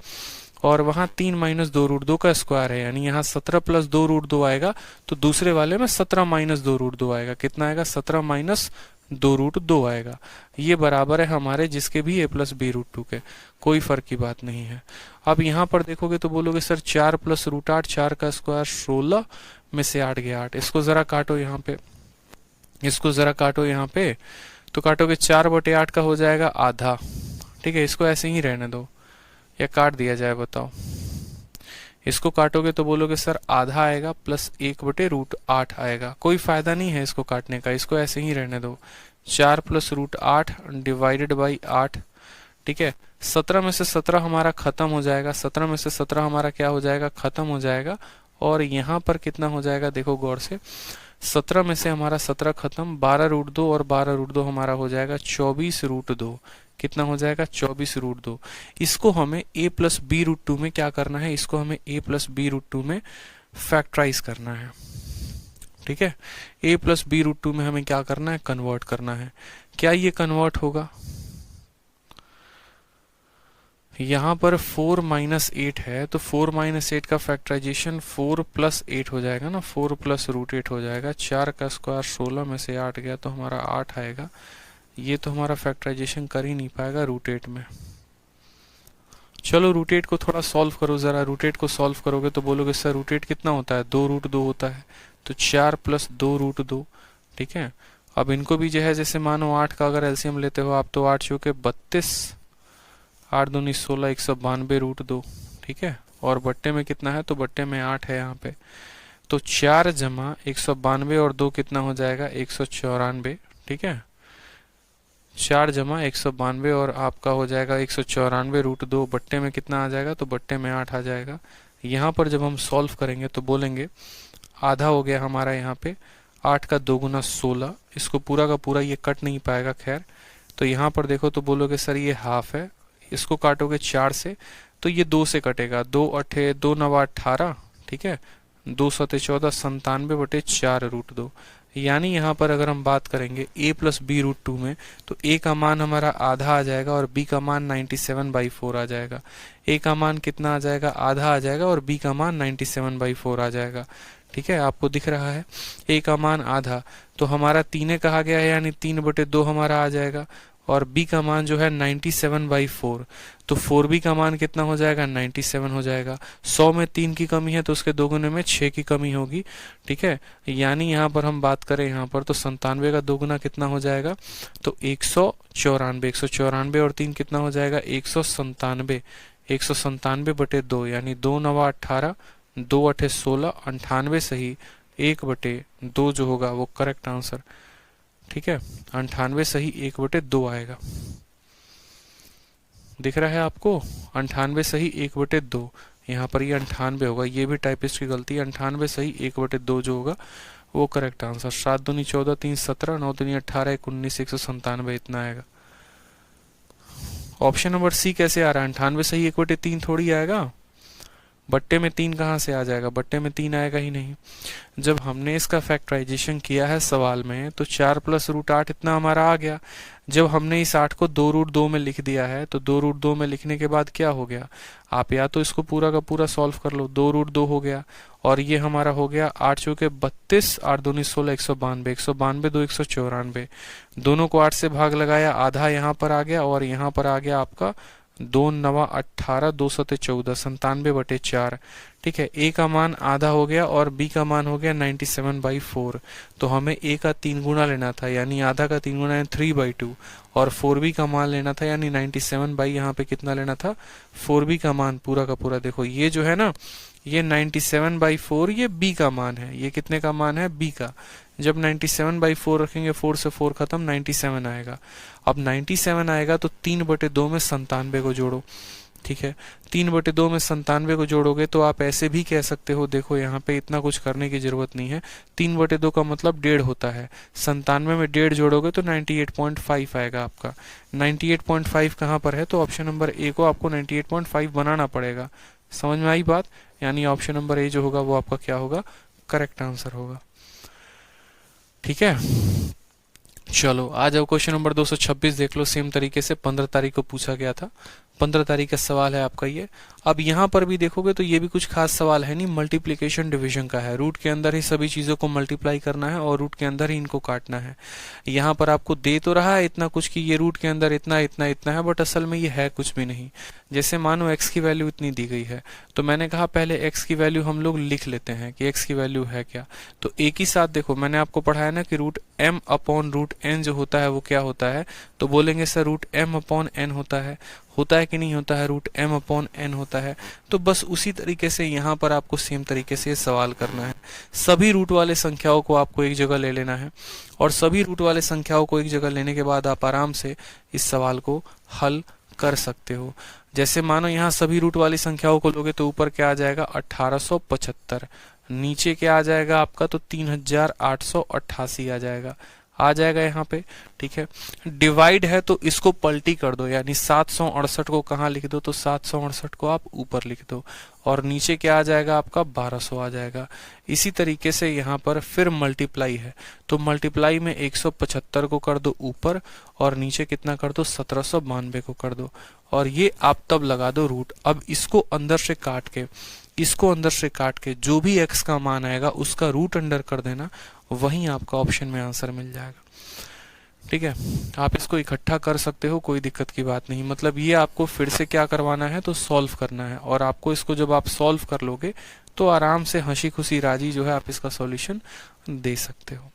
और वहां 3 माइनस 2√2 का स्क्वायर है, यानी यहाँ 17 प्लस 2√2 आएगा, तो दूसरे वाले में 17 माइनस 2√2 आएगा। कितना आएगा, 17 माइनस 2√2 आएगा। ये बराबर है हमारे जिसके भी a प्लस b√2 के, कोई फर्क की बात नहीं है। अब यहाँ पर देखोगे तो बोलोगे सर 4 प्लस √8, 4 का स्क्वायर 16 में से 8 गया 8। इसको जरा काटो यहाँ पे, इसको जरा काटो यहाँ पे, तो काटोगे 4/8 का हो जाएगा आधा। ठीक है, इसको ऐसे ही रहने दो या काट दिया जाए, बताओ। इसको काटोगे तो बोलोगे सर आधा आएगा प्लस 1/√8 आएगा। कोई फायदा नहीं है इसको काटने का, इसको ऐसे ही रहने दो। 4 प्लस √8 डिवाइडेड बाई 8। ठीक है, 17 में से 17 हमारा खत्म हो जाएगा, 17 में से 17 हमारा क्या हो जाएगा, खत्म हो जाएगा। और यहाँ पर कितना हो जाएगा, देखो गौर से, 17 में से हमारा 17 खत्म, 12√2 और 12√2 हमारा हो जाएगा 24√2। कितना हो जाएगा, 24√2। इसको हमें a प्लस b√2 में क्या करना है, इसको हमें a प्लस b√2 में फैक्टराइज करना है। ठीक है, a प्लस b√2 में हमें क्या करना है, कन्वर्ट करना है। क्या ये कन्वर्ट होगा, यहाँ पर 4 माइनस 8 है, तो 4 माइनस 8 का फैक्टराइजेशन 4 प्लस 8 हो जाएगा ना, 4 प्लस √8 हो जाएगा। 4 का स्क्वायर 16 में से 8 गया तो हमारा 8 आएगा। ये तो हमारा फैक्टराइजेशन कर ही नहीं पाएगा √8 में। चलो √8 को थोड़ा सॉल्व करो जरा। √8 को सॉल्व करोगे तो बोलोगे सर √8 कितना होता है, 2√2 होता है, तो 4 प्लस 2√2। ठीक है, अब इनको भी जो है, जैसे मानो 8 का अगर एलसीएम लेते हो आप, तो 8 चौके 32, 8 दूनी 16, 192√2। ठीक है, और बट्टे में कितना है, तो बट्टे में 8 है यहाँ पे, तो 4 जमा 192 और 2 कितना हो जाएगा, 194। ठीक है, 4 जमा 192 और आपका हो जाएगा 194√2, बट्टे में कितना आ जाएगा, तो बट्टे में 8 आ जाएगा। यहाँ पर जब हम सॉल्व करेंगे तो बोलेंगे आधा हो गया हमारा यहाँ पे, 8 का 2 गुना 16, इसको पूरा का पूरा ये कट नहीं पाएगा, खैर। तो यहाँ पर देखो तो बोलोगे सर ये हाफ है, इसको काटोगे 4 से तो ये 2 से कटेगा, 2 अठे 2 नवा 18। ठीक है, 2 सते 14, 97/4√2। यानी यहाँ पर अगर हम बात करेंगे a प्लस b√2 में, तो a का मान हमारा आधा आ जाएगा और b का मान 97/4 आ जाएगा। a का मान कितना आ जाएगा, आधा आ जाएगा, और b का मान 97/4 आ जाएगा। ठीक है, आपको दिख रहा है a का मान आधा, तो हमारा 3 कहा गया है, यानी 3/2 हमारा आ जाएगा, और b का मान जो है 97/4, तो 4b का मान कितना हो जाएगा, 97 हो जाएगा। 100 में 3 की कमी है तो उसके दोगुने में 6 की कमी होगी। ठीक है, यानी यहाँ पर हम बात करें यहाँ पर, तो 97 का दोगुना कितना हो जाएगा, तो 194। 194 और 3 कितना हो जाएगा, 197। 197/2, यानी 2 नवा 18, 2 अठे 16, 98 सही, 1/2 जो होगा वो करेक्ट आंसर। ठीक है, 98 सही, 1/2 आएगा। दिख रहा है आपको, 98 सही 1/2। यहाँ पर ये 98 होगा, ये भी टाइपिस्ट की गलती है। 98 सही 1/2 जो होगा वो करेक्ट आंसर। 7 दूनी 14, 3 17, 9 दूनी 18, 1 19, 197, इतना आएगा। ऑप्शन नंबर सी कैसे आ रहा है, 98 सही 1/3 थोड़ी आएगा, बट्टे में 3 कहाँ से आ जाएगा, बट्टे में 3 आएगा ही नहीं। जब हमने इसका फैक्टराइजेशन किया है सवाल में, तो 4 प्लस √8 इतना हमारा आ गया। जब हमने इस 8 को 2√2 में लिख दिया है, तो 2√2 में लिखने के बाद क्या हो गया, आप या तो इसको पूरा का पूरा सॉल्व कर लो, 2√2 हो गया, और ये हमारा हो गया 8 चौके 32, 8 दूनी 16, 192, 192 2 194। दोनों को 8 से भाग लगाया, आधा यहाँ पर आ गया, और यहाँ पर आ गया आपका 2 नवा 18, 2 सते 14, 97/4। ठीक है, a का मान आधा हो गया और b का मान हो गया 97/4। तो हमें a का 3 गुना लेना था, यानी आधा का 3 गुना 3/2, और 4b का मान लेना था, यानी 97 बाई यहाँ पे कितना लेना था, 4b का मान पूरा का पूरा। देखो ये जो है ना, ये 97/4 ये b का मान है, ये कितने का मान है, b का। जब 97/4 रखेंगे, 4 से 4 खत्म, 97 आएगा। अब 97 आएगा तो 3/2 में 97 को जोड़ो, ठीक है। 3/2 में 97 को जोड़ोगे तो आप ऐसे भी कह सकते हो, देखो यहाँ पे इतना कुछ करने की जरूरत नहीं है, 3/2 का मतलब 1.5 होता है, 97 में 1.5 जोड़ोगे तो 98.5 आएगा आपका। 98.5 कहाँ पर है, तो ऑप्शन नंबर ए को आपको 98.5 बनाना पड़ेगा। समझ में आई बात, यानी ऑप्शन नंबर ए जो होगा वो आपका क्या होगा, करेक्ट आंसर होगा, ठीक है। चलो आ जाओ, क्वेश्चन नंबर 226 देख लो, सेम तरीके से 15 तारीख को पूछा गया था, 15 तारीख का सवाल है आपका ये। अब यहाँ पर भी देखोगे तो ये भी कुछ खास सवाल है नहीं, मल्टीप्लिकेशन डिवीजन का है, रूट के अंदर ही सभी चीजों को मल्टीप्लाई करना है और रूट के अंदर ही इनको काटना है। यहाँ पर आपको दे तो रहा है इतना कुछ कि ये रूट के अंदर इतना इतना इतना है, बट असल में ये है कुछ भी नहीं। जैसे मानो x की वैल्यू इतनी दी गई है, तो मैंने कहा पहले x की वैल्यू हम लोग लिख लेते हैं कि x की वैल्यू है क्या। तो एक ही साथ देखो, मैंने आपको पढ़ाया ना कि root m upon root n जो होता है वो क्या होता है, तो बोलेंगे sir root m upon n होता है कि नहीं होता है, रूट m अपॉन n होता है। तो बस उसी तरीके से यहाँ पर आपको सेम तरीके से सवाल करना है, सभी रूट वाले संख्याओं को आपको एक जगह ले लेना है, और सभी रूट वाले संख्याओं को एक जगह लेने के बाद आप आराम से इस सवाल को हल कर सकते हो। जैसे मानो यहाँ सभी रूट वाली संख्याओं को लोगे तो ऊपर क्या आ जाएगा, 1875, नीचे क्या आ जाएगा आपका, तो 3888 आ जाएगा यहाँ पे, ठीक है। डिवाइड है तो इसको पलटी कर दो, यानी 768 को कहाँ लिख दो, तो 768 को आप ऊपर लिख दो, और नीचे क्या आ जाएगा आपका, 1200 आ जाएगा। इसी तरीके से यहाँ पर फिर मल्टीप्लाई है, तो मल्टीप्लाई में 175 को कर दो ऊपर, और नीचे कितना कर दो, 1792 को कर दो, और ये आप तब लगा दो रूट। अब इसको अंदर से काट के जो भी x का मान आएगा उसका रूट अंडर कर देना, वहीं आपका ऑप्शन में आंसर मिल जाएगा, ठीक है। आप इसको इकट्ठा कर सकते हो, कोई दिक्कत की बात नहीं। मतलब ये आपको फिर से क्या करवाना है, तो सॉल्व करना है, और आपको इसको जब आप सॉल्व कर लोगे तो आराम से हंसी खुशी राजी जो है आप इसका सॉल्यूशन दे सकते हो।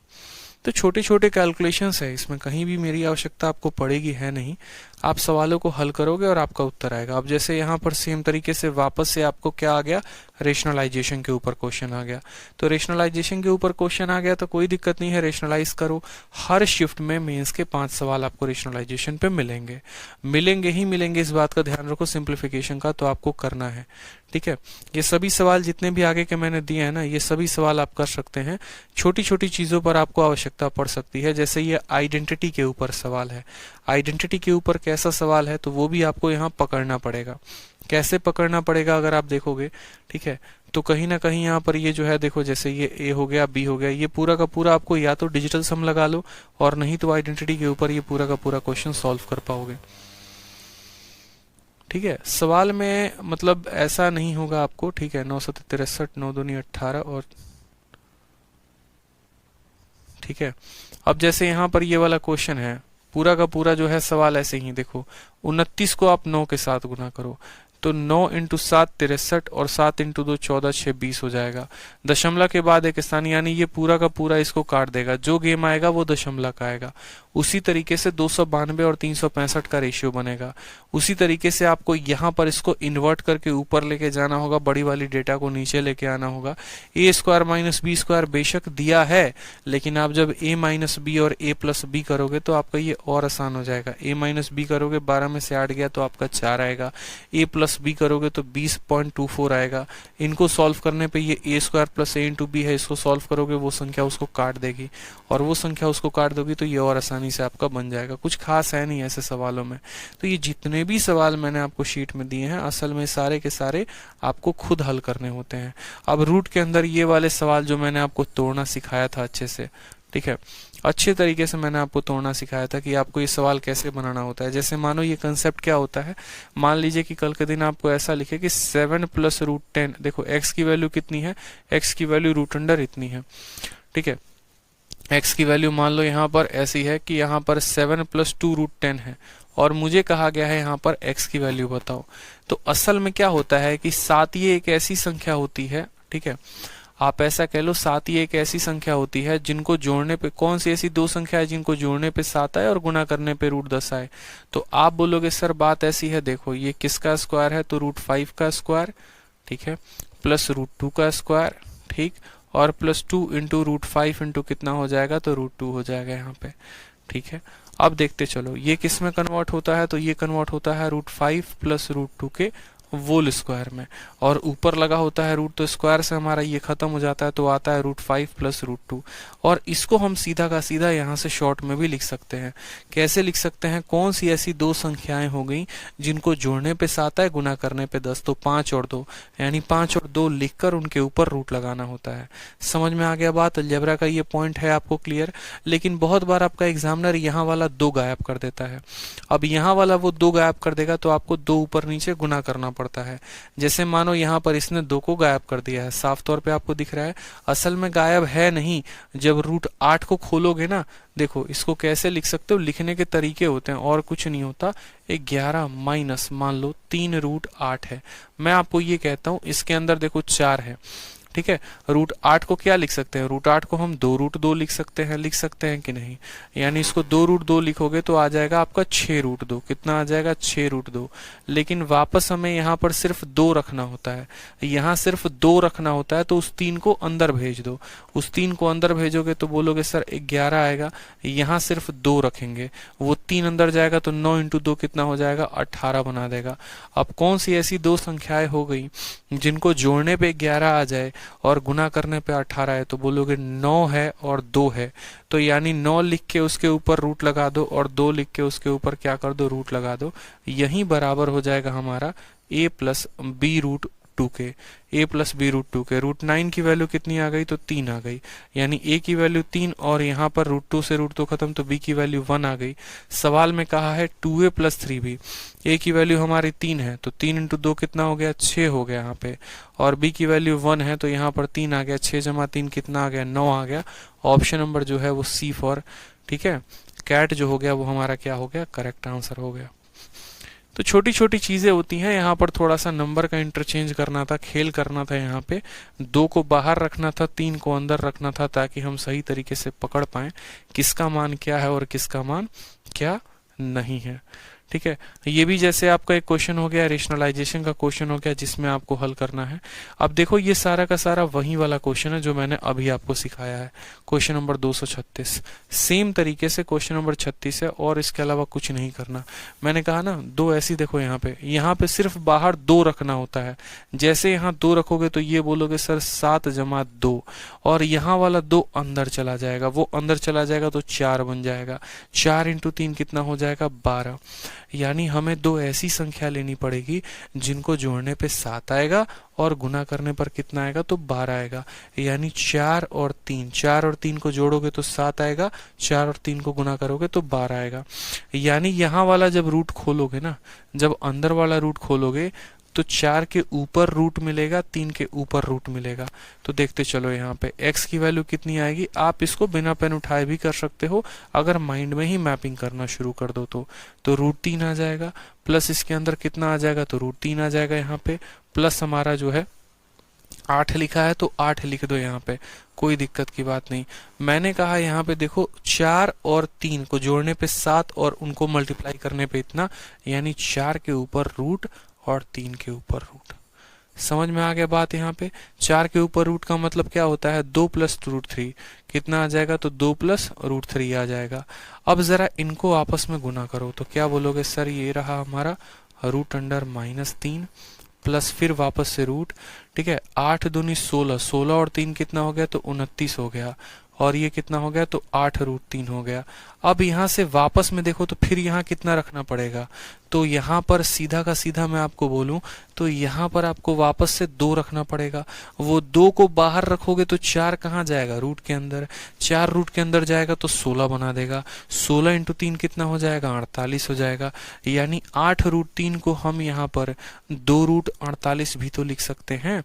तो छोटे छोटे कैलकुलेशंस है, इसमें कहीं भी मेरी आवश्यकता आपको पड़ेगी है नहीं, आप सवालों को हल करोगे और आपका उत्तर आएगा। अब जैसे यहाँ पर सेम तरीके से वापस से आपको क्या आ गया, रेशनलाइजेशन के ऊपर क्वेश्चन आ गया। तो रेशनलाइजेशन के ऊपर क्वेश्चन आ गया तो कोई दिक्कत नहीं है, रेशनलाइज करो। हर शिफ्ट में मेंस के 5 सवाल आपको रेशनलाइजेशन पे मिलेंगे ही मिलेंगे, इस बात का ध्यान रखो। सिंप्लीफिकेशन का तो आपको करना है, ठीक है। ये सभी सवाल जितने भी आगे के मैंने दिए हैं ना, ये सभी सवाल आप कर सकते हैं। छोटी छोटी चीजों पर आपको आवश्यकता पड़ सकती है, जैसे ये आइडेंटिटी के ऊपर सवाल है। आइडेंटिटी के ऊपर कैसा सवाल है, तो वो भी आपको यहाँ पकड़ना पड़ेगा। कैसे पकड़ना पड़ेगा अगर आप देखोगे, ठीक है, तो कहीं ना कहीं यहाँ पर ये जो है देखो, जैसे ये ए हो गया, बी हो गया, ये पूरा का पूरा आपको या तो डिजिटल सम लगा लो, और नहीं तो आइडेंटिटी के ऊपर ये पूरा का पूरा क्वेश्चन सॉल्व कर पाओगे, ठीक है। सवाल में मतलब ऐसा नहीं होगा आपको, ठीक है। 9 7 63, 9 दूनी 18, और ठीक है। अब जैसे यहाँ पर ये वाला क्वेश्चन है, पूरा का पूरा जो है सवाल ऐसे ही देखो, 29 को आप 9 के साथ गुना करो, तो 9 इंटू 7 63, और 7 इंटू 2 14, 6 20 हो जाएगा। दशमलव के बाद एक स्थान, यानी ये पूरा का पूरा इसको काट देगा, जो गेम आएगा वो दशमलव का आएगा। उसी तरीके से 292 और 365 का रेशियो बनेगा। उसी तरीके से आपको यहाँ पर इसको इन्वर्ट करके ऊपर लेके जाना होगा, बड़ी वाली डेटा को नीचे लेके आना होगा। A square minus B square बेशक दिया है, लेकिन आप जब a माइनस बी और a प्लस बी करोगे तो आपका ये और आसान हो जाएगा। a माइनस बी करोगे, 12 में से 8 गया तो आपका 4 आएगा। a प्लस बी करोगे तो 20.24 आएगा। इनको सॉल्व करने पे ये a square plus a into B है, इसको सॉल्व करोगे, वो संख्या उसको काट देगी, और वो संख्या उसको काट दोगी तो ये और आसानी से आपका बन जाएगा। कुछ खास है नहीं ऐसे सवालों में। तो ये जितने भी सवाल मैंने आपको शीट में दिए हैं, असल में सारे के सारे आपको खुद हल करने होते हैं। अब रूट के अंदर ये वाले सवाल जो मैंने आपको तोड़ना सिखाया था अच्छे से, ठीक है, अच्छे तरीके से मैंने आपको तोड़ना सिखाया था कि आपको ये सवाल कैसे बनाना होता है। जैसे मानो ये कंसेप्ट क्या होता है, मान लीजिए कि कल के दिन आपको ऐसा लिखे कि 7 प्लस रूट 10, देखो x की वैल्यू कितनी है, x की वैल्यू रूट अंडर इतनी है, ठीक है। x की वैल्यू मान लो यहाँ पर ऐसी है कि यहाँ पर 7 प्लस 2 रूट 10 है, और मुझे कहा गया है यहाँ पर x की वैल्यू बताओ। तो असल में क्या होता है कि 7 ये एक ऐसी संख्या होती है, ठीक है, आप ऐसा कह लो 7 ये एक ऐसी संख्या होती है जिनको जोड़ने पे, कौन सी ऐसी 2 संख्या है जिनको जोड़ने पे 7 आए और गुणा करने पे रूट 10 आए। तो आप बोलोगे सर बात ऐसी है, देखो ये किसका स्क्वायर है, तो रूट 5 का स्क्वायर, ठीक है, प्लस √2 का स्क्वायर, ठीक, और प्लस 2 इंटू √5 इंटू कितना हो जाएगा, तो √2 हो जाएगा यहाँ पे, ठीक है। अब देखते चलो ये किस में कन्वर्ट होता है, तो ये कन्वर्ट होता है √5 प्लस √2 के वोल स्क्वायर में, और ऊपर लगा होता है रूट, तो स्क्वायर से हमारा ये खत्म हो जाता है, तो आता है √5 प्लस √2। और इसको हम सीधा का सीधा यहाँ से शॉर्ट में भी लिख सकते हैं। कैसे लिख सकते हैं, कौन सी ऐसी दो संख्याएं हो गई जिनको जोड़ने पे 7 है, गुना करने पे 10, तो 5 और 2, यानी 5 और 2 लिखकर उनके ऊपर रूट लगाना होता है। समझ में आ गया बात, अलजेब्रा का ये पॉइंट है आपको क्लियर। लेकिन बहुत बार आपका एग्जामिनर यहाँ वाला 2 गायब कर देता है। अब यहाँ वाला वो 2 गायब कर देगा तो आपको 2 ऊपर नीचे गुना करना पड़ता है। जैसे मानो यहाँ पर इसने 2 को गायब कर दिया है, साफ तौर पे आपको दिख रहा है, असल में गायब है नहीं। जब √8 को खोलोगे ना, देखो इसको कैसे लिख सकते हो, लिखने के तरीके होते हैं और कुछ नहीं होता। 11 माइनस मान लो 3√8 है, मैं आपको ये कहता हूं इसके अंदर देखो 4 है, ठीक है। √8 को क्या लिख सकते हैं, √8 को हम 2√2 लिख सकते हैं कि नहीं, यानी इसको 2√2 लिखोगे तो आ जाएगा आपका 6√2, कितना आ जाएगा 6√2। लेकिन वापस हमें यहाँ पर सिर्फ 2 रखना होता है, यहाँ सिर्फ 2 रखना होता है, तो उस 3 को अंदर भेज दो। उस 3 को अंदर भेजोगे तो बोलोगे सर 11 आएगा, यहाँ सिर्फ 2 रखेंगे, वो 3 अंदर जाएगा तो 9 इंटू 2 कितना हो जाएगा, 18 बना देगा। अब कौन सी ऐसी दो संख्याएं हो गई जिनको जोड़ने पे 11 आ जाए और गुना करने पे 18 है, तो बोलोगे 9 है और 2 है, तो यानी 9 लिख के उसके ऊपर रूट लगा दो और 2 लिख के उसके ऊपर क्या कर दो, रूट लगा दो। यही बराबर हो जाएगा हमारा a प्लस बी रूट 2 के, a प्लस बी रूट 2 के। √9 की वैल्यू कितनी आ गई, तो 3 आ गई, यानी a की वैल्यू 3 और यहाँ पर √2 से √2 खत्म, तो b की वैल्यू 1 आ गई। सवाल में कहा है 2a प्लस 3b, a की वैल्यू हमारी 3 है, तो 3 इंटू 2 कितना हो गया, 6 हो गया यहाँ पे, और b की वैल्यू 1 है, तो यहाँ पर 3 आ गया, 6 जमा 3 कितना आ गया, 9 आ गया। ऑप्शन नंबर जो है वो C फॉर, ठीक है, कैट जो हो गया वो हमारा क्या हो गया, करेक्ट आंसर हो गया। तो छोटी छोटी चीजें होती हैं, यहाँ पर थोड़ा सा नंबर का इंटरचेंज करना था, खेल करना था। यहाँ पे 2 को बाहर रखना था, 3 को अंदर रखना था, ताकि हम सही तरीके से पकड़ पाएं किसका मान क्या है और किसका मान क्या नहीं है, ठीक है। ये भी जैसे आपका एक क्वेश्चन हो गया, रेशनलाइजेशन का क्वेश्चन हो गया, जिसमें आपको हल करना है। अब देखो ये सारा का सारा वही वाला क्वेश्चन है जो मैंने अभी आपको सिखाया है, क्वेश्चन नंबर 236। सेम तरीके से क्वेश्चन नंबर 36 है और इसके अलावा कुछ नहीं करना। मैंने कहा ना 2 ऐसी, देखो यहाँ पे सिर्फ बाहर 2 रखना होता है। जैसे यहाँ 2 रखोगे तो ये बोलोगे सर 7 जमा 2, और यहाँ वाला 2 अंदर चला जाएगा, वो अंदर चला जाएगा तो 4 बन जाएगा। 4 इंटू 3 कितना हो जाएगा, 12। यानी हमें 2 ऐसी संख्या लेनी पड़ेगी जिनको जोड़ने पे 7 आएगा और गुना करने पर कितना आएगा, तो 12 आएगा। यानी 4 और 3, 4 और 3 को जोड़ोगे तो 7 आएगा, 4 और 3 को गुना करोगे तो 12 आएगा। यानी यहाँ वाला जब रूट खोलोगे ना, जब अंदर वाला रूट खोलोगे तो 4 के ऊपर रूट मिलेगा, 3 के ऊपर रूट मिलेगा। तो देखते चलो यहाँ पे x की वैल्यू कितनी आएगी, आप इसको बिना पेन उठाए भी कर सकते हो अगर माइंड में ही मैपिंग करना शुरू कर दो तो √3 आ जाएगा, प्लस इसके अंदर कितना आ जाएगा, तो √3 आ जाएगा यहाँ पे, प्लस हमारा जो है 8 लिखा है तो 8 लिख दो यहाँ पे, कोई दिक्कत की बात नहीं। मैंने कहा यहाँ पे देखो 4 और 3 को जोड़ने पे 7 और उनको मल्टीप्लाई करने पे इतना, यानी 4 के ऊपर रूट और 3 के ऊपर रूट। समझ में आ गया बात। यहाँ पे 4 के ऊपर रूट का मतलब क्या होता है, 2 प्लस √3 कितना आ जाएगा, तो 2 प्लस √3 आ जाएगा। अब जरा इनको आपस में गुना करो तो क्या बोलोगे, सर ये रहा हमारा √(-3) प्लस फिर वापस से रूट, ठीक है। 8 दूनी 16, 16 और 3 कितना हो गया, तो 29 हो गया, और ये कितना हो गया, तो 8√3 हो गया। अब यहाँ से वापस में देखो तो फिर यहाँ कितना रखना पड़ेगा, तो यहाँ पर सीधा का सीधा मैं आपको बोलूं तो यहाँ पर आपको वापस से 2 रखना पड़ेगा। वो 2 को बाहर रखोगे तो 4 कहाँ जाएगा, रूट के अंदर, 4 रूट के अंदर जाएगा तो 16 बना देगा। 16 इंटू 3 कितना हो जाएगा, 48 हो जाएगा। यानी 8√3 को हम यहाँ पर 2√48 भी तो लिख सकते हैं।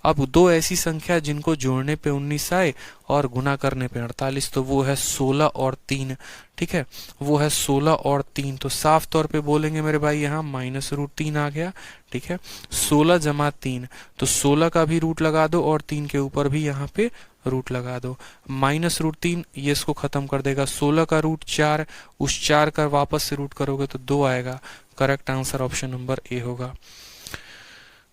अब 2 ऐसी संख्या जिनको जोड़ने पे 19 आए और गुना करने पे 48, तो वो है 16 और 3, ठीक है, वो है 16 और 3। तो साफ तौर पे बोलेंगे मेरे भाई यहाँ -√3 आ गया, ठीक है। 16 जमा 3, तो 16 का भी रूट लगा दो और 3 के ऊपर भी यहाँ पे रूट लगा दो। -√3 ये इसको खत्म कर देगा। 16 का रूट 4, उस 4 का वापस से रूट करोगे तो 2 आएगा। Correct answer option number A होगा।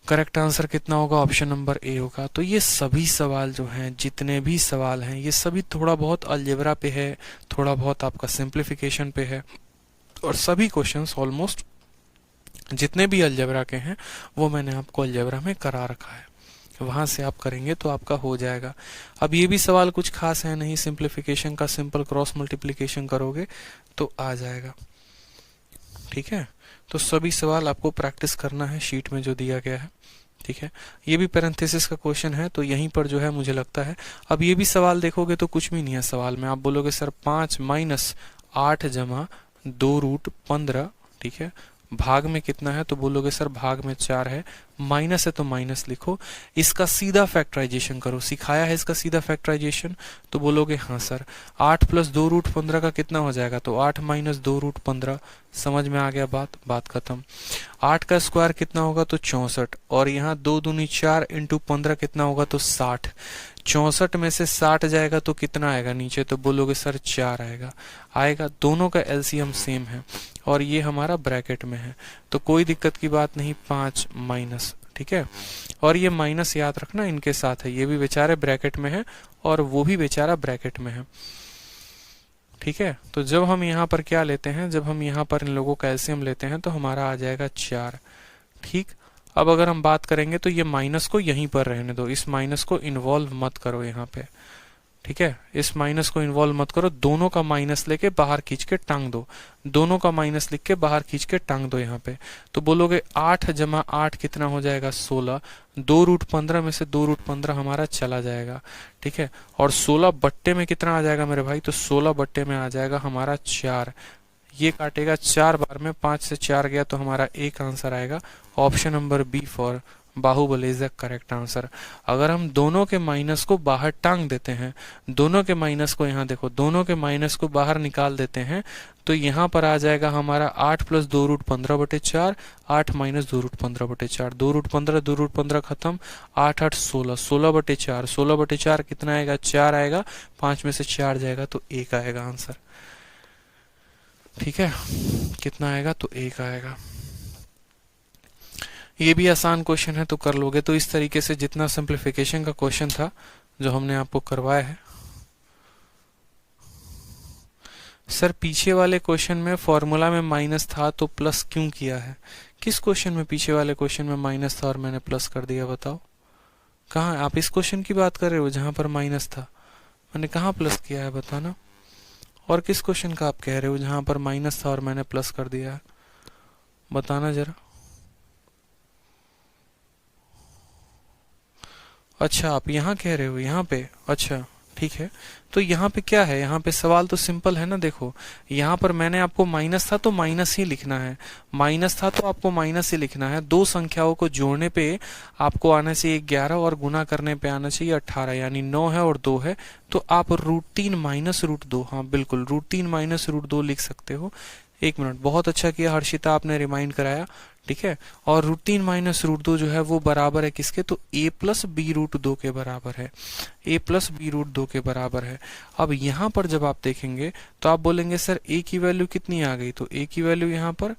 करेक्ट आंसर कितना होगा? ऑप्शन नंबर ए होगा। तो ये सभी सवाल जो हैं, जितने भी सवाल हैं, ये सभी थोड़ा बहुत अलजेब्रा पे है, थोड़ा बहुत आपका सिंप्लीफिकेशन पे है, और सभी क्वेश्चंस ऑलमोस्ट जितने भी अलजेब्रा के हैं वो मैंने आपको अलजेब्रा में करा रखा है, वहां से आप करेंगे तो आपका हो जाएगा। अब ये भी सवाल कुछ खास है नहीं, सिंप्लीफिकेशन का सिंपल क्रॉस मल्टीप्लिकेशन करोगे तो आ जाएगा। ठीक है, तो सभी सवाल आपको प्रैक्टिस करना है शीट में जो दिया गया है। ठीक है, ये भी पैरेंथेसिस का क्वेश्चन है, तो यहीं पर जो है मुझे लगता है, अब ये भी सवाल देखोगे तो कुछ भी नहीं है सवाल में। आप बोलोगे सर 5 माइनस 8 जमा 2 रूट 15, ठीक है, भाग में कितना है? तो बोलोगे सर भाग में 4 है, माइनस है तो माइनस लिखो, इसका सीधा फैक्टराइजेशन करो। सिखाया है इसका सीधा फैक्टराइजेशन, तो बोलोगे हाँ सर। 8 प्लस 2 रूट 15 का कितना हो जाएगा? तो 8 माइनस 2 रूट 15। समझ में आ गया बात खत्म। 8 का स्क्वायर कितना होगा? तो 64, और यहाँ 2 दूनी 4 इंटू 15 कितना होगा? तो 60। 64 में से 60 जाएगा तो कितना आएगा नीचे? तो बोलोगे सर 4 आएगा। दोनों का एलसीएम सेम है और ये हमारा ब्रैकेट में है, तो कोई दिक्कत की बात नहीं। 5 माइनस, ठीक है, और ये माइनस याद रखना इनके साथ है, ये भी बेचारे ब्रैकेट में है और वो भी बेचारा ब्रैकेट में है। ठीक है, तो जब हम यहाँ पर क्या लेते हैं, जब हम यहाँ पर इन लोगों का एलसीएम लेते हैं तो हमारा आ जाएगा 4। ठीक, अब अगर हम बात करेंगे तो ये माइनस को यहीं पर रहने दो, इस माइनस को इन्वॉल्व मत करो यहाँ पे। ठीक है, इस माइनस को इन्वॉल्व मत करो, दोनों का माइनस लेके बाहर खींच के टांग दो, दोनों का माइनस लिख के बाहर खींच के टांग दो यहाँ पे। तो बोलोगे 8 जमा 8 कितना हो जाएगा? 16। 2 रूट 15 में से 2 रूट 15 हमारा चला जाएगा। ठीक है, और 16 बट्टे में कितना आ जाएगा मेरे भाई? तो 16 बट्टे में आ जाएगा हमारा 4। ये काटेगा 4 बार में, 5 से 4 गया तो हमारा एक आंसर आएगा। Option number B for Baahubali is the correct answer. अगर हम दोनों के माइनस को बाहर टांग देते हैं, दोनों के माइनस को यहाँ देखो, दोनों के माइनस को बाहर निकाल देते हैं, तो यहाँ पर आ जाएगा हमारा 8 प्लस 2 रूट 15 बटे 4, 8 माइनस 2 रूट 15 बटे 4, 2 रूट 15 2 रूट 15 खत्म, 8 8 16, 16 बटे 4, 16 बटे 4 कितना आएगा? 4 आएगा, 5 में से 4 जाएगा तो 1 आएगा आंसर। ठीक है, कितना आएगा? तो 1 आएगा। ये भी आसान क्वेश्चन है तो कर लोगे। तो इस तरीके से जितना सिंप्लीफिकेशन का क्वेश्चन था जो हमने आपको करवाया है। सर पीछे वाले क्वेश्चन में फॉर्मूला में माइनस था तो प्लस क्यों किया है? किस क्वेश्चन में पीछे वाले क्वेश्चन में माइनस था और मैंने प्लस कर दिया? बताओ कहाँ? आप इस क्वेश्चन की बात कर रहे हो जहां पर माइनस था? मैंने कहाँ प्लस किया है बताना। और किस क्वेश्चन का आप कह रहे हो जहां पर माइनस था और मैंने प्लस कर दिया है? बताना जरा। अच्छा, आप यहाँ कह रहे हो, यहाँ पे? अच्छा ठीक है, तो यहाँ पे क्या है? यहाँ पे सवाल तो सिंपल है ना। देखो यहाँ पर मैंने आपको माइनस था तो माइनस ही लिखना है, माइनस था तो आपको माइनस ही लिखना है। दो संख्याओं को जोड़ने पे आपको आना चाहिए 11 और गुना करने पे आना चाहिए 18, यानी 9 है और 2 है, तो आप √3 माइनस √2, हाँ बिल्कुल √3 माइनस √2 लिख सकते हो। एक मिनट, बहुत अच्छा किया हर्षिता, आपने रिमाइंड कराया। ठीक है, और √3 माइनस √2 जो है वो बराबर है किसके? तो a प्लस बी √2 के बराबर है, a प्लस बी √2 के बराबर है। अब यहाँ पर जब आप देखेंगे तो आप बोलेंगे सर a की वैल्यू कितनी आ गई? तो a की वैल्यू यहाँ पर,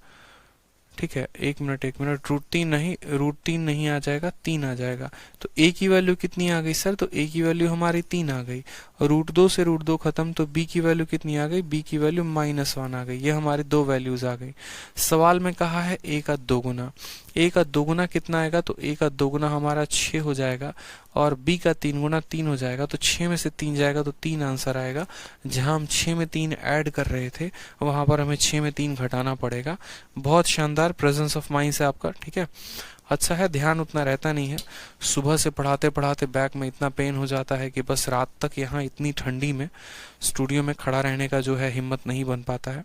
ठीक है, एक मिनट √3 नहीं आ जाएगा, 3 आ जाएगा। तो a की वैल्यू कितनी आ गई सर? तो a की वैल्यू हमारी 3 आ गई। √2 से √2 खत्म, तो b की वैल्यू कितनी आ गई? b की वैल्यू -1 आ गई। ये हमारी दो वैल्यूज आ गई। सवाल में कहा है a का दोगुना, a का दोगुना कितना आएगा? तो a का दोगुना हमारा 6 हो जाएगा और b का 3 गुना 3 हो जाएगा, तो 6 में से 3 जाएगा तो 3 आंसर आएगा। जहां हम 6 में 3 ऐड कर रहे थे वहां पर हमें 6 में 3 घटाना पड़ेगा। बहुत शानदार प्रेजेंस ऑफ माइंड है आपका। ठीक है, अच्छा है, ध्यान उतना रहता नहीं है। सुबह से पढ़ाते पढ़ाते बैक में इतना पेन हो जाता है कि बस रात तक यहाँ इतनी ठंडी में स्टूडियो में खड़ा रहने का जो है हिम्मत नहीं बन पाता है।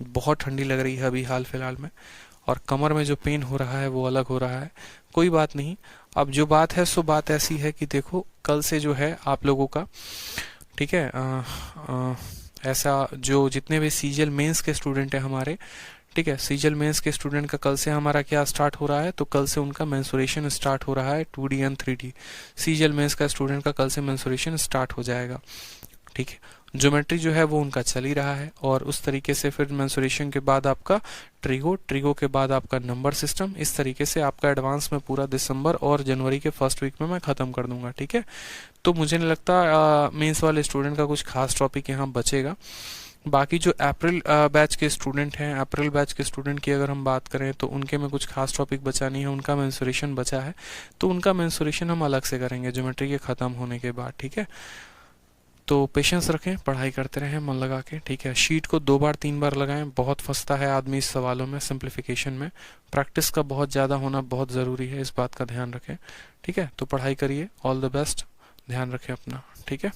बहुत ठंडी लग रही है अभी हाल फिलहाल में, और कमर में जो पेन हो रहा है वो अलग हो रहा है। कोई बात नहीं, अब जो बात है सो बात ऐसी है कि देखो कल से जो है आप लोगों का, ठीक है, ऐसा जो जितने भी सीजीएल मेंस के स्टूडेंट हैं हमारे, ठीक है, सीजीएल मेंस के स्टूडेंट का कल से हमारा क्या स्टार्ट हो रहा है? तो कल से उनका मेंसुरेशन स्टार्ट हो रहा है 2D and 3D। CGL mains का स्टूडेंट का कल से मेंसुरेशन स्टार्ट हो जाएगा। ठीक है, ज्योमेट्री जो है वो उनका चल ही रहा है, और उस तरीके से फिर मेंसुरेशन के बाद आपका ट्रिगो के बाद आपका नंबर सिस्टम, इस तरीके से आपका एडवांस में पूरा दिसंबर और जनवरी के फर्स्ट वीक में मैं ख़त्म कर दूंगा। ठीक है, तो मुझे नहीं लगता मेंस वाले स्टूडेंट का कुछ खास टॉपिक यहाँ बचेगा। बाकी जो अप्रैल बैच के स्टूडेंट हैं, अप्रैल बैच के स्टूडेंट की अगर हम बात करें तो उनके में कुछ खास टॉपिक बचा नहीं है, उनका मेंसुरेशन बचा है, तो उनका मेंसुरेशन हम अलग से करेंगे ज्योमेट्री के ख़त्म होने के बाद। ठीक है, तो पेशेंस रखें, पढ़ाई करते रहें मन लगा के। ठीक है, शीट को 2 बार 3 बार लगाएं, बहुत फंसता है आदमी इस सवालों में, सिंप्लीफिकेशन में प्रैक्टिस का बहुत ज़्यादा होना बहुत ज़रूरी है, इस बात का ध्यान रखें। ठीक है, तो पढ़ाई करिए, ऑल द बेस्ट, ध्यान रखें अपना। ठीक है।